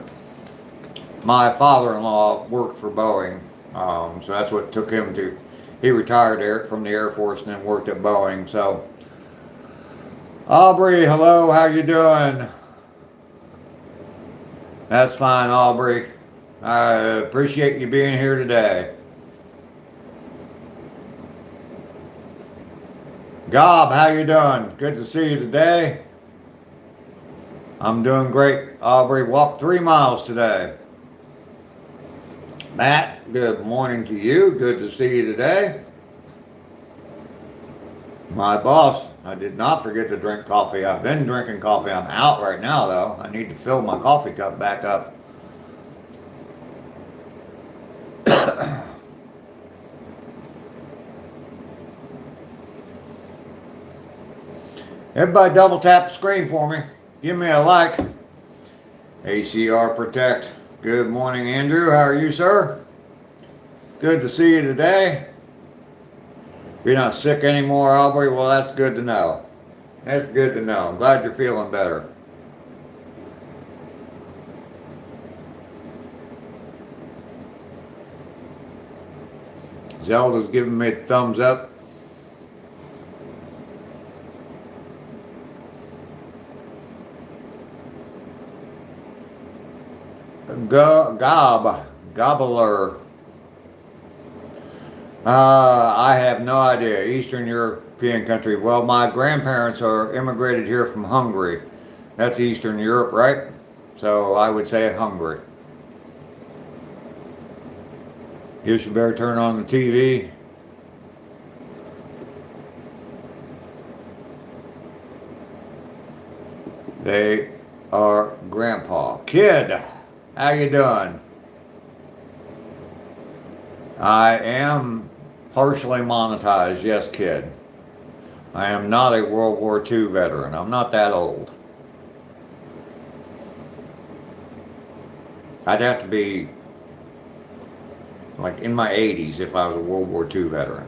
My father-in-law worked for Boeing, so that's what took him to, he retired from the Air Force and then worked at Boeing. So, Aubrey, hello, how you doing? That's fine, Aubrey. I appreciate you being here today. Gob, how you doing? Good to see you today. I'm doing great. Aubrey walked 3 miles today. Matt, good morning to you. Good to see you today. My boss, I did not forget to drink coffee. I've been drinking coffee. I'm out right now, though. I need to fill my coffee cup back up. Everybody double tap the screen for me. Give me a like. ACR Protect. Good morning, Andrew. How are you, sir? Good to see you today. You're not sick anymore, Aubrey? Well, that's good to know. That's good to know. I'm glad you're feeling better. Zelda's giving me a thumbs up. Gobbler. I have no idea. Eastern European country. Well, my grandparents are immigrated here from Hungary. That's Eastern Europe, right? So I would say Hungary. You should better turn on the TV. They are Grandpa. Kid, how you doing? I am partially monetized, yes, kid. I am not a World War II veteran. I'm not that old. I'd have to be like in my 80s if I was a World War II veteran.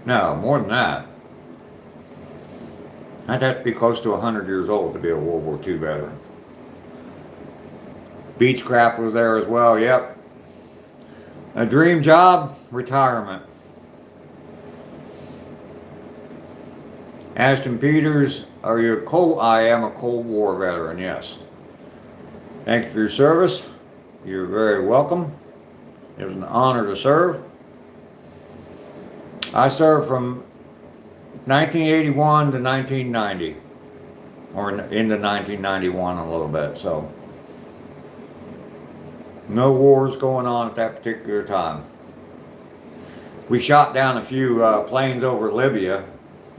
No, more than that. I'd have to be close to 100 years old to be a World War II veteran. Beechcraft was there as well, yep. A dream job, retirement. Ashton Peters, are you a Cold? I am a Cold War veteran, yes. Thank you for your service. You're very welcome. It was an honor to serve. I served from 1981 to 1990, or into 1991 a little bit, so no wars going on at that particular time. We shot down a few planes over Libya,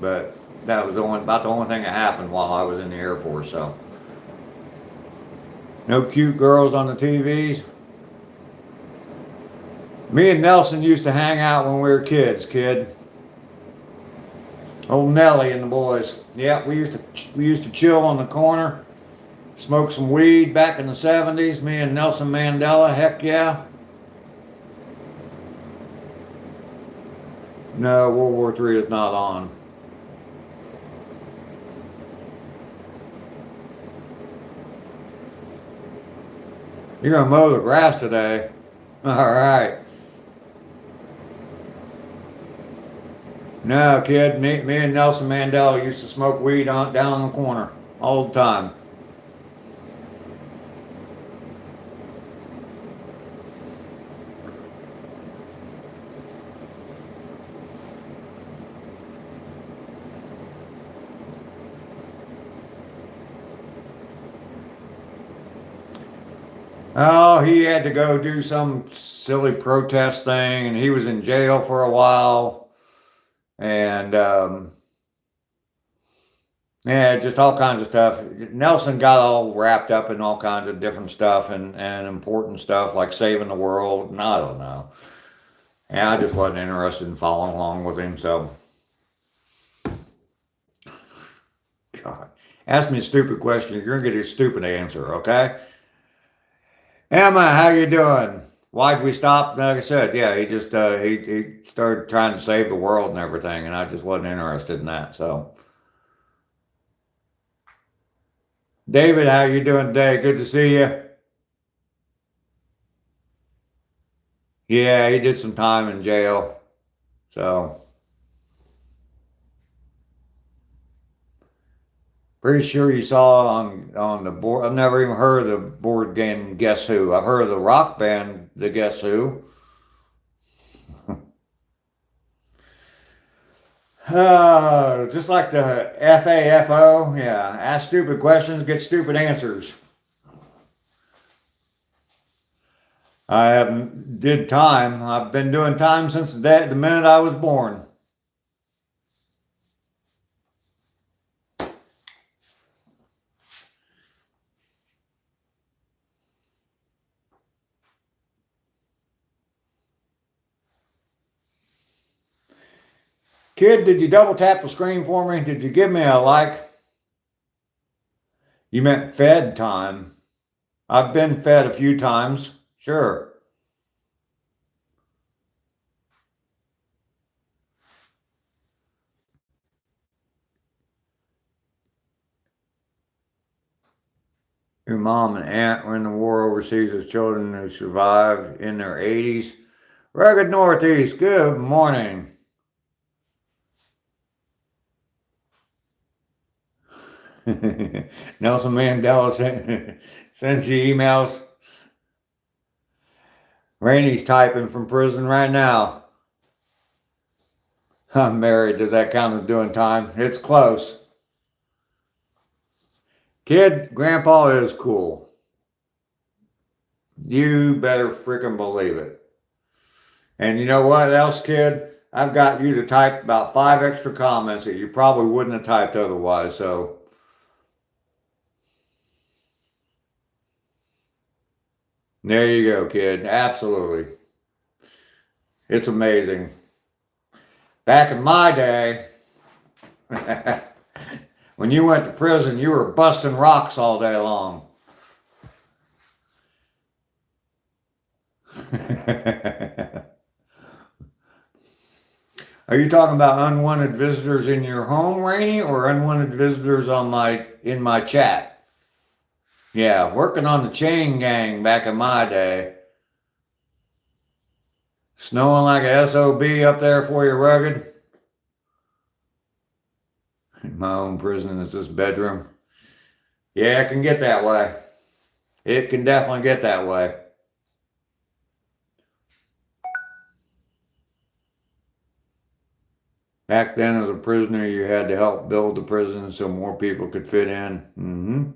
but that was about the only thing that happened while I was in the Air Force, so. No cute girls on the TVs. Me and Nelson used to hang out when we were kids, kid. Old Nellie and the boys. Yeah, we used to chill on the corner, smoke some weed back in the 70s. Me and Nelson Mandela, heck yeah. No, World War III is not on. You're gonna mow the grass today. All right. No, kid, me and Nelson Mandela used to smoke weed down the corner all the time. Oh, he had to go do some silly protest thing, and he was in jail for a while. And yeah, just all kinds of stuff. Nelson got all wrapped up in all kinds of different stuff and important stuff like saving the world. And I don't know. And I just wasn't interested in following along with him. So, God, ask me a stupid question. You're gonna get a stupid answer, okay? Emma, how you doing? Why'd we stop? Like I said, yeah, he just he started trying to save the world and everything, and I just wasn't interested in that. So, David, how you doing today? Good to see you. Yeah, he did some time in jail. So, pretty sure you saw on the board. I've never even heard of the board game Guess Who. I've heard of the rock band The Guess Who. Just like the FAFO, yeah. Ask stupid questions, get stupid answers. I haven't did time. I've been doing time since the minute I was born. Kid, did you double tap the screen for me? Did you give me a like? You meant fed time. I've been fed a few times. Sure. Your mom and aunt were in the war overseas as children who survived in their 80s. Rugged Northeast, good morning. Nelson Mandela sends you emails. Rainey's typing from prison right now. I'm married. Does that count as doing time? It's close. Kid, Grandpa is cool. You better freaking believe it. And you know what else, kid? I've got you to type about 5 extra comments that you probably wouldn't have typed otherwise, so. There you go, kid. Absolutely. It's amazing. Back in my day, when you went to prison, you were busting rocks all day long. Are you talking about unwanted visitors in your home, Rainey, or unwanted visitors in my chat? Yeah, working on the chain gang back in my day. Snowing like a SOB up there for you, Rugged. My own prison is this bedroom. Yeah, it can get that way. It can definitely get that way. Back then, as a prisoner, you had to help build the prison so more people could fit in.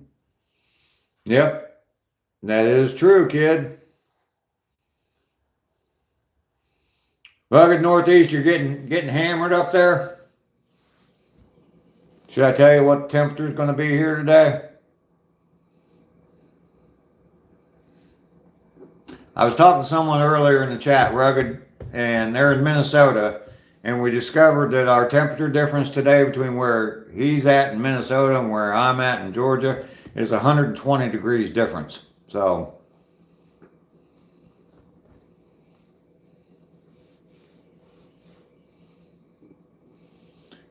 Yep, that is true, kid. Rugged Northeast, you're getting hammered up there. Should I tell you what the temperature is going to be here today? I was talking to someone earlier in the chat, Rugged, and they're in Minnesota, and we discovered that our temperature difference today between where he's at in Minnesota and where I'm at in Georgia is 120 degrees difference. So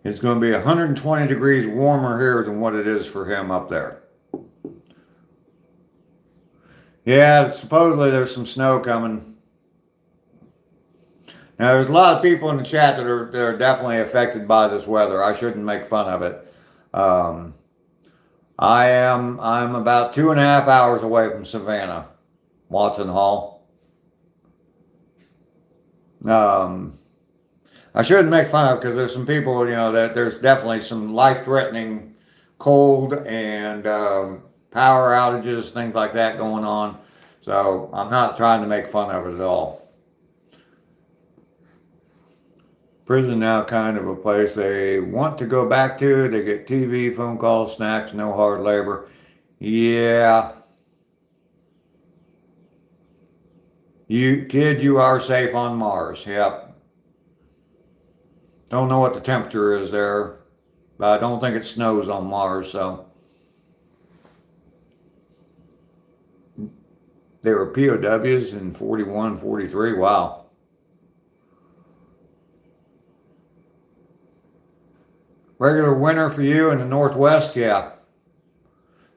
it's going to be 120 degrees warmer here than what it is for him up there. Yeah, supposedly there's some snow coming. Now, there's a lot of people in the chat that are definitely affected by this weather. I shouldn't make fun of it. I'm about 2.5 hours away from Savannah, Watson Hall. I shouldn't make fun of it because there's some people, that there's definitely some life-threatening cold and power outages, things like that going on. So I'm not trying to make fun of it at all. Prison now kind of a place they want to go back to. They get TV, phone calls, snacks, no hard labor. Yeah. You are safe on Mars. Yep. Don't know what the temperature is there, but I don't think it snows on Mars, so. They were POWs in 41, 43. Wow. Regular winter for you in the Northwest? Yeah.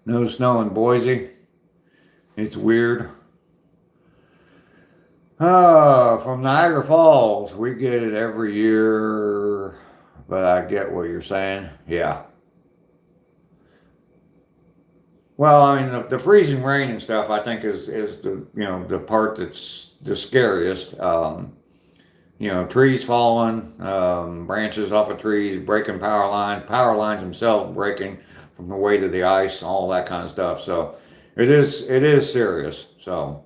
No snow in Boise. It's weird. From Niagara Falls, we get it every year, but I get what you're saying. Yeah. Well, I mean, the freezing rain and stuff, I think is the, the part that's the scariest. Trees falling, branches off of trees, breaking power lines themselves breaking from the weight of the ice, all that kind of stuff. So it is serious. So.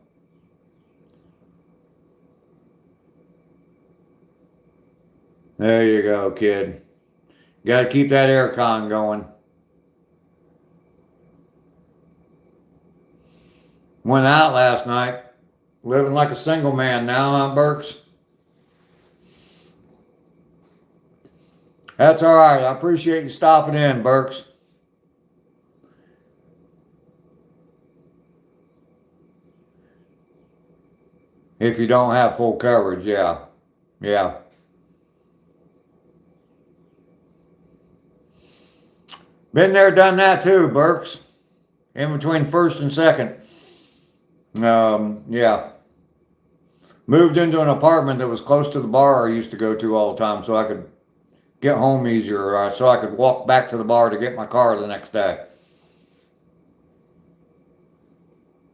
There you go, kid. You got to keep that air con going. Went out last night, living like a single man now, huh, Burks? That's all right. I appreciate you stopping in, Burks. If you don't have full coverage, yeah. Yeah. Been there, done that too, Burks. In between first and second. Yeah. Moved into an apartment that was close to the bar I used to go to all the time so I could get home easier, so I could walk back to the bar to get my car the next day.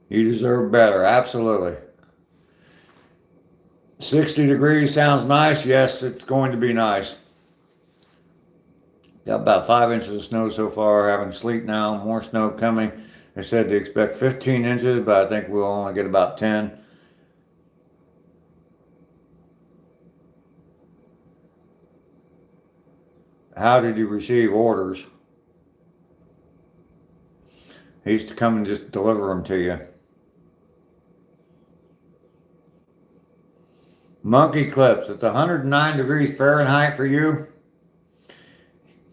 You deserve better, absolutely. 60 degrees sounds nice. Yes, it's going to be nice. Got about 5 inches of snow so far, having sleet now, more snow coming. They said they expect 15 inches, but I think we'll only get about 10. How did you receive orders? He used to come and just deliver them to you. Monkey clips. It's 109 degrees Fahrenheit for you.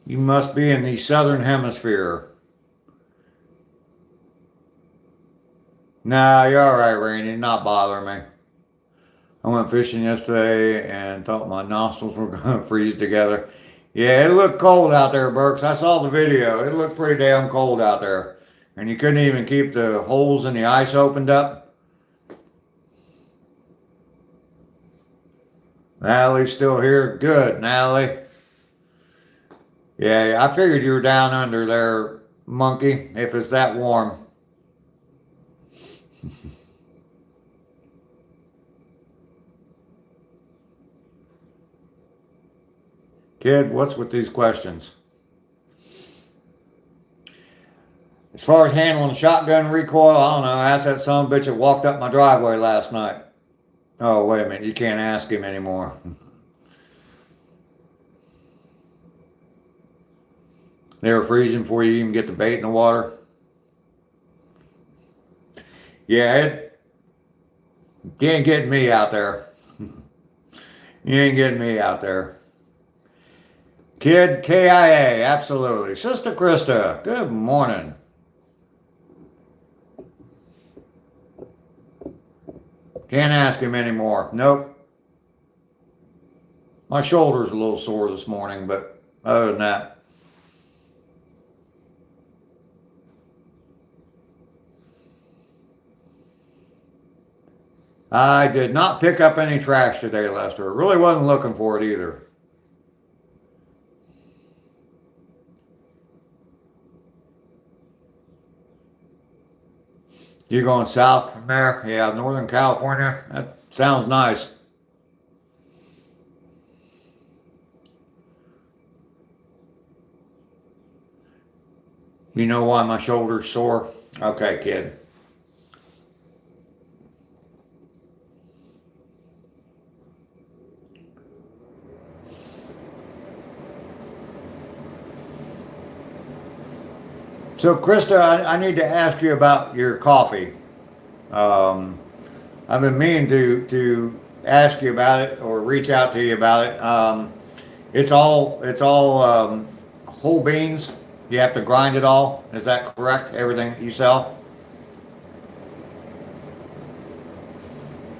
You must be in the southern hemisphere. Nah, you're all right, Rainy. Not bothering me. I went fishing yesterday and thought my nostrils were going to freeze together. Yeah, it looked cold out there, Burks. I saw the video. It looked pretty damn cold out there. And you couldn't even keep the holes in the ice opened up. Natalie's still here. Good, Natalie. Yeah, I figured you were down under there, monkey, if it's that warm. Kid, what's with these questions? As far as handling shotgun recoil, I don't know. Ask that son of a bitch that walked up my driveway last night. Oh, wait a minute. You can't ask him anymore. They were freezing before you even get the bait in the water. Yeah, you ain't getting me out there. You ain't getting me out there. Kid, KIA, absolutely. Sister Krista, good morning. Can't ask him anymore. Nope. My shoulder's a little sore this morning, but other than that. I did not pick up any trash today, Lester. Really wasn't looking for it either. You going south from there? Yeah, Northern California. That sounds nice. You know why my shoulder's sore? Okay, kid. So, Krista, I need to ask you about your coffee. I've been meaning to ask you about it or reach out to you about it. It's all whole beans. You have to grind it all. Is that correct? Everything that you sell?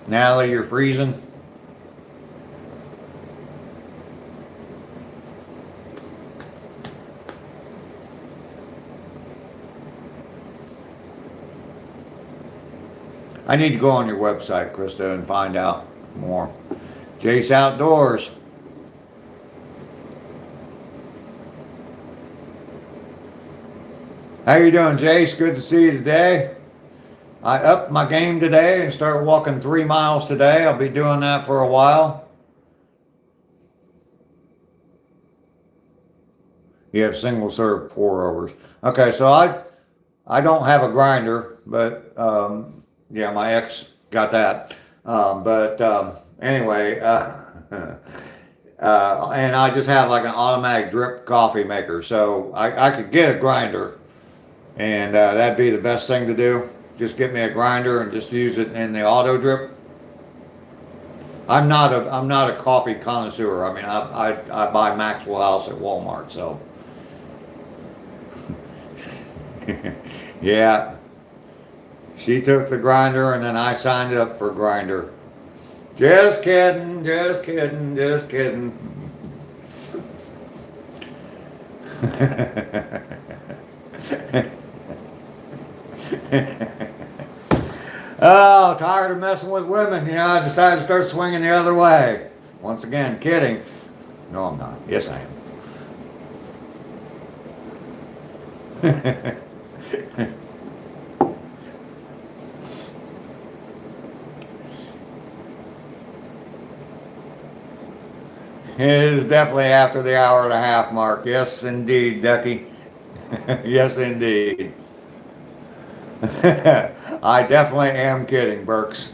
Natalie, you're freezing. I need to go on your website, Krista, and find out more. Jace Outdoors. How you doing, Jace? Good to see you today. I upped my game today and started walking 3 miles today. I'll be doing that for a while. You have single serve pour overs. Okay, so I don't have a grinder, but yeah, my ex got that. Anyway, and I just have like an automatic drip coffee maker, so I could get a grinder, and that'd be the best thing to do. Just get me a grinder and just use it in the auto drip. I'm not a coffee connoisseur. I mean, I buy Maxwell House at Walmart, so yeah. She took the grinder and then I signed up for grinder. Just kidding, just kidding, just kidding. Oh, tired of messing with women. You know, I decided to start swinging the other way. Once again, kidding. No, I'm not. Yes, I am. It is definitely after the hour and a half mark. Yes, indeed, Ducky. Yes, indeed. I definitely am kidding, Burks.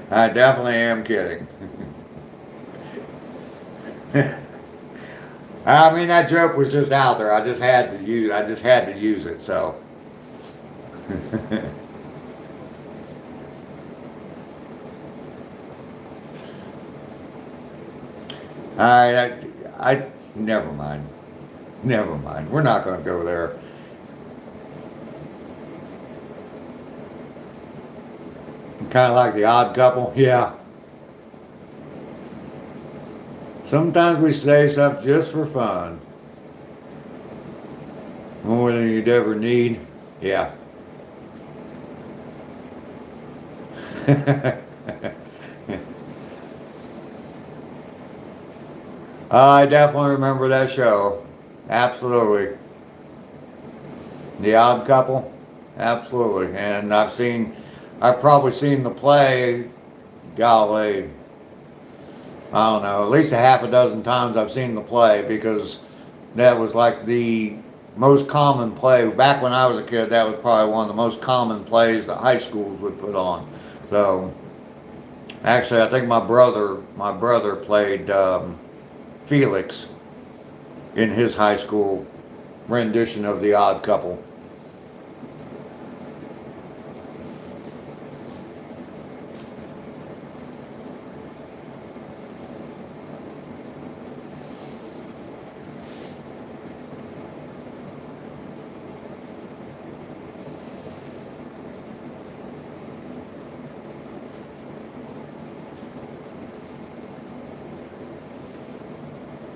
I definitely am kidding. I mean, that joke was just out there. I just had to use it, so. I never mind. Never mind. We're not going to go there. Kind of like the odd couple. Yeah. Sometimes we say stuff just for fun. More than you'd ever need. Yeah. I definitely remember that show. Absolutely. The Odd Couple. Absolutely. And I've probably seen the play, golly, I don't know, at least a half a dozen times I've seen the play, because that was like the most common play. Back when I was a kid, that was probably one of the most common plays that high schools would put on. So, actually, I think my brother played Felix in his high school rendition of The Odd Couple.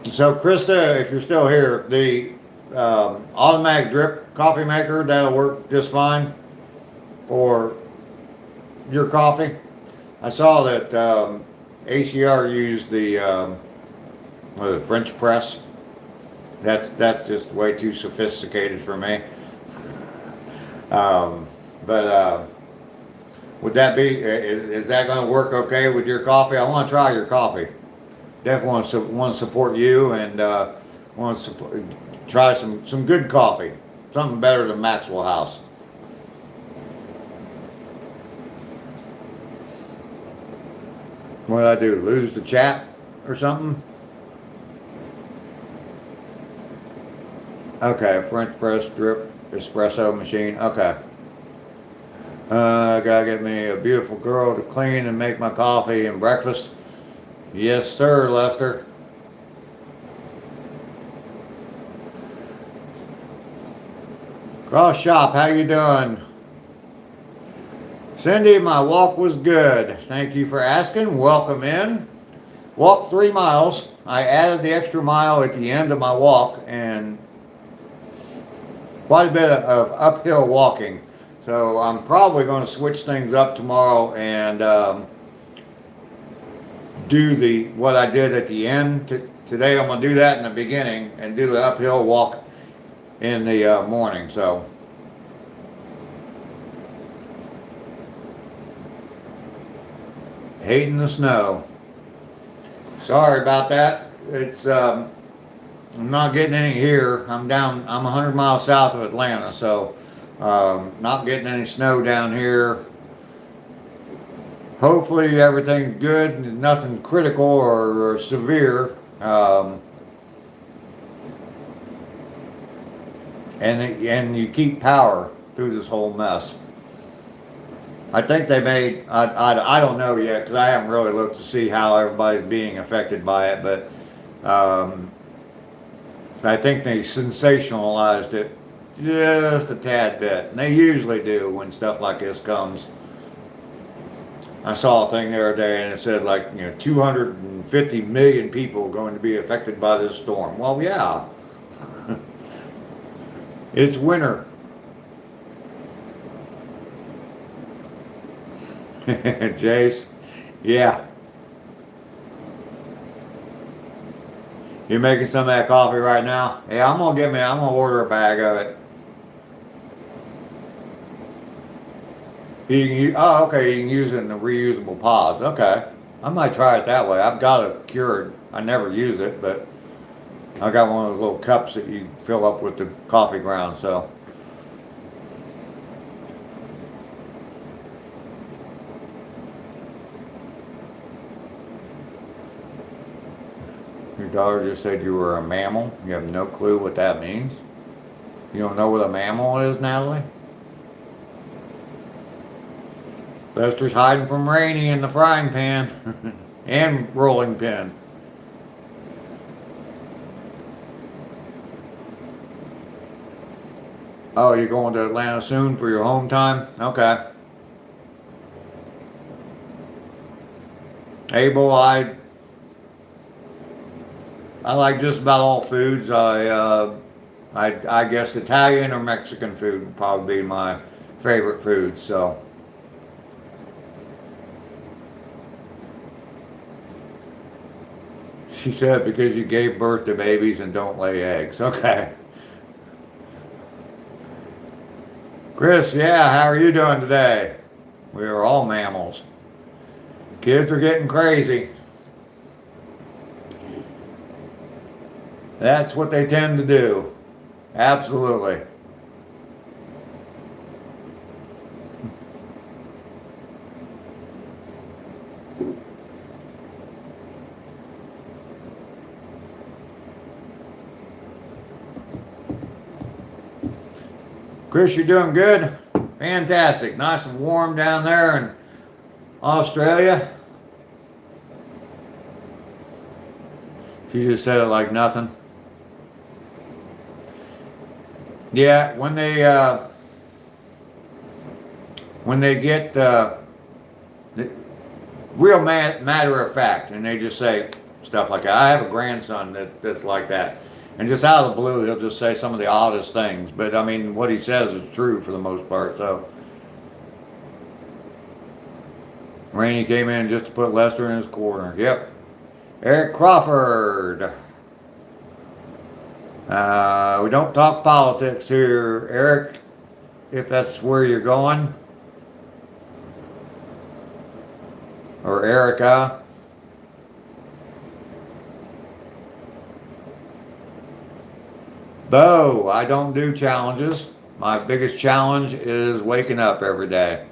So, Krista, if you're still here, the automatic drip coffee maker, that'll work just fine for your coffee. I saw that ACR used the French press. That's just way too sophisticated for me. But would that be? Is that going to work okay with your coffee? I want to try your coffee. Definitely want to support you, and want to try some good coffee, something better than Maxwell House. What did I do? Lose the chat or something? Okay, French press drip espresso machine. Okay. I gotta get me a beautiful girl to clean and make my coffee and breakfast. Yes, sir, Lester. Cross Shop, how you doing? Cindy, my walk was good. Thank you for asking. Welcome in. Walked 3 miles. I added the extra mile at the end of my walk, and quite a bit of uphill walking. So I'm probably going to switch things up tomorrow and do what I did at the end. Today I'm going to do that in the beginning and do the uphill walk in the morning. So hating the snow. Sorry about that. It's I'm not getting any here. I'm 100 miles south of Atlanta, so not getting any snow down here. Hopefully everything's good, nothing critical or severe. And you keep power through this whole mess. I think they made, I don't know yet, because I haven't really looked to see how everybody's being affected by it, but I think they sensationalized it just a tad bit. And they usually do when stuff like this comes. I saw a thing the other day and it said 250 million people are going to be affected by this storm. Well, yeah. It's winter. Jace, yeah. You making some of that coffee right now? Yeah, I'm gonna order a bag of it. Okay, you can use it in the reusable pods. Okay. I might try it that way. I've got a Keurig. I never use it, but I got one of those little cups that you fill up with the coffee grounds, so. Your daughter just said you were a mammal. You have no clue what that means? You don't know what a mammal is, Natalie? Lester's hiding from Rainey in the frying pan and rolling pin. Oh, you're going to Atlanta soon for your home time? Okay. Abel, I like just about all foods. I guess Italian or Mexican food would probably be my favorite food. So. She said because you gave birth to babies and don't lay eggs. Okay. Chris, yeah, how are you doing today? We are all mammals. Kids are getting crazy. That's what they tend to do. Absolutely. Chris, you're doing good? Fantastic. Nice and warm down there in Australia. She just said it like nothing. Yeah, when they get the real matter of fact, and they just say stuff like that. I have a grandson that's like that. And just out of the blue, he'll just say some of the oddest things. But I mean, what he says is true for the most part. So, Rainey came in just to put Lester in his corner. Yep. Eric Crawford. We don't talk politics here, Eric, if that's where you're going. Or Erica. Bo, I don't do challenges. My biggest challenge is waking up every day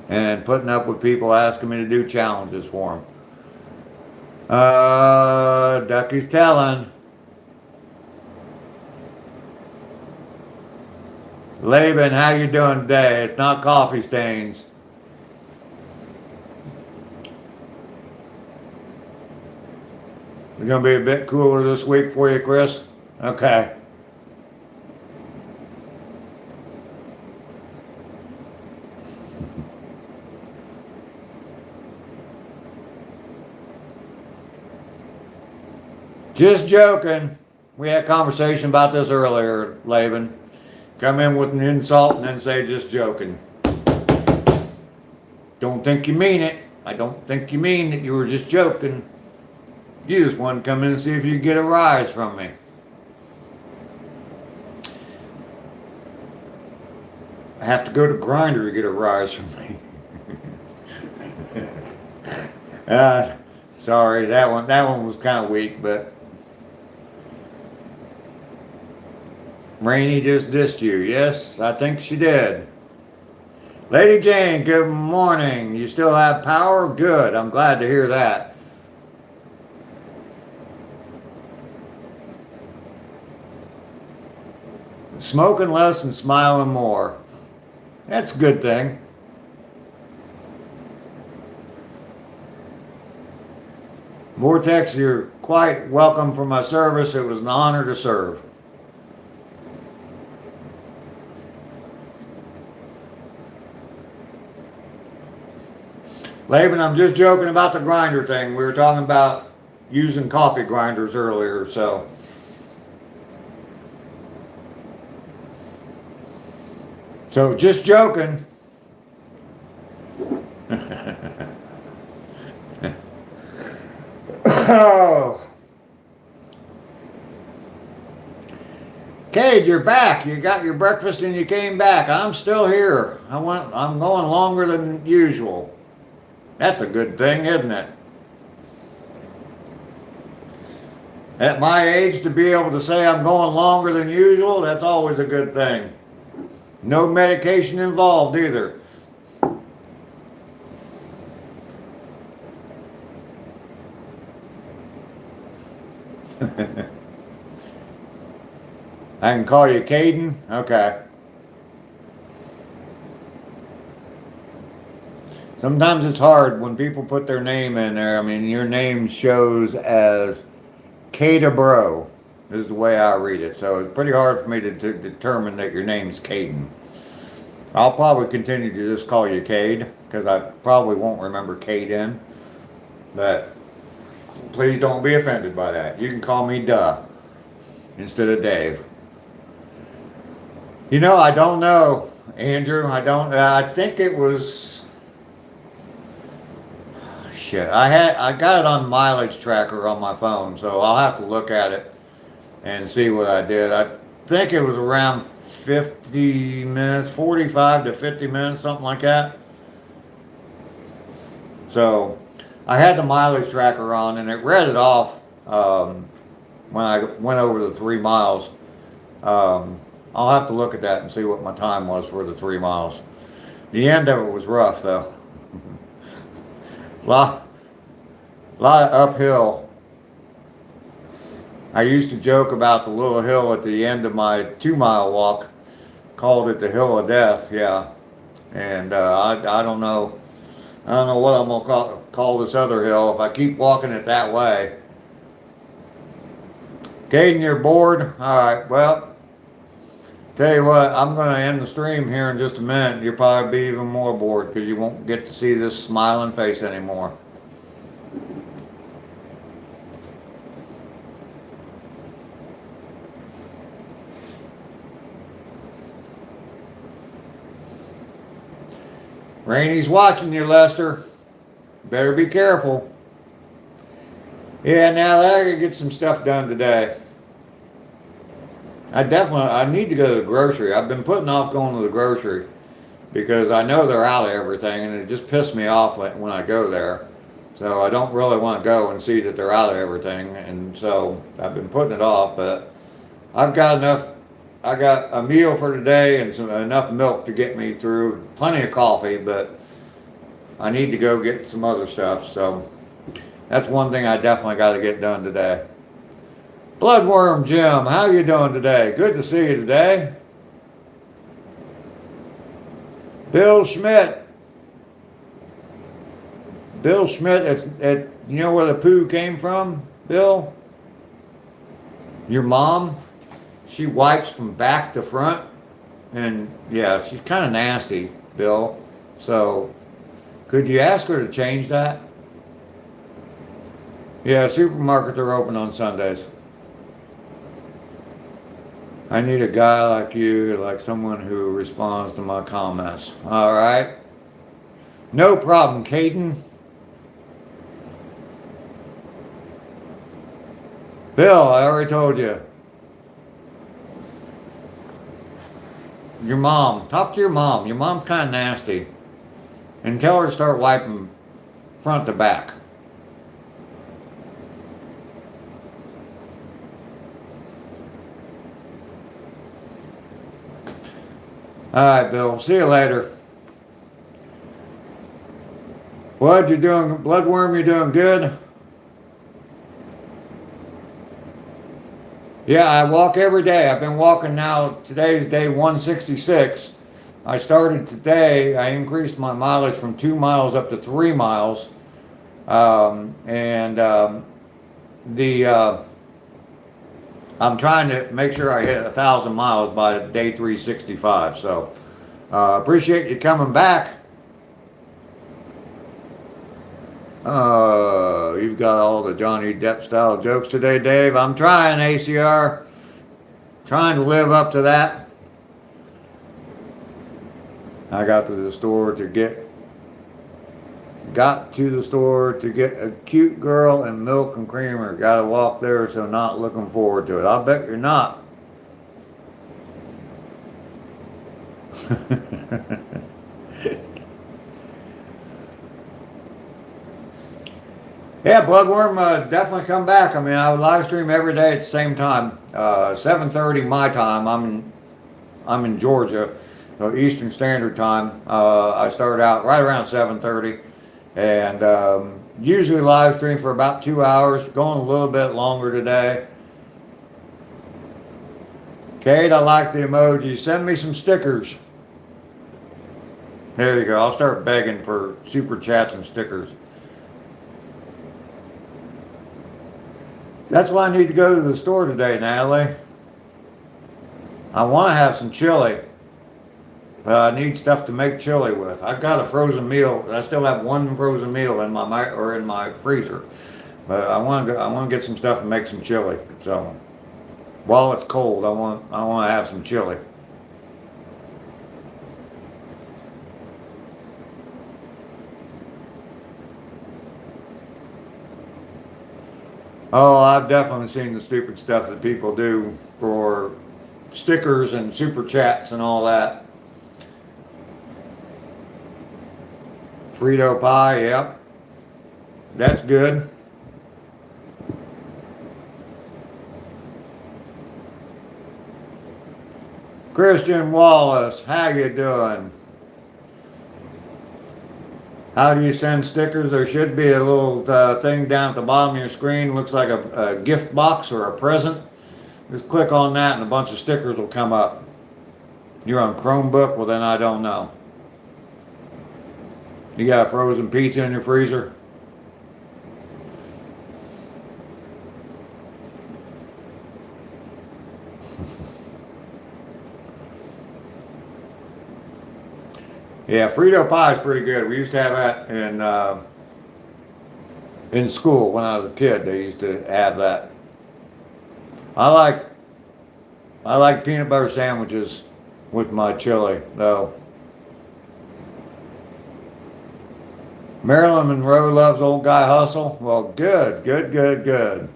and putting up with people asking me to do challenges for them. Ducky's telling. Laban, how you doing today? It's not coffee stains. It's going to be a bit cooler this week for you, Chris? Okay. Just joking. We had a conversation about this earlier, Laban. Come in with an insult and then say just joking. Don't think you mean it. I don't think you mean that you were just joking. You just wanted to come in and see if you could get a rise from me. I have to go to Grindr to get a rise from me. Sorry, that one was kind of weak, but Rainey just dissed you. Yes, I think she did. Lady Jane, good morning. You still have power? Good. I'm glad to hear that. Smoking less and smiling more. That's a good thing. Vortex, you're quite welcome for my service. It was an honor to serve. Laban, I'm just joking about the grinder thing. We were talking about using coffee grinders earlier, so. So just joking. Oh. Cade, you're back. You got your breakfast and you came back. I'm still here. I'm going longer than usual. That's a good thing, isn't it? At my age, to be able to say I'm going longer than usual, that's always a good thing. No medication involved either. I can call you Caden? Okay. Sometimes it's hard when people put their name in there. I mean, your name shows as Cada Bro is the way I read it. So it's pretty hard for me to determine that your name's Caden. I'll probably continue to just call you Cade because I probably won't remember Caden. But please don't be offended by that. You can call me Duh instead of Dave. You know, I don't know, Andrew. I think it was... shit. I got it on mileage tracker on my phone, so I'll have to look at it and see what I did. I think it was around 50 minutes, 45 to 50 minutes, something like that. So I had the mileage tracker on and it read it off when I went over the 3 miles. I'll have to look at that and see what my time was for the 3 miles. The end of it was rough though. lot of uphill. I used to joke about the little hill at the end of my 2-mile walk, called it the Hill of Death, yeah. And I don't know what I'm gonna call this other hill if I keep walking it that way. Caden, you're bored? Alright, well, tell you what, I'm gonna end the stream here in just a minute. You'll probably be even more bored because you won't get to see this smiling face anymore. Rainy's watching you, Lester. Better be careful. Yeah, now I gotta get some stuff done today. I need to go to the grocery. I've been putting off going to the grocery because I know they're out of everything and it just pissed me off when I go there. So I don't really want to go and see that they're out of everything. And so I've been putting it off, but I've got enough. I got a meal for today and enough milk to get me through. Plenty of coffee, but I need to go get some other stuff. So that's one thing I definitely got to get done today. Bloodworm Jim, how you doing today? Good to see you today. Bill Schmidt. Bill Schmidt, you know where the poo came from, Bill? Your mom? She wipes from back to front, and yeah, she's kind of nasty, Bill. So, could you ask her to change that? Yeah, supermarkets are open on Sundays. I need a guy like you, like someone who responds to my comments. All right? No problem, Caden. Bill, I already told you. Your mom. Talk to your mom. Your mom's kind of nasty. And tell her to start wiping front to back. Alright, Bill. See you later. What you doing? Bloodworm, you doing good? Yeah, I walk every day. I've been walking now. Today's day 166. I started today. I increased my mileage from 2 miles up to 3 miles. I'm trying to make sure I hit 1,000 miles by day 365. So appreciate you coming back. You've got all the Johnny Depp style jokes today, Dave. I'm trying, ACR. Trying to live up to that. I got to the store to get a cute girl and milk and creamer. Got to walk there, so not looking forward to it. I'll bet you're not. Yeah, Bloodworm, definitely come back. I mean, I would live stream every day at the same time. 7:30 my time. I'm in Georgia, so Eastern Standard Time. I start out right around 7:30, and usually live stream for about 2 hours. Going a little bit longer today. Kate, I like the emoji. Send me some stickers. There you go. I'll start begging for super chats and stickers. That's why I need to go to the store today, Natalie. I want to have some chili, but I need stuff to make chili with. I've got a frozen meal. I still have one frozen meal in my freezer, but I want to get some stuff and make some chili. So while it's cold, I want to have some chili. Oh, I've definitely seen the stupid stuff that people do for stickers and super chats and all that. Frito pie, yep. That's good. Christian Wallace, how you doing? How do you send stickers? There should be a little thing down at the bottom of your screen. Looks like a gift box or a present. Just click on that and a bunch of stickers will come up. You're on Chromebook? Well, then I don't know. You got frozen pizza in your freezer? Yeah, Frito pie is pretty good. We used to have that in school when I was a kid. They used to have that. I like peanut butter sandwiches with my chili, though. Marilyn Monroe loves Old Guy Hustle. Well, good, good, good, good.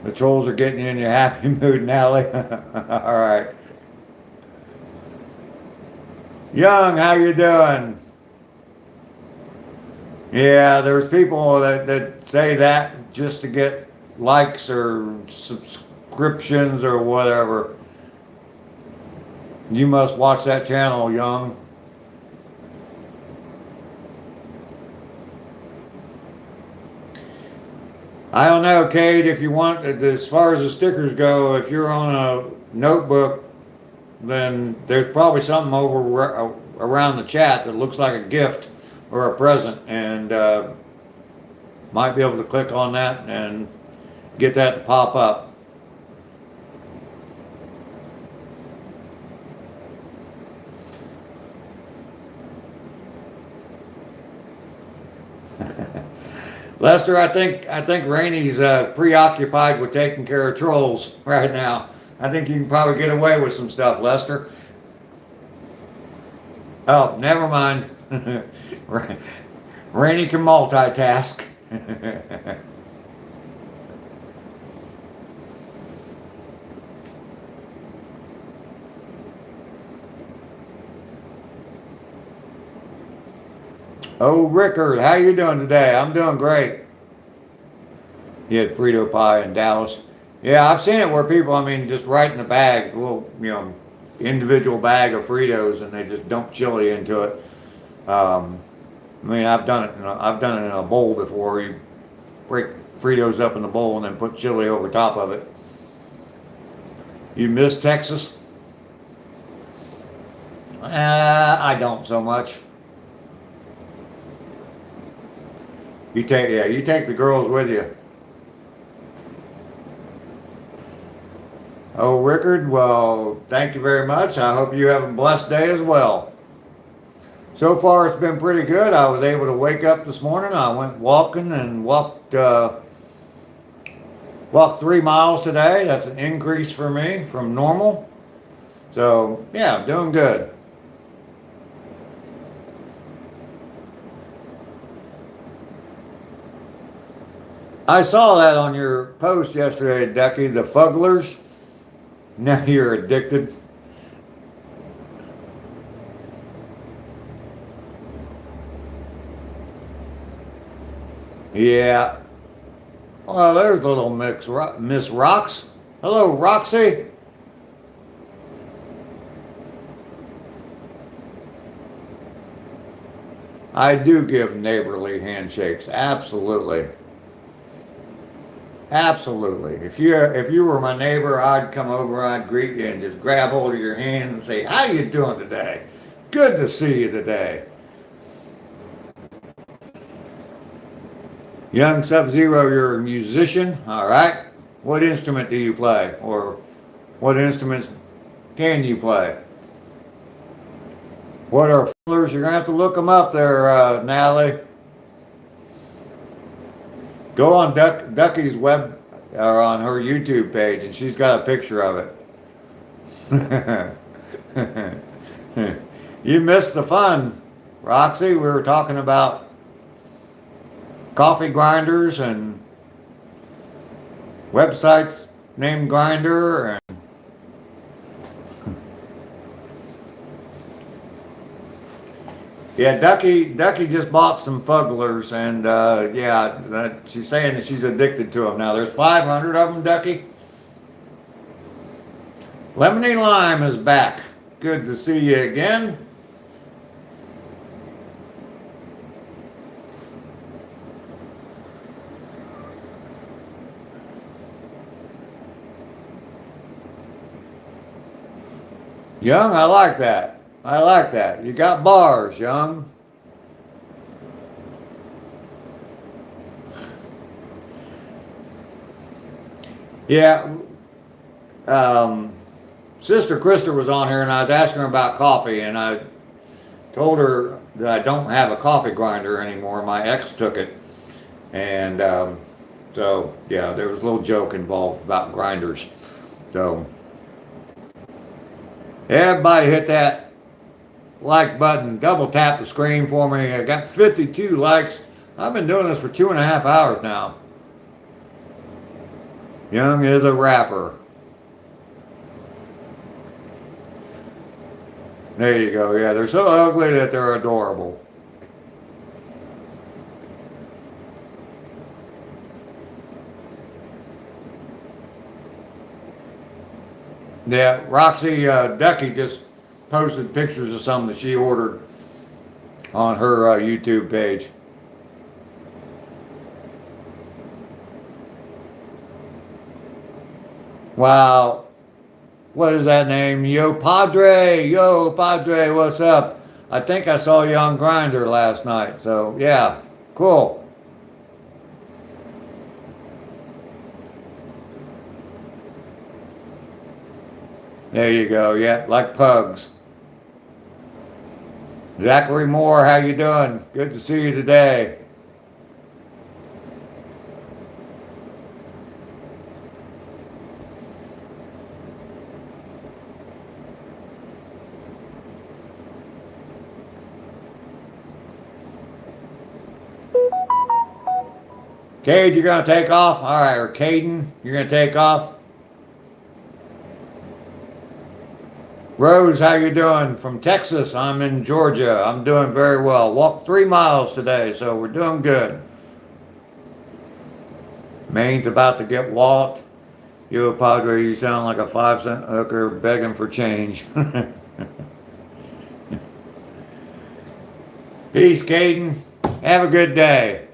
The trolls are getting you in your happy mood, Nally. All right. Young, how you doing? Yeah, there's people that say that just to get likes or subscriptions or whatever. You must watch that channel, Young. I don't know, Kate, if you want, as far as the stickers go, if you're on a notebook, then there's probably something over around the chat that looks like a gift or a present, and might be able to click on that and get that to pop up. Lester, I think Rainey's preoccupied with taking care of trolls right now. I think you can probably get away with some stuff, Lester. Oh, never mind. Rainey can multitask. Oh, Rickard, how you doing today? I'm doing great. He had Frito pie in Dallas. Yeah, I've seen it where people, I mean, just right in a bag, a little, individual bag of Fritos, and they just dump chili into it. I mean, I've done it. I've done it in a bowl before. You break Fritos up in the bowl and then put chili over top of it. You miss Texas? I don't so much. You take the girls with you. Oh, Rickard, well, thank you very much. I hope you have a blessed day as well. So far, it's been pretty good. I was able to wake up this morning. I went walking and walked 3 miles today. That's an increase for me from normal. So, yeah, doing good. I saw that on your post yesterday, Ducky, the Fugglers. Now you're addicted. Yeah. Well, there's little Miss Rocks. Hello, Roxy. I do give neighborly handshakes. Absolutely. Absolutely. If you were my neighbor, I'd come over, I'd greet you and just grab hold of your hand and say, "How you doing today? Good to see you today." Young Sub-Zero, you're a musician, all right? What instrument do you play? Or what instruments can you play? What are fiddlers? You're going to have to look them up there, Natalie. Go on Ducky's web or on her YouTube page, and she's got a picture of it. You missed the fun, Roxy. We were talking about coffee grinders and websites named Grinder, and yeah, Ducky just bought some Fugglers, and yeah, she's saying that she's addicted to them now. There's 500 of them, Ducky. Lemony Lime is back. Good to see you again. Young, I like that. I like that. You got bars, Young. Yeah. Sister Krista was on here, and I was asking her about coffee, and I told her that I don't have a coffee grinder anymore. My ex took it. And so, yeah, there was a little joke involved about grinders. So, everybody hit that like button. Double tap the screen for me. I got 52 likes. I've been doing this for 2.5 hours now. Young is a rapper. There you go. Yeah, they're so ugly that they're adorable. Yeah, Roxy Ducky just posted pictures of something that she ordered on her YouTube page. Wow. What is that name? Yo Padre, what's up? I think I saw you on Grinder last night. So yeah, cool. There you go. Yeah, like pugs. Zachary Moore, how you doing? Good to see you today. Cade, you're going to take off? All right, or Caden, you're going to take off? Rose, how you doing? From Texas, I'm in Georgia. I'm doing very well. Walked 3 miles today, so we're doing good. Maine's about to get walked. Yo, Padre, you sound like a 5-cent hooker begging for change. Peace, Caden. Have a good day.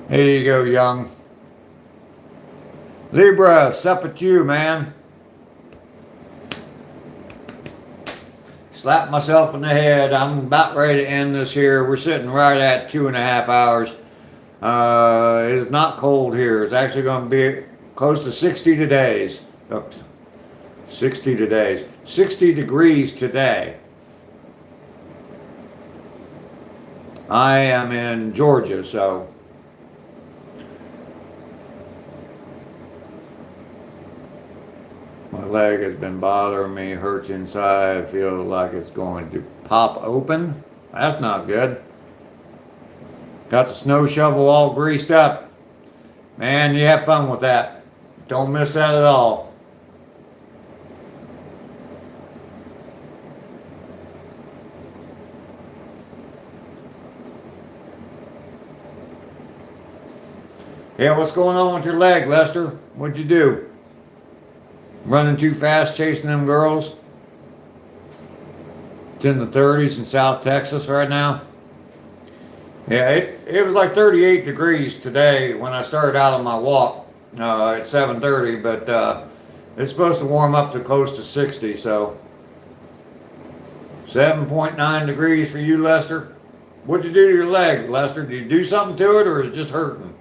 Here you go, Young. Libra, sup at you, man. Slap myself in the head. I'm about ready to end this here. We're sitting right at 2.5 hours. It is not cold here. It's actually going to be close to 60 today. 60 today. 60 degrees today. I am in Georgia, so my leg has been bothering me, hurts inside, feels like it's going to pop open. That's not good. Got the snow shovel all greased up. Man, you have fun with that. Don't miss that at all. Yeah, what's going on with your leg, Lester? What'd you do? Running too fast, chasing them girls? It's in the 30s in South Texas right now. Yeah, it was like 38 degrees today when I started out on my walk at 7:30, but it's supposed to warm up to close to 60, so 7.9 degrees for you, Lester. What'd you do to your leg, Lester? Did you do something to it, or is it just hurting?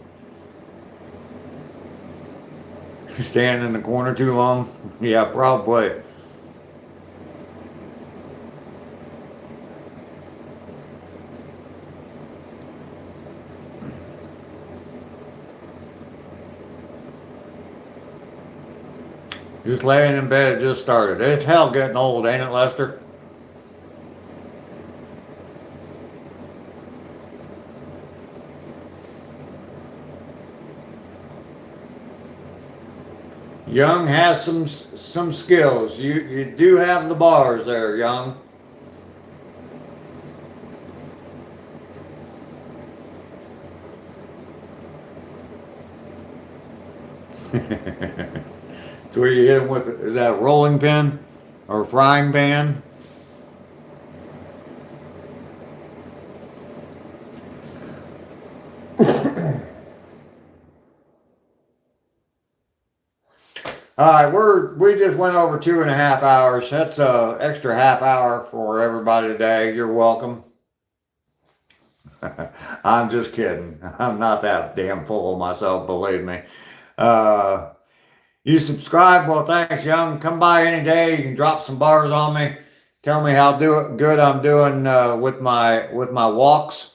Standing in the corner too long? Yeah, probably. Just laying in bed, it just started. It's hell getting old, ain't it, Lester? Young has some skills. You do have the bars there, Young. So what you hit him with, is that a rolling pin or a frying pan? All right, we just went over 2.5 hours. That's a extra half hour for everybody today. You're welcome. I'm just kidding. I'm not that damn full of myself, believe me. You subscribe? Well, thanks, Young. Come by any day. You can drop some bars on me. Tell me how good I'm doing with my walks.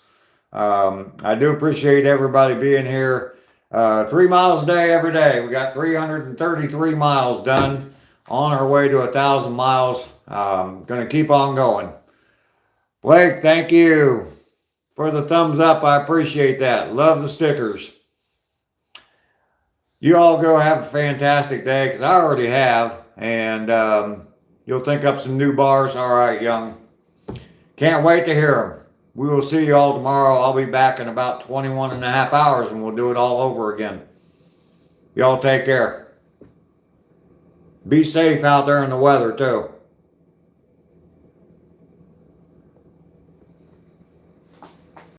I do appreciate everybody being here. 3 miles a day every day. We got 333 miles done, on our way to 1,000 miles. Gonna keep on going. Blake, thank you for the thumbs up. I appreciate that. Love the stickers. You all go have a fantastic day, because I already have, and you'll think up some new bars. All right, Young. Can't wait to hear them. We will see you all tomorrow. I'll be back in about 21.5 hours, and we'll do it all over again. Y'all take care. Be safe out there in the weather, too.